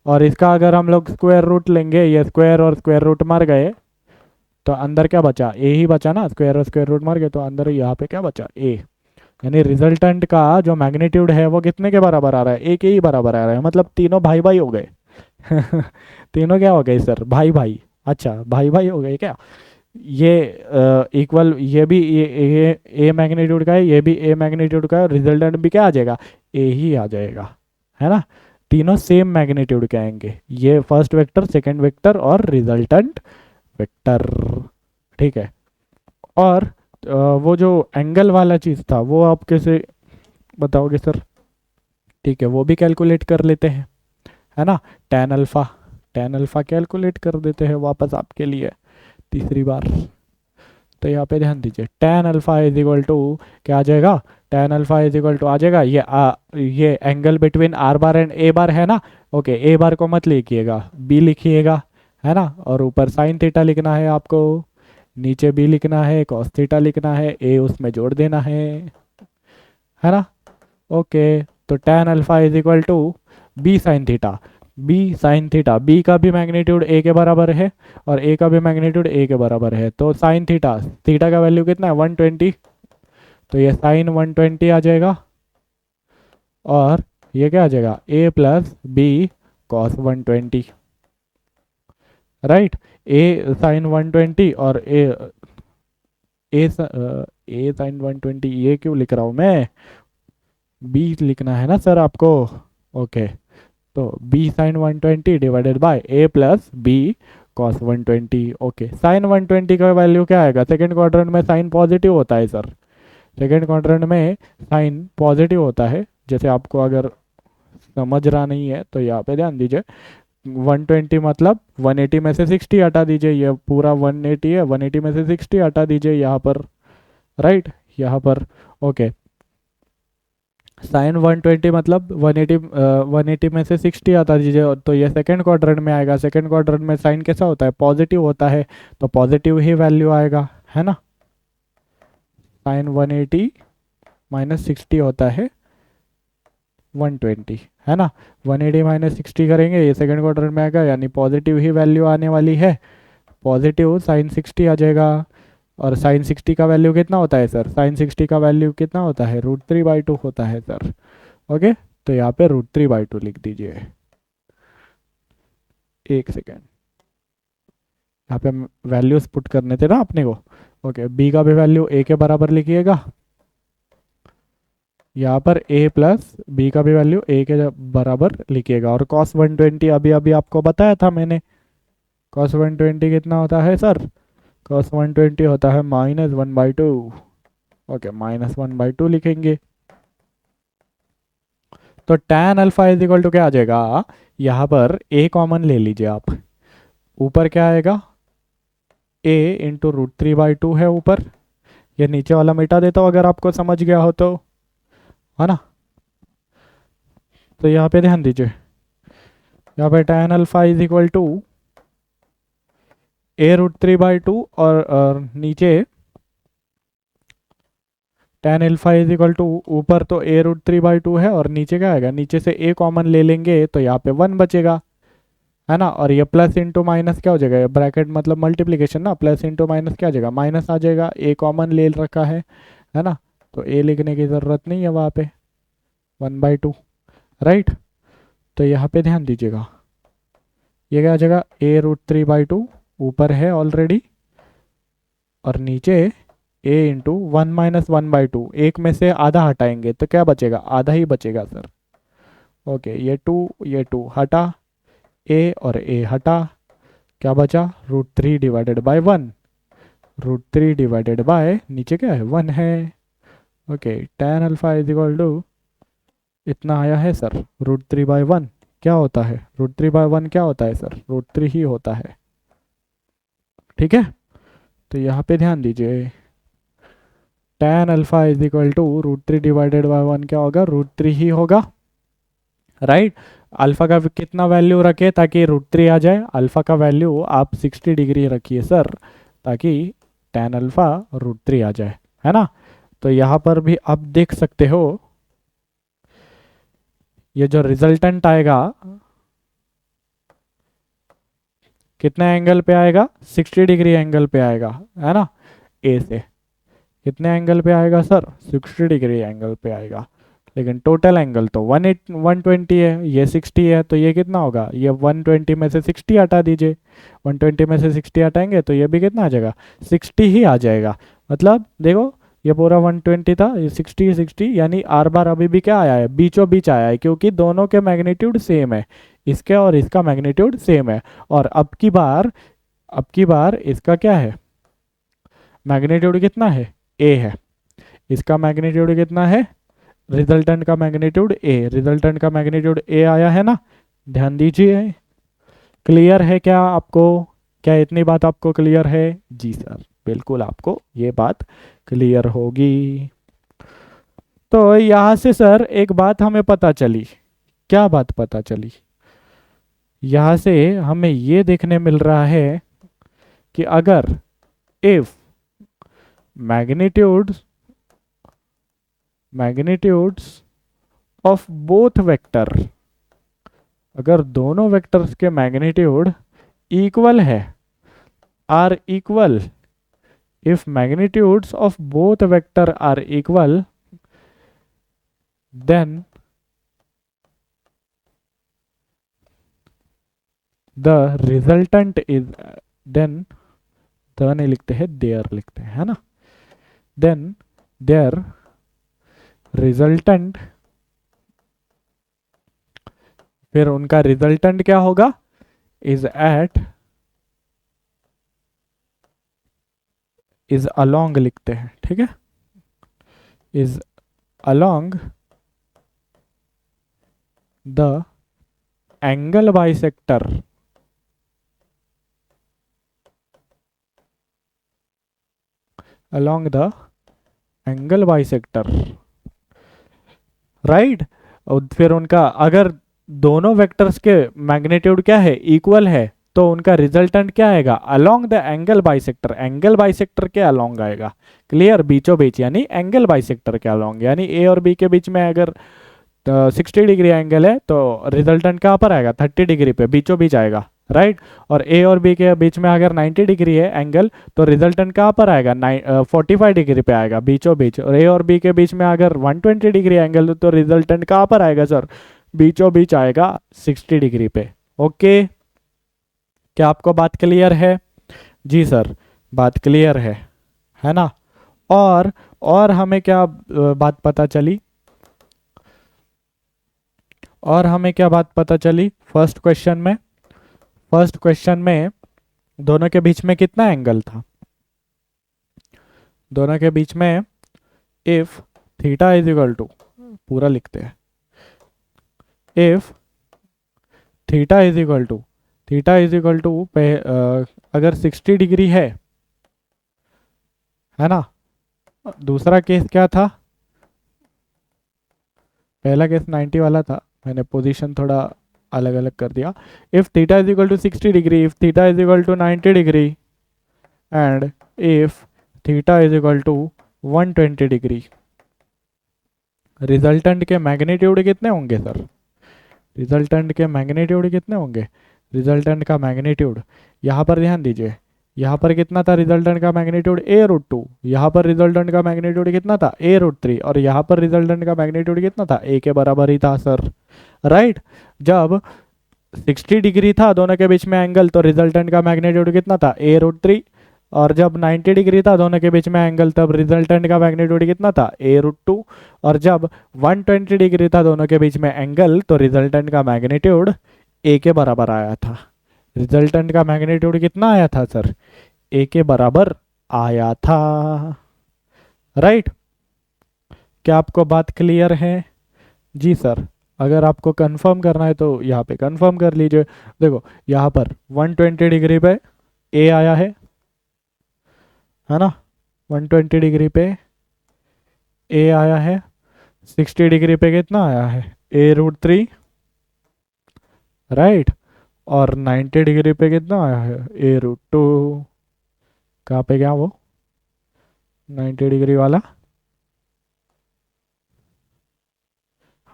और इसका अगर हम लोग स्क्वायर रूट लेंगे, ये स्क्वायर और स्क्वायर रूट मर गए, तो अंदर क्या बचा? ए ही बचा ना। स्क्वायर और स्क्वायर रूट मर गए, तो अंदर यहाँ पे क्या बचा? ए। यानी रिजल्टेंट का जो मैग्नीट्यूड है वो कितने के बराबर आ रहा है? ए के ही बराबर आ रहा है। मतलब तीनों भाई भाई हो गए। तीनों क्या हो गए सर? भाई भाई। अच्छा, भाई भाई हो गए क्या? ये इक्वल, ये भी ये ए मैग्नीट्यूड का है, ये भी ए मैग्नीट्यूड का है, रिजल्टेंट भी क्या आ जाएगा? ए ही आ जाएगा, है ना। तीनों सेम मैग्नीट्यूड के आएंगे, ये फर्स्ट वेक्टर, सेकंड वेक्टर और रिजल्टेंट वेक्टर। ठीक है। और वो जो एंगल वाला चीज़ था वो आप कैसे बताओगे सर? ठीक है, वो भी कैलकुलेट कर लेते हैं, है ना। टेन अल्फ़ा कैलकुलेट कर देते हैं वापस आपके लिए तीसरी बार। तो यहाँ पे ध्यान दीजिए, tan alpha is equal to क्या आ जाएगा? Tan alpha is equal to आ जाएगा, ये angle between are bar and A bar है ना। ओके, ए बार को मत लिखिएगा, बी लिखिएगा, है ना। और ऊपर साइन थीटा लिखना है आपको, नीचे बी लिखना है, कॉस थीटा लिखना है, ए उसमें जोड़ देना है ना। ओके, तो tan alpha is equal to B sine theta. B का भी मैग्नीट्यूड ए के बराबर है, और ए का भी मैग्नीट्यूड ए के बराबर है। तो साइन थीटा, थीटा का वैल्यू कितना है? 120। तो ये साइन 120 आ जाएगा, और ये क्या आ जाएगा? ए प्लस बी कॉस 120, राइट। ए साइन 120 और ए साइन 120, ये क्यों लिख रहा हूँ मैं? बी लिखना है ना सर आपको। ओके, तो B sine 120 divided by A plus B cos 120। Okay, sine 120 का वैल्यू क्या आएगा? सेकंड क्वाड्रेंट में साइन पॉजिटिव होता है सर। सेकंड क्वाड्रेंट में साइन पॉजिटिव होता है। जैसे आपको अगर समझ रहा नहीं है तो यहाँ पे ध्यान दीजिए, 120 मतलब 180 में से 60 हटा दीजिए, ये पूरा 180 है, 180 में से 60 हटा दीजिए यहाँ पर, राइट, यहाँ पर। ओके, साइन 120 मतलब 180, 180 में से 60 हटा दीजिए, तो ये सेकंड क्वाड्रेंट में आएगा। सेकंड क्वाड्रेंट में साइन कैसा होता है? पॉजिटिव होता है, तो पॉजिटिव ही वैल्यू आएगा, है ना। साइन 180 माइनस 60 होता है 120, है ना। 180 माइनस 60 करेंगे, ये सेकंड क्वाड्रेंट में आएगा, यानी पॉजिटिव ही वैल्यू आने वाली है। पॉजिटिव साइन 60 आ जाएगा। और साइन 60 का वैल्यू कितना होता है सर? साइन 60 का वैल्यू कितना होता है? √3/2 होता है सर। ओके, तो यहाँ पे √3/2 लिख दीजिए। एक सेकेंड, यहाँ पे वैल्यूज पुट करने थे ना अपने को। ओके, बी का भी वैल्यू ए के बराबर लिखिएगा। यहाँ पर ए प्लस बी का भी वैल्यू ए के बराबर लिखिएगा। और कॉस 120 अभी अभी आपको बताया था मैंने, कॉस 120 कितना होता है सर? कॉस 120 होता है -1/2। ओके, -1/2 लिखेंगे। तो tan alpha is equal to क्या आ जाएगा? यहाँ पर a कॉमन ले लीजिए आप, ऊपर क्या आएगा? a इंटू √3/2 है ऊपर। ये नीचे वाला मिटा देता हूँ अगर आपको समझ गया हो तो, है ना। तो यहाँ पे ध्यान दीजिए, यहाँ पे tan alpha is equal to a√3/2, और नीचे tan alpha is equal to, ऊपर तो a√3/2 है, और नीचे क्या आएगा? नीचे से a कॉमन ले लेंगे तो यहाँ पे 1 बचेगा, है ना। और ये प्लस इंटू माइनस क्या हो जाएगा? ब्रैकेट मतलब मल्टीप्लिकेशन ना, प्लस इंटू माइनस क्या आ जाएगा? माइनस आ जाएगा। ए कॉमन ले रखा है ना। तो ए लिखने की ज़रूरत नहीं है वहाँ पे, 1/2, राइट। तो यहाँ पे ध्यान दीजिएगा, ये क्या आ जाएगा? a√3/2 ऊपर है ऑलरेडी, और नीचे a इंटू 1 - 1/2, एक में से आधा हटाएंगे तो क्या बचेगा? आधा ही बचेगा सर। ओके, ये टू हटा, ए और ए हटा, क्या बचा, √3/1, √3/, नीचे क्या है, 1 है। Okay, tan alpha is equal to इतना आया है सर, √3/1 क्या होता है, √3/1 क्या होता है सर, √3 ही होता है। ठीक है, तो यहाँ पे ध्यान दीजिए, tan alpha is equal to √3/1 क्या होगा, √3 ही होगा, राइट। अल्फा का कितना वैल्यू रखे ताकि √3 आ जाए, अल्फा का वैल्यू आप 60 डिग्री रखिए सर, ताकि tan अल्फा √3 आ जाए, है ना। तो यहाँ पर भी आप देख सकते हो, ये जो रिजल्टेंट आएगा कितने एंगल पे आएगा, 60 डिग्री एंगल पे आएगा, है ना। ए से कितने एंगल पे आएगा सर, 60 डिग्री एंगल पे आएगा, लेकिन टोटल एंगल तो 120 है, ये 60 है, तो ये कितना होगा, ये 120 में से 60 हटा दीजिए, 120 में से 60 हटाएंगे तो ये भी कितना आ जाएगा, 60 ही आ जाएगा। मतलब देखो, ये पूरा 120 था, ये 60 60, यानी आर बार अभी भी क्या आया है, बीचों बीच आया है, क्योंकि दोनों के मैग्नीट्यूड सेम है, इसके और इसका मैग्नीट्यूड सेम है। और अब की बार इसका क्या है, मैग्नीट्यूड कितना है, ए है, इसका मैग्नीट्यूड कितना है, रिजल्टेंट का मैग्नीट्यूड ए, रिजल्टेंट का मैग्नीट्यूड ए आया है ना। ध्यान दीजिए, क्लियर है क्या आपको, क्या इतनी बात आपको क्लियर है, जी सर बिल्कुल आपको ये बात क्लियर होगी। तो यहाँ से सर एक बात हमें पता चली, क्या बात पता चली, यहाँ से हमें ये देखने मिल रहा है कि अगर if magnitudes of both vector, अगर दोनों वेक्टर्स के मैग्नीट्यूड इक्वल है, are equal, if magnitudes of both vector are equal, then the resultant is, then the नहीं लिखते हैं, देयर लिखते हैं, है ना, देन देयर रिजल्टेंट, फिर उनका रिजल्टेंट क्या होगा, इज एट, इज अलोंग लिखते हैं, ठीक है, is along the angle bisector, along the angle bisector, right. और फिर उनका अगर दोनों वेक्टर्स के मैग्नीट्यूड क्या है, इक्वल है, तो उनका रिजल्टेंट क्या आएगा, along the angle bisector, angle bisector के अलोंग आएगा, क्लियर, बीचों बीच, यानी एंगल बाइसेक्टर के अलोंग, यानी ए और बी के बीच में अगर 60 डिग्री एंगल है तो रिजल्टेंट कहाँ पर आएगा, 30 डिग्री पे, बीचों बीच आएगा, राइट। और ए और बी के बीच में अगर 90 डिग्री है एंगल, तो रिजल्टेंट कहाँ पर आएगा, 45 डिग्री पे आएगा, बीचों बीच। और ए और बी के बीच में अगर 120 डिग्री एंगल, तो रिजल्टेंट कहाँ पर आएगा सर, बीचों बीच आएगा 60 डिग्री पे। ओके, क्या आपको बात क्लियर है, जी सर बात क्लियर है ना। और हमें क्या बात पता चली, और हमें क्या बात पता चली, फर्स्ट क्वेश्चन में दोनों के बीच में कितना एंगल था, दोनों के बीच में if theta is equal to, पूरा लिखते हैं, if theta is equal to, अगर 60 डिग्री है ना। दूसरा केस क्या था, पहला केस 90 वाला था, मैंने पोजीशन थोड़ा अलग अलग कर दिया। If theta is equal to 60 degree, if theta is equal to 90 degree, and if theta is equal to 120 degree, resultant के मैग्नीट्यूड कितने होंगे सर, रिजल्टेंट के मैग्नीट्यूड कितने होंगे, रिजल्टेंट का मैग्नीट्यूड, यहाँ पर ध्यान दीजिए, यहाँ पर कितना था रिजल्टेंट का मैग्नीट्यूड, a√2, यहाँ पर रिजल्टेंट का मैग्नीट्यूड कितना था, a√3, और यहाँ पर रिजल्टेंट का मैग्नीट्यूड कितना था, a के बराबर ही था सर, राइट। जब 60 डिग्री था दोनों के बीच में एंगल, तो रिजल्टेंट का मैग्नीट्यूड कितना था, a√3, और जब 90 डिग्री था दोनों के बीच में एंगल, तब रिजल्टेंट का मैग्नीट्यूड कितना था, a√2। और जब 120 डिग्री था दोनों के बीच में एंगल, तो रिजल्टेंट का मैग्नीट्यूड a के बराबर आया था। रिजल्टेंट का मैग्नीट्यूड कितना आया था सर, a के बराबर आया था। राइट, क्या आपको बात क्लियर है? जी सर। अगर आपको कंफर्म करना है तो यहाँ पे कंफर्म कर लीजिए। देखो यहाँ पर 120 डिग्री पे a आया है ना, 120 डिग्री पे a आया है। 60 डिग्री पे कितना आया है, a√3। राइट, और 90 डिग्री पे कितना आया है, a√2। कहाँ पे गया वो 90 डिग्री वाला?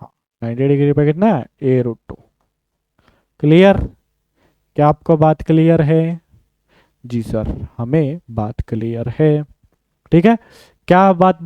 हाँ, 90 डिग्री पे कितना है, a√2। क्लियर? क्या आपको बात क्लियर है? जी सर, हमें बात क्लियर है। ठीक है, क्या बात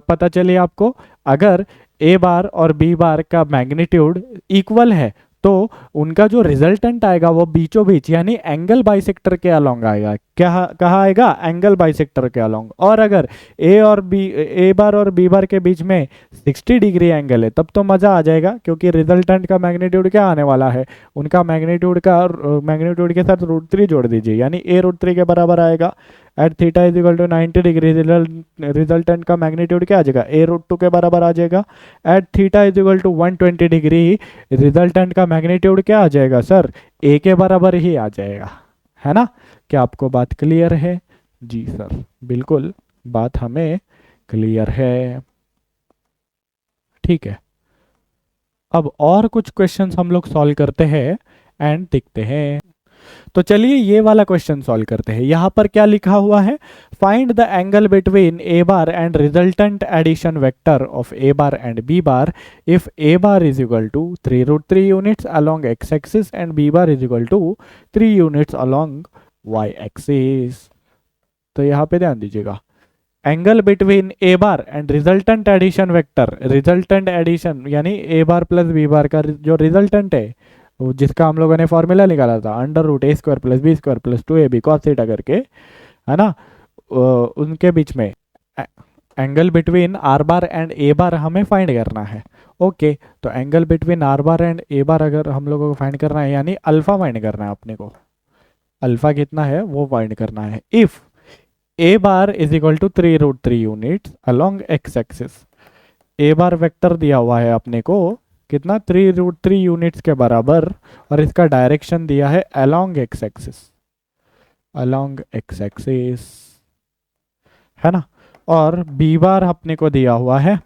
पता चली आपको? अगर ए बार और बी बार का मैग्नीट्यूड इक्वल है तो उनका जो रिजल्टेंट आएगा वो बीचों बीच यानी एंगल बाइसेक्टर के अलोंग आएगा। क्या कहा आएगा, एंगल बाइसेक्टर के अलोंग। और अगर ए बार और बी बार के बीच में 60 डिग्री एंगल है तब तो मजा आ जाएगा, क्योंकि रिजल्टेंट का मैग्नीट्यूड क्या आने वाला है, उनका मैग्नीट्यूड के साथ √3 जोड़ दीजिए, यानी a√3 के बराबर आएगा। At theta is equal to 90 degree resultant का मैग्नीट्यूड क्या आ जाएगा, a√2 के बराबर आ जाएगा। At theta is equal to 120 degree resultant का मैग्नीट्यूड क्या आ जाएगा सर, a के बराबर ही आ जाएगा, है ना? क्या आपको बात क्लियर है? जी सर, बिल्कुल बात हमें क्लियर है। ठीक है, अब और कुछ क्वेश्चंस हम लोग सॉल्व करते हैं एंड देखते हैं। तो चलिए ये वाला क्वेश्चन सॉल्व करते हैं। यहाँ पर क्या लिखा हुआ है, find the angle between A bar and resultant addition vector of A bar and B bar if A bar is equal to 3√3 units along X axis and B bar is equal to 3 units along Y axis. तो यहाँ पे ध्यान दीजिएगा, angle between A bar and resultant addition vector, resultant addition यानी A bar plus B bar का जो resultant है, जिसका हम लोगों ने फॉर्मूला निकाला था √a² + b² + 2ab cos theta करके, है ना, उनके बीच में angle between are bar and A bar हमें फाइंड करना है। ओके, तो angle between are bar and A bar अगर हम लोगों को फाइंड करना है, यानी अल्फा फाइंड करना है अपने को, अल्फा कितना है वो फाइंड करना है। If A bar is equal to 3√3 units along X axis, A bar vector दिया हुआ है अपने को कितना, 3√3 यूनिट्स के बराबर, और इसका डायरेक्शन दिया है along X axis, along X axis, है ना। और बी बार अपने को दिया हुआ है,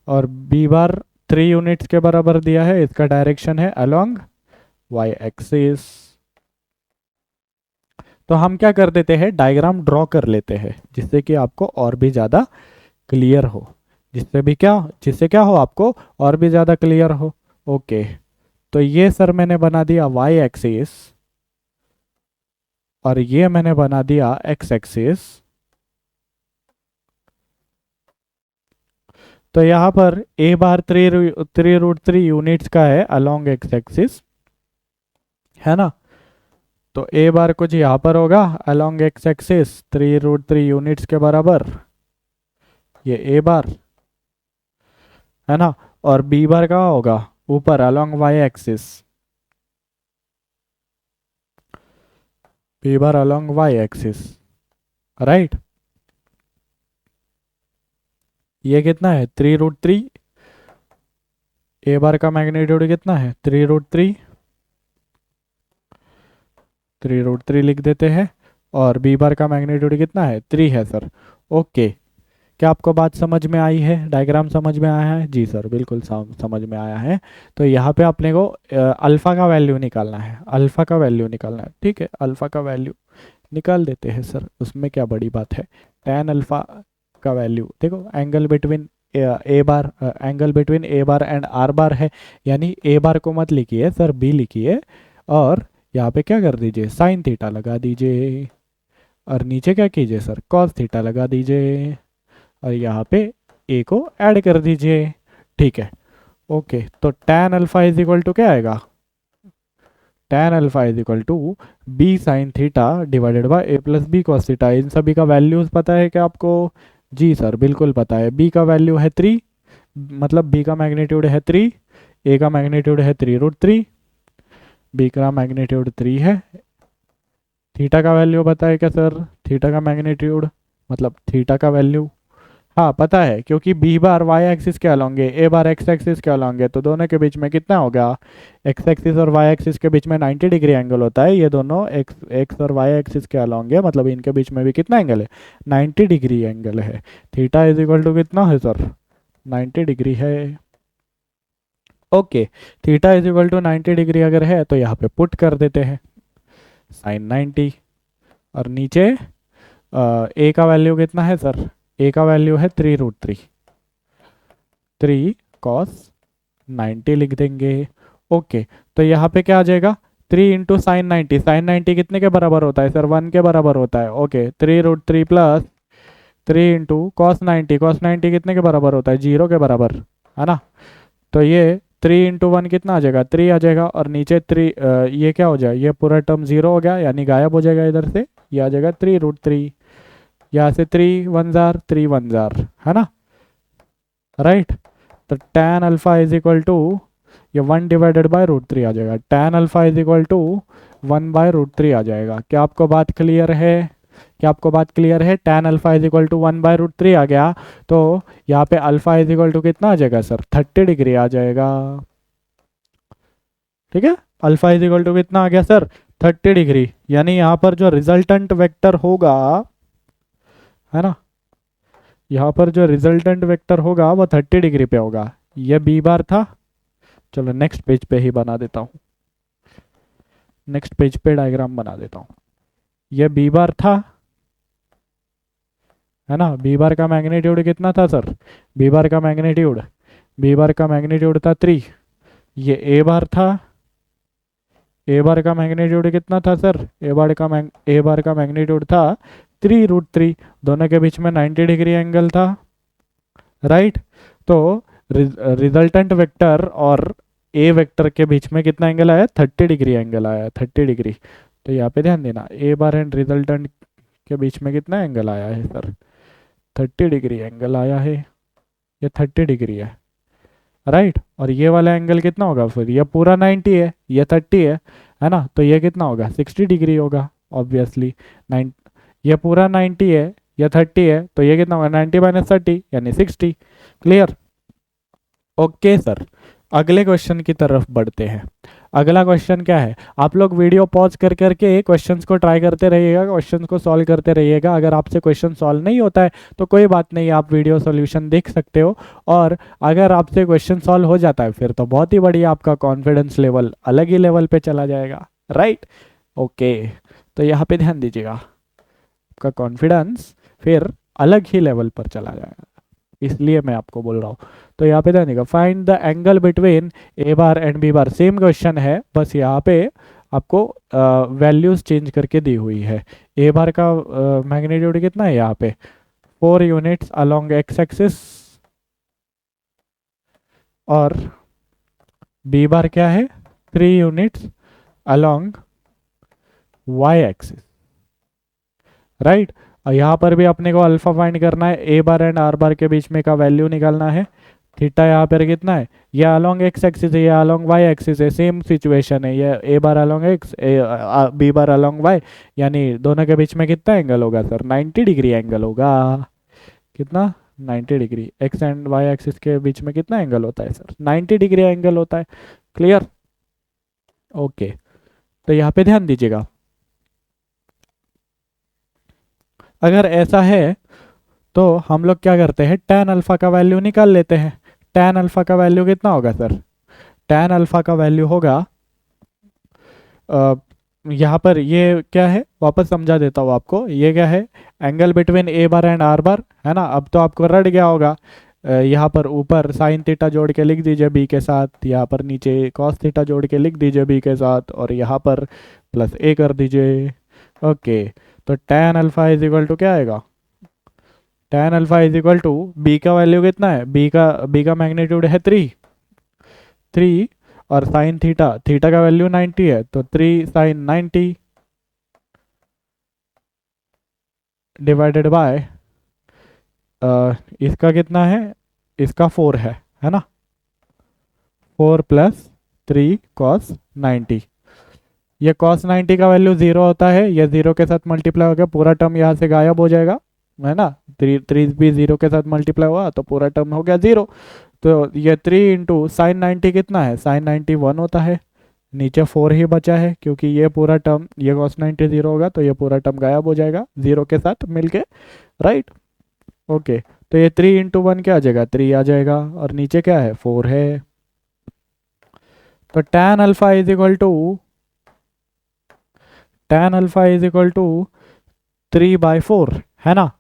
और बी बार 3 यूनिट्स के बराबर दिया है, इसका डायरेक्शन है अलोंग वाई एक्सिस। तो हम क्या कर देते हैं, डायग्राम ड्रॉ कर लेते हैं, जिससे कि आपको और भी ज़्यादा क्लियर हो, जिससे क्या हो आपको और भी ज़्यादा क्लियर हो। ओके, तो ये सर मैंने बना दिया वाई एक्सिस, और ये मैंने बना दिया एक्स एक्सिस। तो यहाँ पर ए बार 3√3 यूनिट्स का है अलोंग एक्स एक्सिस, है ना। तो ए बार कुछ यहाँ पर होगा अलोंग एक्स एक्सिस 3√3 यूनिट्स के बराबर, ये ए बार, है ना। और बी बार कहाँ होगा, ऊपर along Y axis, B bar along Y axis, right. ये कितना है 3√3, ए बार का मैग्नीट्यूड कितना है 3√3, 3√3 लिख देते हैं, और बी बार का मैग्नीट्यूड कितना है 3 है सर। ओके, क्या आपको बात समझ में आई है, डायग्राम समझ में आया है? जी सर, बिल्कुल समझ में आया है। तो यहाँ पे अपने को अल्फा का वैल्यू निकालना है, अल्फा का वैल्यू निकालना है। ठीक है, अल्फा का वैल्यू निकाल देते हैं सर, उसमें क्या बड़ी बात है। tan अल्फा का वैल्यू देखो, angle between A bar and R बार है, यानी ए बार को मत लिखिए सर, बी लिखिए, और यहाँ पे क्या कर दीजिए, साइन थीटा लगा दीजिए, और नीचे क्या कीजिए सर, कॉस थीटा लगा दीजिए, और यहाँ पे ए को ऐड कर दीजिए। ठीक है, ओके, तो tan alpha is equal to क्या आएगा, tan alpha is equal to B sine theta divided by A plus B cos theta. इन सभी का वैल्यूज पता है क्या आपको? जी सर बिल्कुल पता है। बी का वैल्यू है 3, मतलब बी का मैग्नीट्यूड है 3, ए का मैग्नीट्यूड है 3√3, बी का मैग्नीट्यूड 3 है। थीटा का वैल्यू पता है क्या सर? थीटा का मैग्नीट्यूड मतलब थीटा का वैल्यू, हाँ पता है, क्योंकि बी बार वाई एक्सिस के अलोंग है, ए बार एक्स एक्सिस के अलोंग है, तो दोनों के बीच में कितना होगा? एक्स एक्सिस और वाई एक्सिस के बीच में 90 डिग्री एंगल होता है। ये दोनों एक्स एक्स और वाई एक्सिस के अलोंग है, मतलब इनके बीच में भी कितना एंगल है? 90 डिग्री एंगल है। थीटा इज इक्वल टू कितना है सर? 90 डिग्री है। Okay, theta is equal to 90 degree अगर है तो यहाँ पे पुट कर देते हैं साइन 90, और नीचे ए का वैल्यू कितना है सर? ए का वैल्यू है 3√3, 3 कॉस 90 लिख देंगे। ओके, तो यहाँ पे क्या आ जाएगा? 3 इंटू साइन 90, साइन 90 कितने के बराबर होता है सर? 1 के बराबर होता है। Okay, 3√3 plus 3 into cos 90, cos 90 कितने के बराबर होता है? 0 के बराबर, है ना? तो ये 3 इंटू 1 कितना आ जाएगा? 3 आ जाएगा, और नीचे 3 ये क्या हो जाए? ये पूरा टर्म 0 हो गया, यानी गायब हो जाएगा इधर से। ये आ जाएगा 3√3, यहाँ से 3 1 जार 3 1 जार, है ना? राइट। तो tan alpha is equal to ये 1 डिवाइडेड बाय √3 आ जाएगा। tan alpha is equal to 1/√3 आ जाएगा। क्या आपको बात क्लियर है? क्या आपको बात क्लियर है? tan alpha is equal to 1/√3 आ गया, तो यहाँ पे अल्फा इज इक्वल टू कितना आ जाएगा सर? 30 डिग्री आ जाएगा। ठीक है, अल्फा इज इक्वल टू कितना आ गया सर? 30 डिग्री। यानी यहाँ पर जो रिजल्टेंट वेक्टर होगा, है ना, यहाँ पर जो रिजल्टेंट वेक्टर होगा वो 30 डिग्री पे होगा। ये बी बार था। चलो नेक्स्ट पेज पे ही बना देता हूँ, नेक्स्ट पेज पे डायग्राम बना देता हूँ। ये बी बार था, है ना? बी बार का मैग्नीट्यूड कितना था सर? बी बार का मैग्नीट्यूड, बी बार का मैग्नीट्यूड था 3। ये ए बार था, ए बार का मैग्नीट्यूड कितना था सर? ए बार का मैग्नीट्यूड था 3√3। दोनों के बीच में 90 डिग्री एंगल था, राइट? तो रिजल्टेंट वेक्टर और ए वेक्टर के बीच में कितना एंगल आया? 30 डिग्री एंगल आया, 30 डिग्री। तो यहाँ पे ध्यान देना, ए बार एंड रिजल्टेंट के बीच में कितना एंगल आया है सर? 30 डिग्री एंगल आया है। ये 30 डिग्री है, राइट? और ये वाला एंगल कितना होगा फिर? ये पूरा 90 है, ये 30 है ना? तो ये कितना होगा? 60 डिग्री होगा ऑब्वियसली। 9, ये पूरा 90 है, ये 30 है, तो ये कितना होगा? 90 माइनस 30 यानी 60। क्लियर? ओके सर, अगले क्वेश्चन की तरफ बढ़ते हैं। अगला क्वेश्चन क्या है? आप लोग वीडियो पॉज कर करके क्वेश्चंस को ट्राई करते रहिएगा, क्वेश्चंस को सॉल्व करते रहिएगा। अगर आपसे क्वेश्चन सॉल्व नहीं होता है तो कोई बात नहीं, आप वीडियो सॉल्यूशन देख सकते हो। और अगर आपसे क्वेश्चन सॉल्व हो जाता है फिर तो बहुत ही बढ़िया, आपका कॉन्फिडेंस लेवल अलग ही लेवल पे चला जाएगा, राइट? ओके, तो यहाँ पे ध्यान दीजिएगा, आपका कॉन्फिडेंस फिर अलग ही लेवल पर चला जाएगा, इसलिए मैं आपको बोल रहा हूँ। तो यहाँ पे ध्यान देगा, find the angle between A bar and B bar. Same question है, बस यहाँ पे आपको वैल्यूज चेंज करके दी हुई है। ए बार का मैग्नीट्यूड कितना है यहाँ पे? 4 यूनिट्स अलोंग एक्स एक्सिस, और बी बार क्या है? 3 units along Y axis, right? और यहाँ पर भी अपने को अल्फा फाइंड करना है, ए बार एंड आर बार के बीच में का वैल्यू निकालना है। थीटा यहाँ पर कितना है? ये अलोंग एक्स एक्सिस है, ये अलोंग वाई एक्सिस है, सेम सिचुएशन है। ये ए bar along x, b bar along y, यानी दोनों के बीच में कितना एंगल होगा सर? 90 डिग्री एंगल होगा। कितना? 90 degree. X and Y axis के बीच में कितना एंगल होता है सर? 90 डिग्री एंगल होता है। क्लियर? ओके, तो यहाँ पे ध्यान दीजिएगा, अगर ऐसा है तो हम लोग क्या करते हैं? tan अल्फा का वैल्यू निकाल लेते हैं। tan अल्फा का वैल्यू कितना होगा सर? tan अल्फा का वैल्यू होगा, यहाँ पर ये क्या है वापस समझा देता हूँ आपको। ये क्या है? Angle between A bar and R बार, है ना? अब तो आपको रट गया होगा। यहाँ पर ऊपर साइन थीटा जोड़ के लिख दीजिए बी के साथ, यहाँ पर नीचे कॉस थीटा जोड़ के लिख दीजिए बी के साथ, और यहाँ पर प्लस ए कर दीजिए। ओके, तो tan alpha is equal to क्या आएगा? tan alpha is equal to B का वैल्यू कितना है? बी का मैग्नीट्यूड है 3, और साइन थीटा, थीटा का वैल्यू 90 है, तो 3 साइन 90 डिवाइडेड बाय इसका कितना है, इसका 4 है ना, 4 प्लस 3 कॉस 90। ये कॉस 90 का वैल्यू 0 होता है, ये 0 के साथ मल्टीप्लाई हो गया, पूरा टर्म यहाँ से गायब हो जाएगा, है ना। 3 भी 0 के साथ मल्टीप्लाई हुआ तो पूरा टर्म हो गया 0। तो ये 3 इंटू साइन 90 कितना है, साइन 90 1 होता है, नीचे 4 ही बचा है, क्योंकि ये पूरा टर्म, ये कॉस 90 0 होगा तो ये पूरा टर्म गायब हो जाएगा 0 के साथ मिलके, राइट। ओके, तो ये 3 इंटू 1 क्या आ जाएगा, 3 आ जाएगा, और नीचे क्या है, 4 है। तो tan alpha is equal to, tan alpha is equal to 3/4, है ना।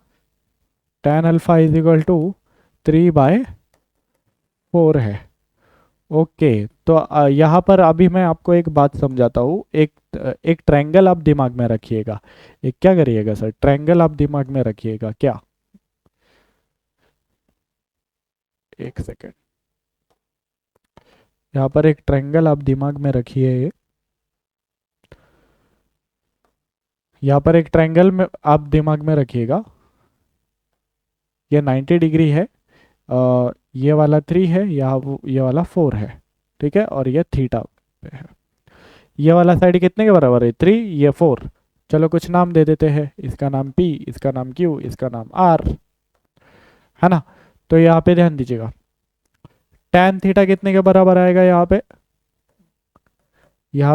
tan alpha is equal to 3/4 है। ओके, तो यहाँ पर अभी मैं आपको एक बात समझाता हूँ। एक ट्रायंगल आप दिमाग में रखिएगा। एक क्या करिएगा सर, ट्रायंगल आप दिमाग में रखिएगा क्या, एक सेकेंड। यहाँ पर एक ट्रायंगल आप दिमाग में रखिए। यहाँ पर एक ट्रायंगल में आप दिमाग में रखिएगा, ये 90 डिग्री है, ये वाला 3 है, ये वाला 4 है, ठीक है, और ये थीटा पे है। ये वाला साइड कितने के बराबर है, 3, ये 4। चलो कुछ नाम दे देते हैं, इसका नाम P, इसका नाम Q, इसका नाम R, है ना। तो यहाँ पे ध्यान दीजिएगा, tan थीटा कितने के बराबर आएगा, यहाँ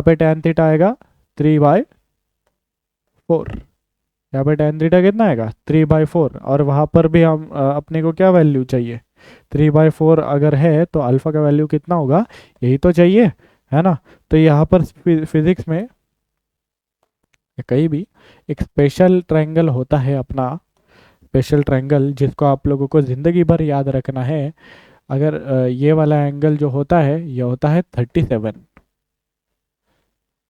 पे tan थीटा आएगा 3/4। यहाँ पे tan थीटा कितना आएगा, 3/4, और वहाँ पर भी हम अपने को क्या वैल्यू चाहिए, 3/4 अगर है तो अल्फा का वैल्यू कितना होगा, यही तो चाहिए, है ना। तो यहाँ पर फिजिक्स में या कहीं भी एक स्पेशल ट्रायंगल होता है अपना, स्पेशल ट्रायंगल जिसको आप लोगों को ज़िंदगी भर याद रखना है। अगर ये वाला एंगल जो होता है ये होता है 37,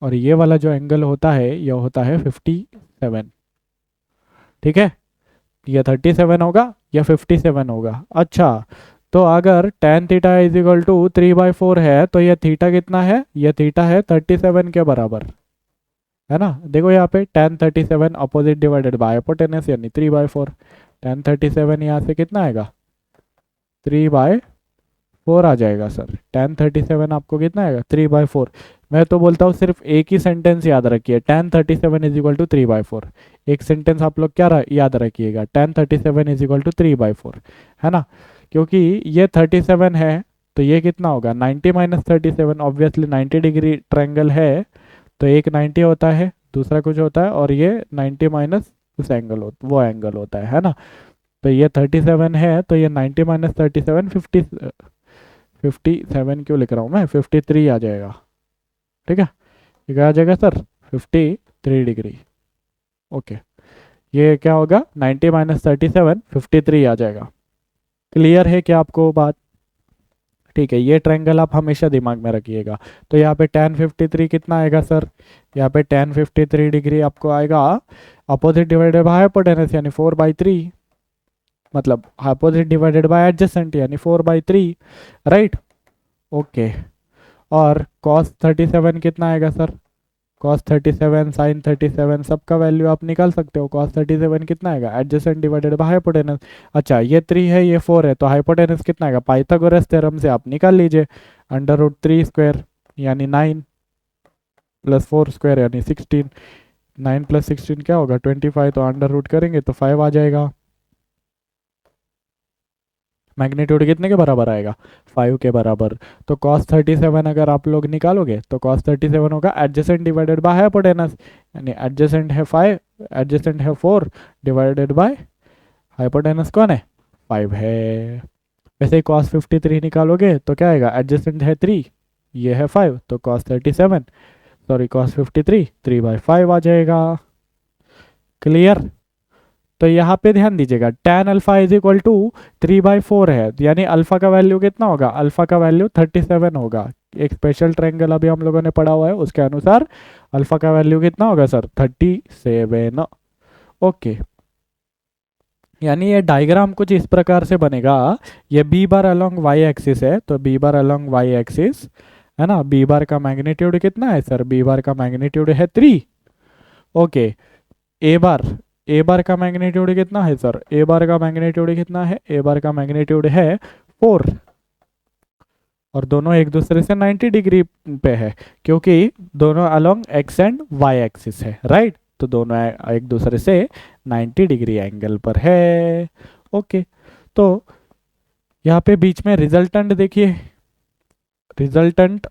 और ये वाला जो एंगल होता है ये होता है 57, ठीक है। ये 37 होगा या 57 होगा। अच्छा, तो अगर tan theta is equal to 3/4 है तो ये थीटा कितना है, ये थीटा है 37 के बराबर, है ना। देखो यहाँ पे tan 37 opposite divided by hypotenuse यानी 3/4। tan 37 यहाँ से कितना आएगा, 3/4 आ जाएगा सर। tan 37 आपको कितना आएगा, 3/4। मैं तो बोलता हूँ सिर्फ एक ही सेंटेंस याद रखिए, tan 37 इज इक्वल टू 3/4। एक सेंटेंस आप लोग क्या याद रखिएगा, tan 37 इज इक्वल टू 3/4, है ना। क्योंकि ये 37 है तो ये कितना होगा, 90 माइनस 37, ऑब्वियसली 90 डिग्री ट्रायंगल है तो एक 90 होता है, दूसरा कुछ होता है, और ये 90 माइनस उस एंगल वो एंगल होता है ना। तो ये 37 है तो ये 90 माइनस 37 57 क्यों लिख रहा हूँ मैं, 53 आ जाएगा, ठीक है। ये क्या आ जाएगा सर, 53 डिग्री। ओके, ये क्या होगा, 90 माइनस 37 53 आ जाएगा। क्लियर है क्या आपको बात, ठीक है। ये ट्रायंगल आप हमेशा दिमाग में रखिएगा। तो यहाँ पे tan 53 कितना आएगा सर, यहाँ पे tan 53 डिग्री आपको आएगा अपोजिट डिवाइडेड बाय हाइपोटेनस यानी 4/3, मतलब अपोजिट डिवाइडेड बाय एडजेसेंट यानी 4/3, राइट। ओके, और cos 37 कितना आएगा सर, cos 37 sin 37 सबका वैल्यू आप निकाल सकते हो। cos 37 कितना आएगा, एडजेसेंट डिवाइडेड बाय हाइपोटेनस। अच्छा, ये 3 है ये 4 है तो हाइपोटेनस कितना आएगा, पाइथागोरस थ्योरम से आप निकाल लीजिए, √3² यानी 9 प्लस 4² यानी 16, 9 प्लस 16 क्या होगा 25, तो अंडर रूट करेंगे तो 5 आ जाएगा। मैग्नीट्यूड कितने के बराबर आएगा, 5 के बराबर। तो cos 37 अगर आप लोग निकालोगे तो cos 37 होगा एडजेसेंट डिवाइडेड बाय हाइपोटेनस, यानी एडजेसेंट है 5, एडजेसेंट है 4 डिवाइडेड बाय हाइपोटेनस कौन है, 5 है। वैसे ही cos 53 निकालोगे तो क्या आएगा, एडजेसेंट है 3, ये है 5, तो cos 53 3/5 आ जाएगा। क्लियर। तो यहाँ पे ध्यान दीजिएगा, tan alpha is equal to 3/4 है, यानी अल्फा का वैल्यू कितना होगा, अल्फा का वैल्यू 37 होगा। एक स्पेशल ट्रायंगल अभी हम लोगों ने पढ़ा हुआ है उसके अनुसार अल्फा का वैल्यू कितना होगा सर, 37। ओके, यानी ये डायग्राम कुछ इस प्रकार से बनेगा, ये b बार अलोंग y एक्सिस है तो b बार अलोंग y एक्सिस है ना। बी बार का मैग्नीट्यूड कितना है सर, बी बार का मैग्नीट्यूड है 3। ओके, ए बार, ए बार का मैग्नीट्यूड कितना है सर, ए बार का मैग्नीट्यूड कितना है, ए बार का मैग्नीट्यूड है 4। और दोनों एक दूसरे से 90 डिग्री पे है, क्योंकि दोनों along X and Y axis है, राइट। तो दोनों एक दूसरे से 90 डिग्री एंगल पर है। ओके, तो यहाँ पे बीच में रिजल्टेंट देखिए, रिजल्टेंट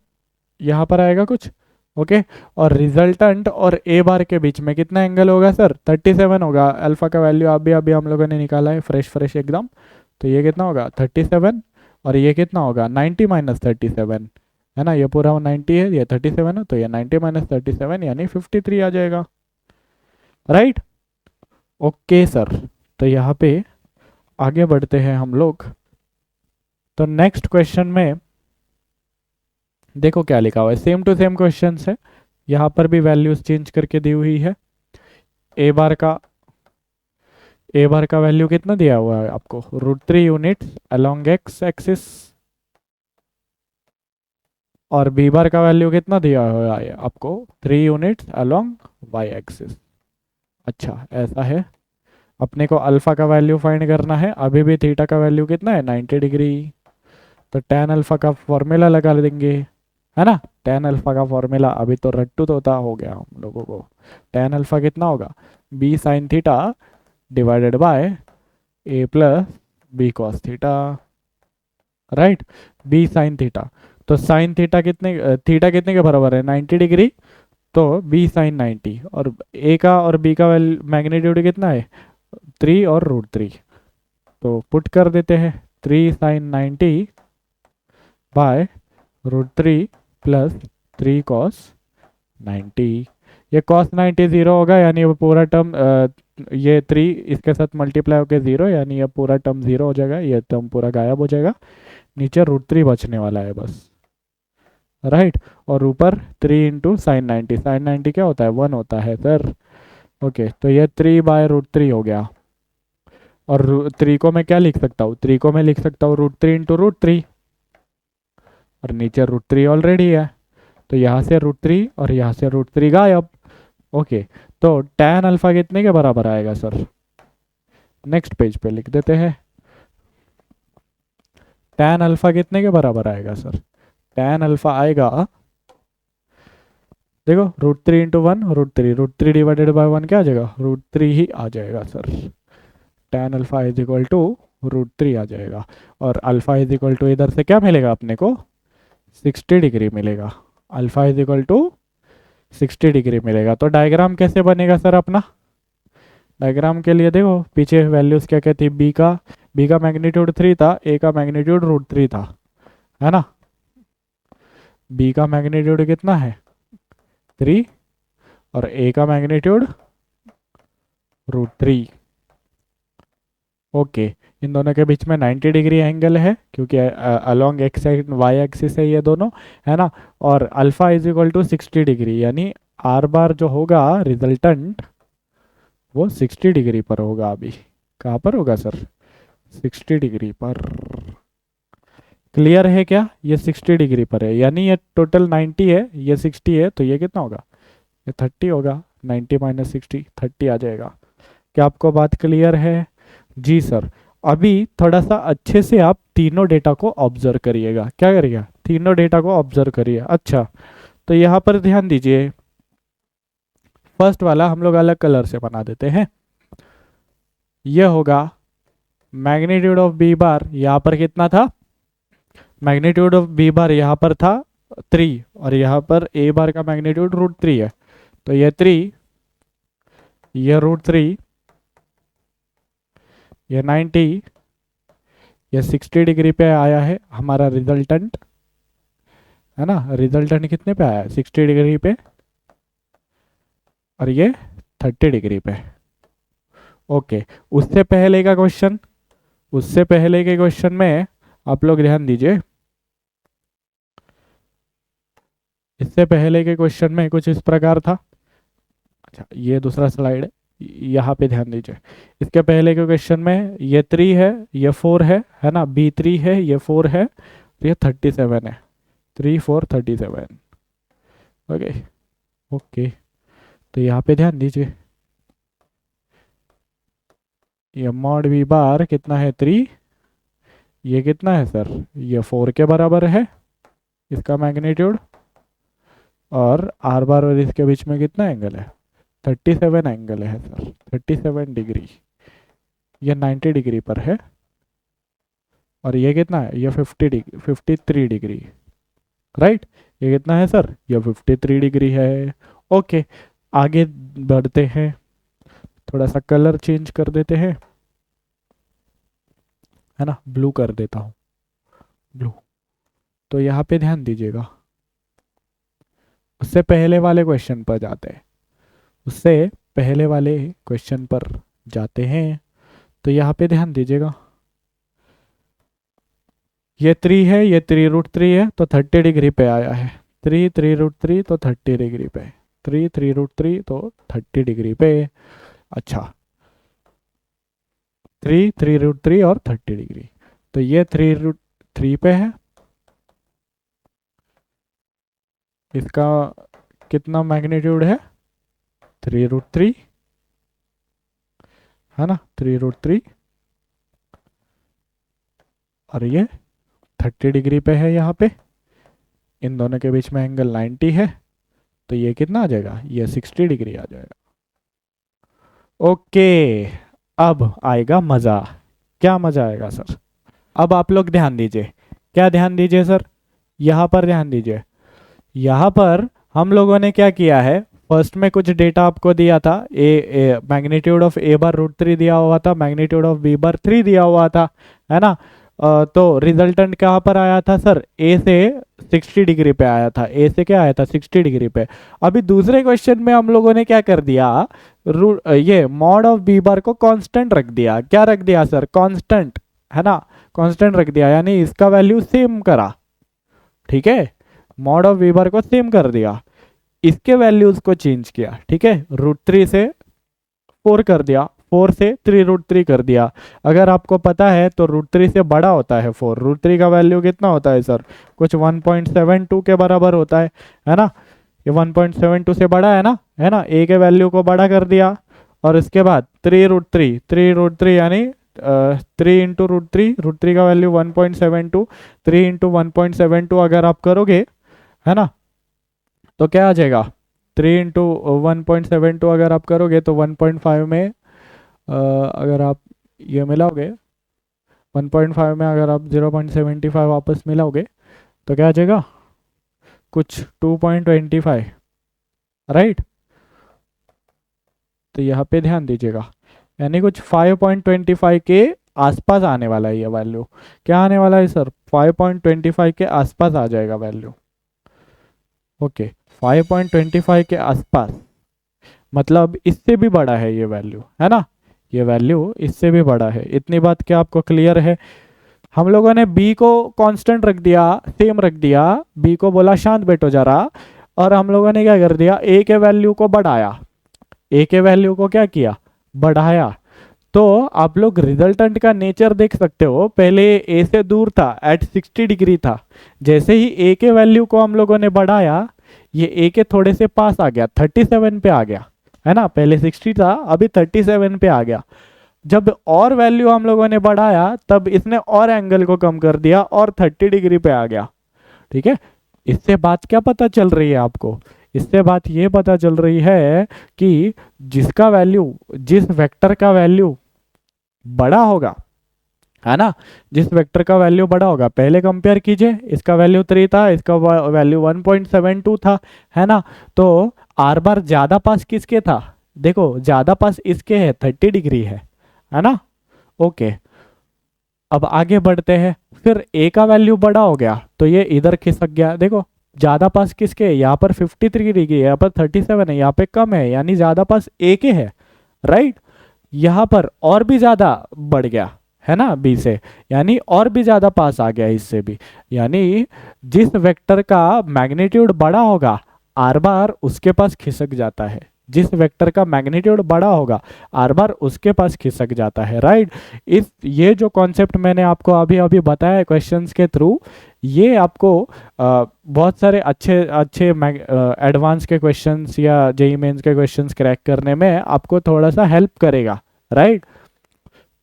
यहाँ पर आएगा कुछ। ओके, और रिजल्टेंट और ए बार के बीच में कितना एंगल होगा सर, 37 होगा। अल्फा का वैल्यू अभी अभी हम लोगों ने निकाला है, फ्रेश फ्रेश एकदम। तो ये कितना होगा 37, और ये कितना होगा 90 माइनस 37, है ना। ये पूरा 90 है, ये 37 है, तो ये 90 माइनस 37 यानी 53 आ जाएगा, राइट। ओके सर, तो यहाँ पे आगे बढ़ते हैं हम लोग। तो नेक्स्ट क्वेश्चन में देखो क्या लिखा हुआ है, सेम टू सेम क्वेश्चन है। यहाँ पर भी वैल्यूज चेंज करके दी हुई है। ए बार का, ए बार का वैल्यू कितना दिया हुआ है आपको, √3 यूनिट्स अलोंग एक्स एक्सिस, और बी बार का वैल्यू कितना दिया हुआ है आपको, 3 यूनिट्स अलोंग वाई एक्सिस। अच्छा, ऐसा है। अपने को अल्फा का वैल्यू फाइंड करना है। अभी भी थीटा का वैल्यू कितना है 90 डिग्री। तो tan अल्फा का फॉर्मूला लगा देंगे, है ना। tan अल्फा का फॉर्मूला अभी तो रट्टू तोता हो गया हम लोगों को। tan अल्फा कितना होगा, b sine theta divided by a plus B cos theta, right. b sine theta, तो साइन थीटा कितने, थीटा कितने के बराबर है 90 डिग्री, तो b साइन 90, और a का और b का मैग्नीट्यूड कितना है 3 और √3। तो पुट कर देते हैं 3 साइन 90 बाय √3 प्लस 3 कॉस 90। ये कॉस 90 जीरो होगा, यानी वो पूरा टर्म, ये 3 इसके साथ मल्टीप्लाई होकर 0, यानी ये पूरा टर्म 0 हो जाएगा, ये टर्म पूरा गायब हो जाएगा। नीचे √3 बचने वाला है बस, राइट। और ऊपर 3 इंटू साइन 90, साइन 90 क्या होता है 1 होता है सर। ओके, तो ये 3 बाय √3 हो गया। और 3 को मैं क्या लिख सकता हूँ, 3 को मैं लिख सकता हूँ √3 इंटू √3, और नीचे √3 ऑलरेडी है, तो यहाँ से √3 और यहाँ से √3 गायब। ओके, तो tan अल्फा कितने के बराबर आएगा सर, नेक्स्ट पेज पे लिख देते हैं। tan अल्फा कितने के बराबर आएगा सर, tan अल्फा आएगा, देखो √3 इंटू 1 √3 डिवाइडेड बाय 1 क्या आ जाएगा, √3 ही आ जाएगा sir. tan alpha is equal to √3 आ जाएगा। और अल्फा इज इक्वल टू इधर से क्या मिलेगा अपने को 60 डिग्री मिलेगा। Alpha is equal to 60 degree मिलेगा। तो डायग्राम कैसे बनेगा सर अपना, डायग्राम के लिए देखो पीछे वैल्यूज क्या क्या थी, बी का मैग्नीट्यूड 3 था, ए का मैग्नीट्यूड √3 था, है ना। बी का मैग्नीट्यूड कितना है 3, और ए का मैग्नीट्यूड √3। ओके, इन दोनों के बीच में 90 डिग्री एंगल है, क्योंकि along X and Y axis है ये दोनों, है ना। और alpha is equal to 60 degree, यानी आर बार जो होगा रिजल्टेंट वो 60 डिग्री पर होगा। अभी कहाँ पर होगा सर, 60 डिग्री पर। क्लियर है क्या, ये 60 डिग्री पर है, यानी ये टोटल 90 है, ये 60 है, तो ये कितना होगा, ये 30 होगा। 90 माइनस 60 30 आ जाएगा। क्या आपको बात क्लियर है जी सर। अभी थोड़ा सा अच्छे से आप तीनों डेटा को ऑब्जर्व करिएगा, क्या करिएगा, तीनों डेटा को ऑब्जर्व करिए। अच्छा, तो यहाँ पर ध्यान दीजिए, फर्स्ट वाला हम लोग अलग कलर से बना देते हैं। यह होगा मैग्नीट्यूड ऑफ बी बार, यहाँ पर कितना था, मैग्नीट्यूड ऑफ बी बार यहाँ पर था 3, और यहाँ पर ए बार का मैग्नीट्यूड √3 है, तो ये 3, ये √3, ये 90, ये 60 डिग्री पे आया है हमारा रिजल्टेंट, है ना। रिजल्टेंट कितने पे आया है 60 डिग्री पे, और ये 30 डिग्री पे। ओके, उससे पहले का क्वेश्चन, उससे पहले के क्वेश्चन में आप लोग ध्यान दीजिए, इससे पहले के क्वेश्चन में कुछ इस प्रकार था। अच्छा, ये दूसरा स्लाइड है, यहाँ पे ध्यान दीजिए। इसके पहले के क्वेश्चन में ये 3 है, ये 4 है ना, B3 है, ये 4 है, तो ये 37 है। 3 4 37। ओके ओके, तो यहाँ पे ध्यान दीजिए, ये मॉड वी बार कितना है 3, ये कितना है सर, ये 4 के बराबर है इसका मैग्नीट्यूड, और आर बार और इसके बीच में कितना एंगल है, 37 एंगल है सर, 37 डिग्री, ये 90 डिग्री पर है, और ये कितना है, ये 53 डिग्री, राइट। ये कितना है सर, ये 53 डिग्री है। ओके, आगे बढ़ते हैं, थोड़ा सा कलर चेंज कर देते हैं, है ना, ब्लू कर देता हूँ, ब्लू। तो यहाँ पे ध्यान दीजिएगा, उससे पहले वाले क्वेश्चन पर जाते हैं, उससे पहले वाले क्वेश्चन पर जाते हैं। तो यहाँ पे ध्यान दीजिएगा, ये 3 है, ये 3√3 है, तो 30 डिग्री पे आया है, 3√3 तो 30 डिग्री पे, 3√3 तो 30 डिग्री पे। अच्छा, 3√3 और 30 डिग्री, तो ये 3√3 पे है, इसका कितना मैग्नीट्यूड है, 3√3, है ना, 3√3, और ये 30 डिग्री पे है यहाँ पे, इन दोनों के बीच में एंगल 90 है, तो ये कितना आ जाएगा, ये 60 डिग्री आ जाएगा। ओके, अब आएगा मज़ा। क्या मज़ा आएगा सर, अब आप लोग ध्यान दीजिए, क्या ध्यान दीजिए सर, यहाँ पर ध्यान दीजिए। यहाँ पर हम लोगों ने क्या किया है, फर्स्ट में कुछ डेटा आपको दिया था, ए मैग्नीट्यूड ऑफ ए बार √3 दिया हुआ था, मैग्नीट्यूड ऑफ बी बार 3 दिया हुआ था, है ना। तो रिजल्टेंट कहाँ पर आया था सर, ए से 60 डिग्री पे आया था, ए से क्या आया था, 60 डिग्री पे। अभी दूसरे क्वेश्चन में हम लोगों ने क्या कर दिया, ये मॉड ऑफ बी बार को कांस्टेंट रख दिया। क्या रख दिया सर, कांस्टेंट, है ना, कांस्टेंट रख दिया, यानी इसका वैल्यू सेम करा, ठीक है, मॉड ऑफ बी बार को सेम कर दिया, इसके वैल्यूज को चेंज किया, ठीक है, √3 से 4 कर दिया, 4 से 3√3 कर दिया। अगर आपको पता है तो √3 से बड़ा होता है 4, √3 का वैल्यू कितना होता है सर, कुछ 1.72 के बराबर होता है ना, ये 1.72 से बड़ा है ना, ए के वैल्यू को बड़ा कर दिया, और इसके बाद 3√3 यानी 3 इंटू √3 का वैल्यू 1.72, 3 इंटू 1.72 अगर आप करोगे, है ना, तो क्या आ जाएगा, 3 इंटू 1.72 अगर आप करोगे तो 1.5 में अगर आप ये मिलाओगे, 1.5 में अगर आप 0.75 वापस मिलाओगे तो क्या आ जाएगा, कुछ 2.25, राइट। तो यहाँ पे ध्यान दीजिएगा, यानी कुछ 5.25 के आसपास आने वाला है ये वैल्यू। क्या आने वाला है सर, 5.25 के आसपास आ जाएगा वैल्यू। ओके, 5.25 के आसपास, मतलब इससे भी बड़ा है ये वैल्यू, है ना, ये वैल्यू इससे भी बड़ा है। इतनी बात क्या आपको क्लियर है। हम लोगों ने b को कांस्टेंट रख दिया, सेम रख दिया, b को बोला शांत बैठो जरा, और हम लोगों ने क्या कर दिया, a के वैल्यू को बढ़ाया, a के वैल्यू को क्या किया, बढ़ाया। तो आप लोग रिजल्टेंट का नेचर देख सकते हो, पहले a से दूर था, एट 60 डिग्री था, जैसे ही a के वैल्यू को हम लोगों ने बढ़ाया, ये a के थोड़े से पास आ गया, 37 पे आ गया, है ना, पहले 60 था, अभी 37 पे आ गया। जब और वैल्यू हम लोगों ने बढ़ाया तब इसने और एंगल को कम कर दिया और 30 डिग्री पे आ गया, ठीक है। इससे बात क्या पता चल रही है आपको, इससे बात ये पता चल रही है कि जिसका वैल्यू, जिस वेक्टर का वैल्यू बड़ा होगा, है ना, जिस वेक्टर का वैल्यू बड़ा होगा, पहले कंपेयर कीजिए, इसका वैल्यू 3 था, इसका वैल्यू 1.72 था, है ना, तो आर बार ज्यादा पास किसके था, देखो ज्यादा पास इसके है, 30 डिग्री है ना। ओके, अब आगे बढ़ते हैं, फिर ए का वैल्यू बड़ा हो गया तो ये इधर खिसक गया, देखो ज्यादा पास किसके है, यहाँ पर 53 डिग्री है, यहाँ पर 37 है, यहाँ पे कम है, यानी ज्यादा पास ए के है, राइट। यहाँ पर और भी ज्यादा बढ़ गया, है ना, बी से, यानी और भी ज्यादा पास आ गया इससे भी, यानी जिस वेक्टर का मैग्नीट्यूड बड़ा होगा आर बार उसके पास खिसक जाता है, जिस वेक्टर का मैग्नीट्यूड बड़ा होगा आर बार उसके पास खिसक जाता है, राइट। इस ये जो कॉन्सेप्ट मैंने आपको अभी अभी बताया क्वेश्चंस के थ्रू, ये आपको बहुत सारे अच्छे अच्छे एडवांस के क्वेश्चंस या जेईई मेंस के क्वेश्चंस क्रैक करने में आपको थोड़ा सा हेल्प करेगा, राइट।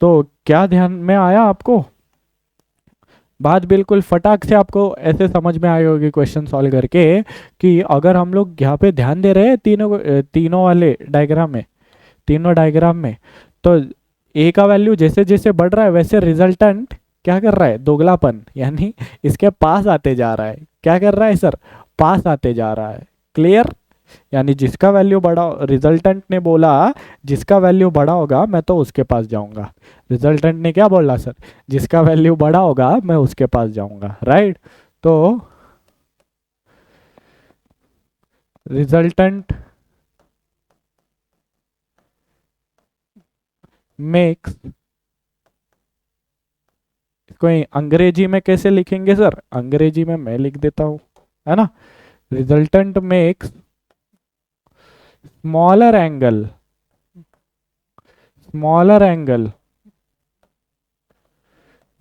तो क्या ध्यान में आया आपको बात? बिल्कुल फटाक से आपको ऐसे समझ में आई होगी क्वेश्चन सॉल्व करके कि अगर हम लोग यहाँ पे ध्यान दे रहे हैं तीनों वाले डायग्राम में, तीनों डायग्राम में, तो ए का वैल्यू जैसे जैसे बढ़ रहा है वैसे रिजल्टेंट क्या कर रहा है, दोगलापन, यानी इसके पास आते जा रहा है। क्या कर रहा है सर? पास आते जा रहा है। क्लियर? यानी जिसका वैल्यू बड़ा, रिजल्टेंट ने बोला जिसका वैल्यू बड़ा होगा मैं तो उसके पास जाऊंगा। रिजल्टेंट ने क्या बोला सर? जिसका वैल्यू बड़ा होगा मैं उसके पास जाऊंगा, राइट। तो रिजल्टेंट मेक्स, इसको अंग्रेजी में कैसे लिखेंगे सर? अंग्रेजी में मैं लिख देता हूं, है ना। Resultant makes smaller angle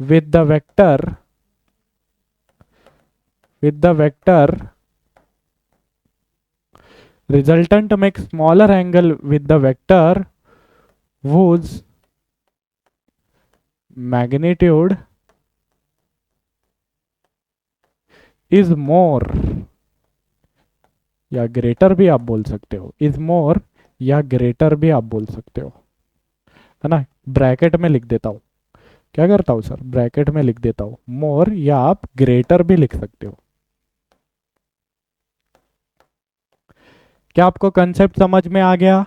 with the vector resultant makes smaller angle with the vector whose magnitude is more, या ग्रेटर भी आप बोल सकते हो, इज मोर या ग्रेटर भी आप बोल सकते हो, है ना। ब्रैकेट में लिख देता हूं, क्या करता हूं सर? ब्रैकेट में लिख देता हूं मोर, या आप ग्रेटर भी लिख सकते हो। क्या आपको कंसेप्ट समझ में आ गया,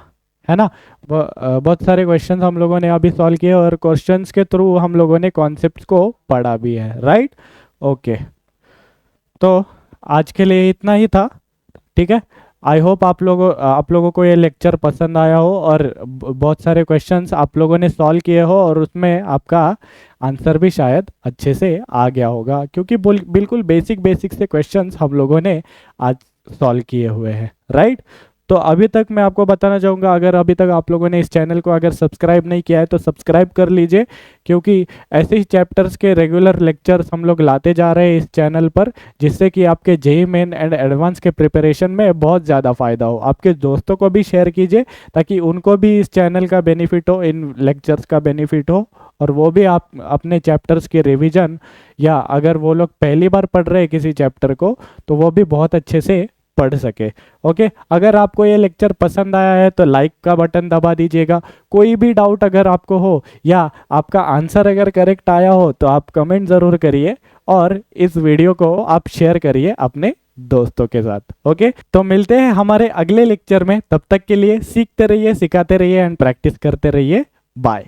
है ना। बहुत सारे क्वेश्चंस हम लोगों ने अभी सॉल्व किए और क्वेश्चंस के थ्रू हम लोगों ने कॉन्सेप्ट्स को पढ़ा भी है, राइट। ओके, तो आज के लिए इतना ही था, ठीक है। आई होप आप लोगों को ये लेक्चर पसंद आया हो और बहुत सारे क्वेश्चंस आप लोगों ने सॉल्व किए हो और उसमें आपका आंसर भी शायद अच्छे से आ गया होगा, क्योंकि बिल्कुल बेसिक से क्वेश्चंस हम लोगों ने आज सॉल्व किए हुए हैं, राइट। तो अभी तक मैं आपको बताना चाहूँगा, अगर अभी तक आप लोगों ने इस चैनल को अगर सब्सक्राइब नहीं किया है तो सब्सक्राइब कर लीजिए, क्योंकि ऐसे ही चैप्टर्स के रेगुलर लेक्चर्स हम लोग लाते जा रहे हैं इस चैनल पर, जिससे कि आपके जेईई मेन एंड एडवांस के प्रिपरेशन में बहुत ज़्यादा फ़ायदा हो। आपके दोस्तों को भी शेयर कीजिए ताकि उनको भी इस चैनल का बेनिफिट हो, इन लेक्चर्स का बेनिफिट हो, और वो भी आप अपने चैप्टर्स की रिविज़न, या अगर वो लोग पहली बार पढ़ रहे हैं किसी चैप्टर को तो वो भी बहुत अच्छे से पढ़ सके। ओके, अगर आपको ये लेक्चर पसंद आया है तो लाइक का बटन दबा दीजिएगा। कोई भी डाउट अगर आपको हो या आपका आंसर अगर करेक्ट आया हो तो आप कमेंट ज़रूर करिए, और इस वीडियो को आप शेयर करिए अपने दोस्तों के साथ। ओके, तो मिलते हैं हमारे अगले लेक्चर में। तब तक के लिए सीखते रहिए, सिखाते रहिए एंड प्रैक्टिस करते रहिए। बाय।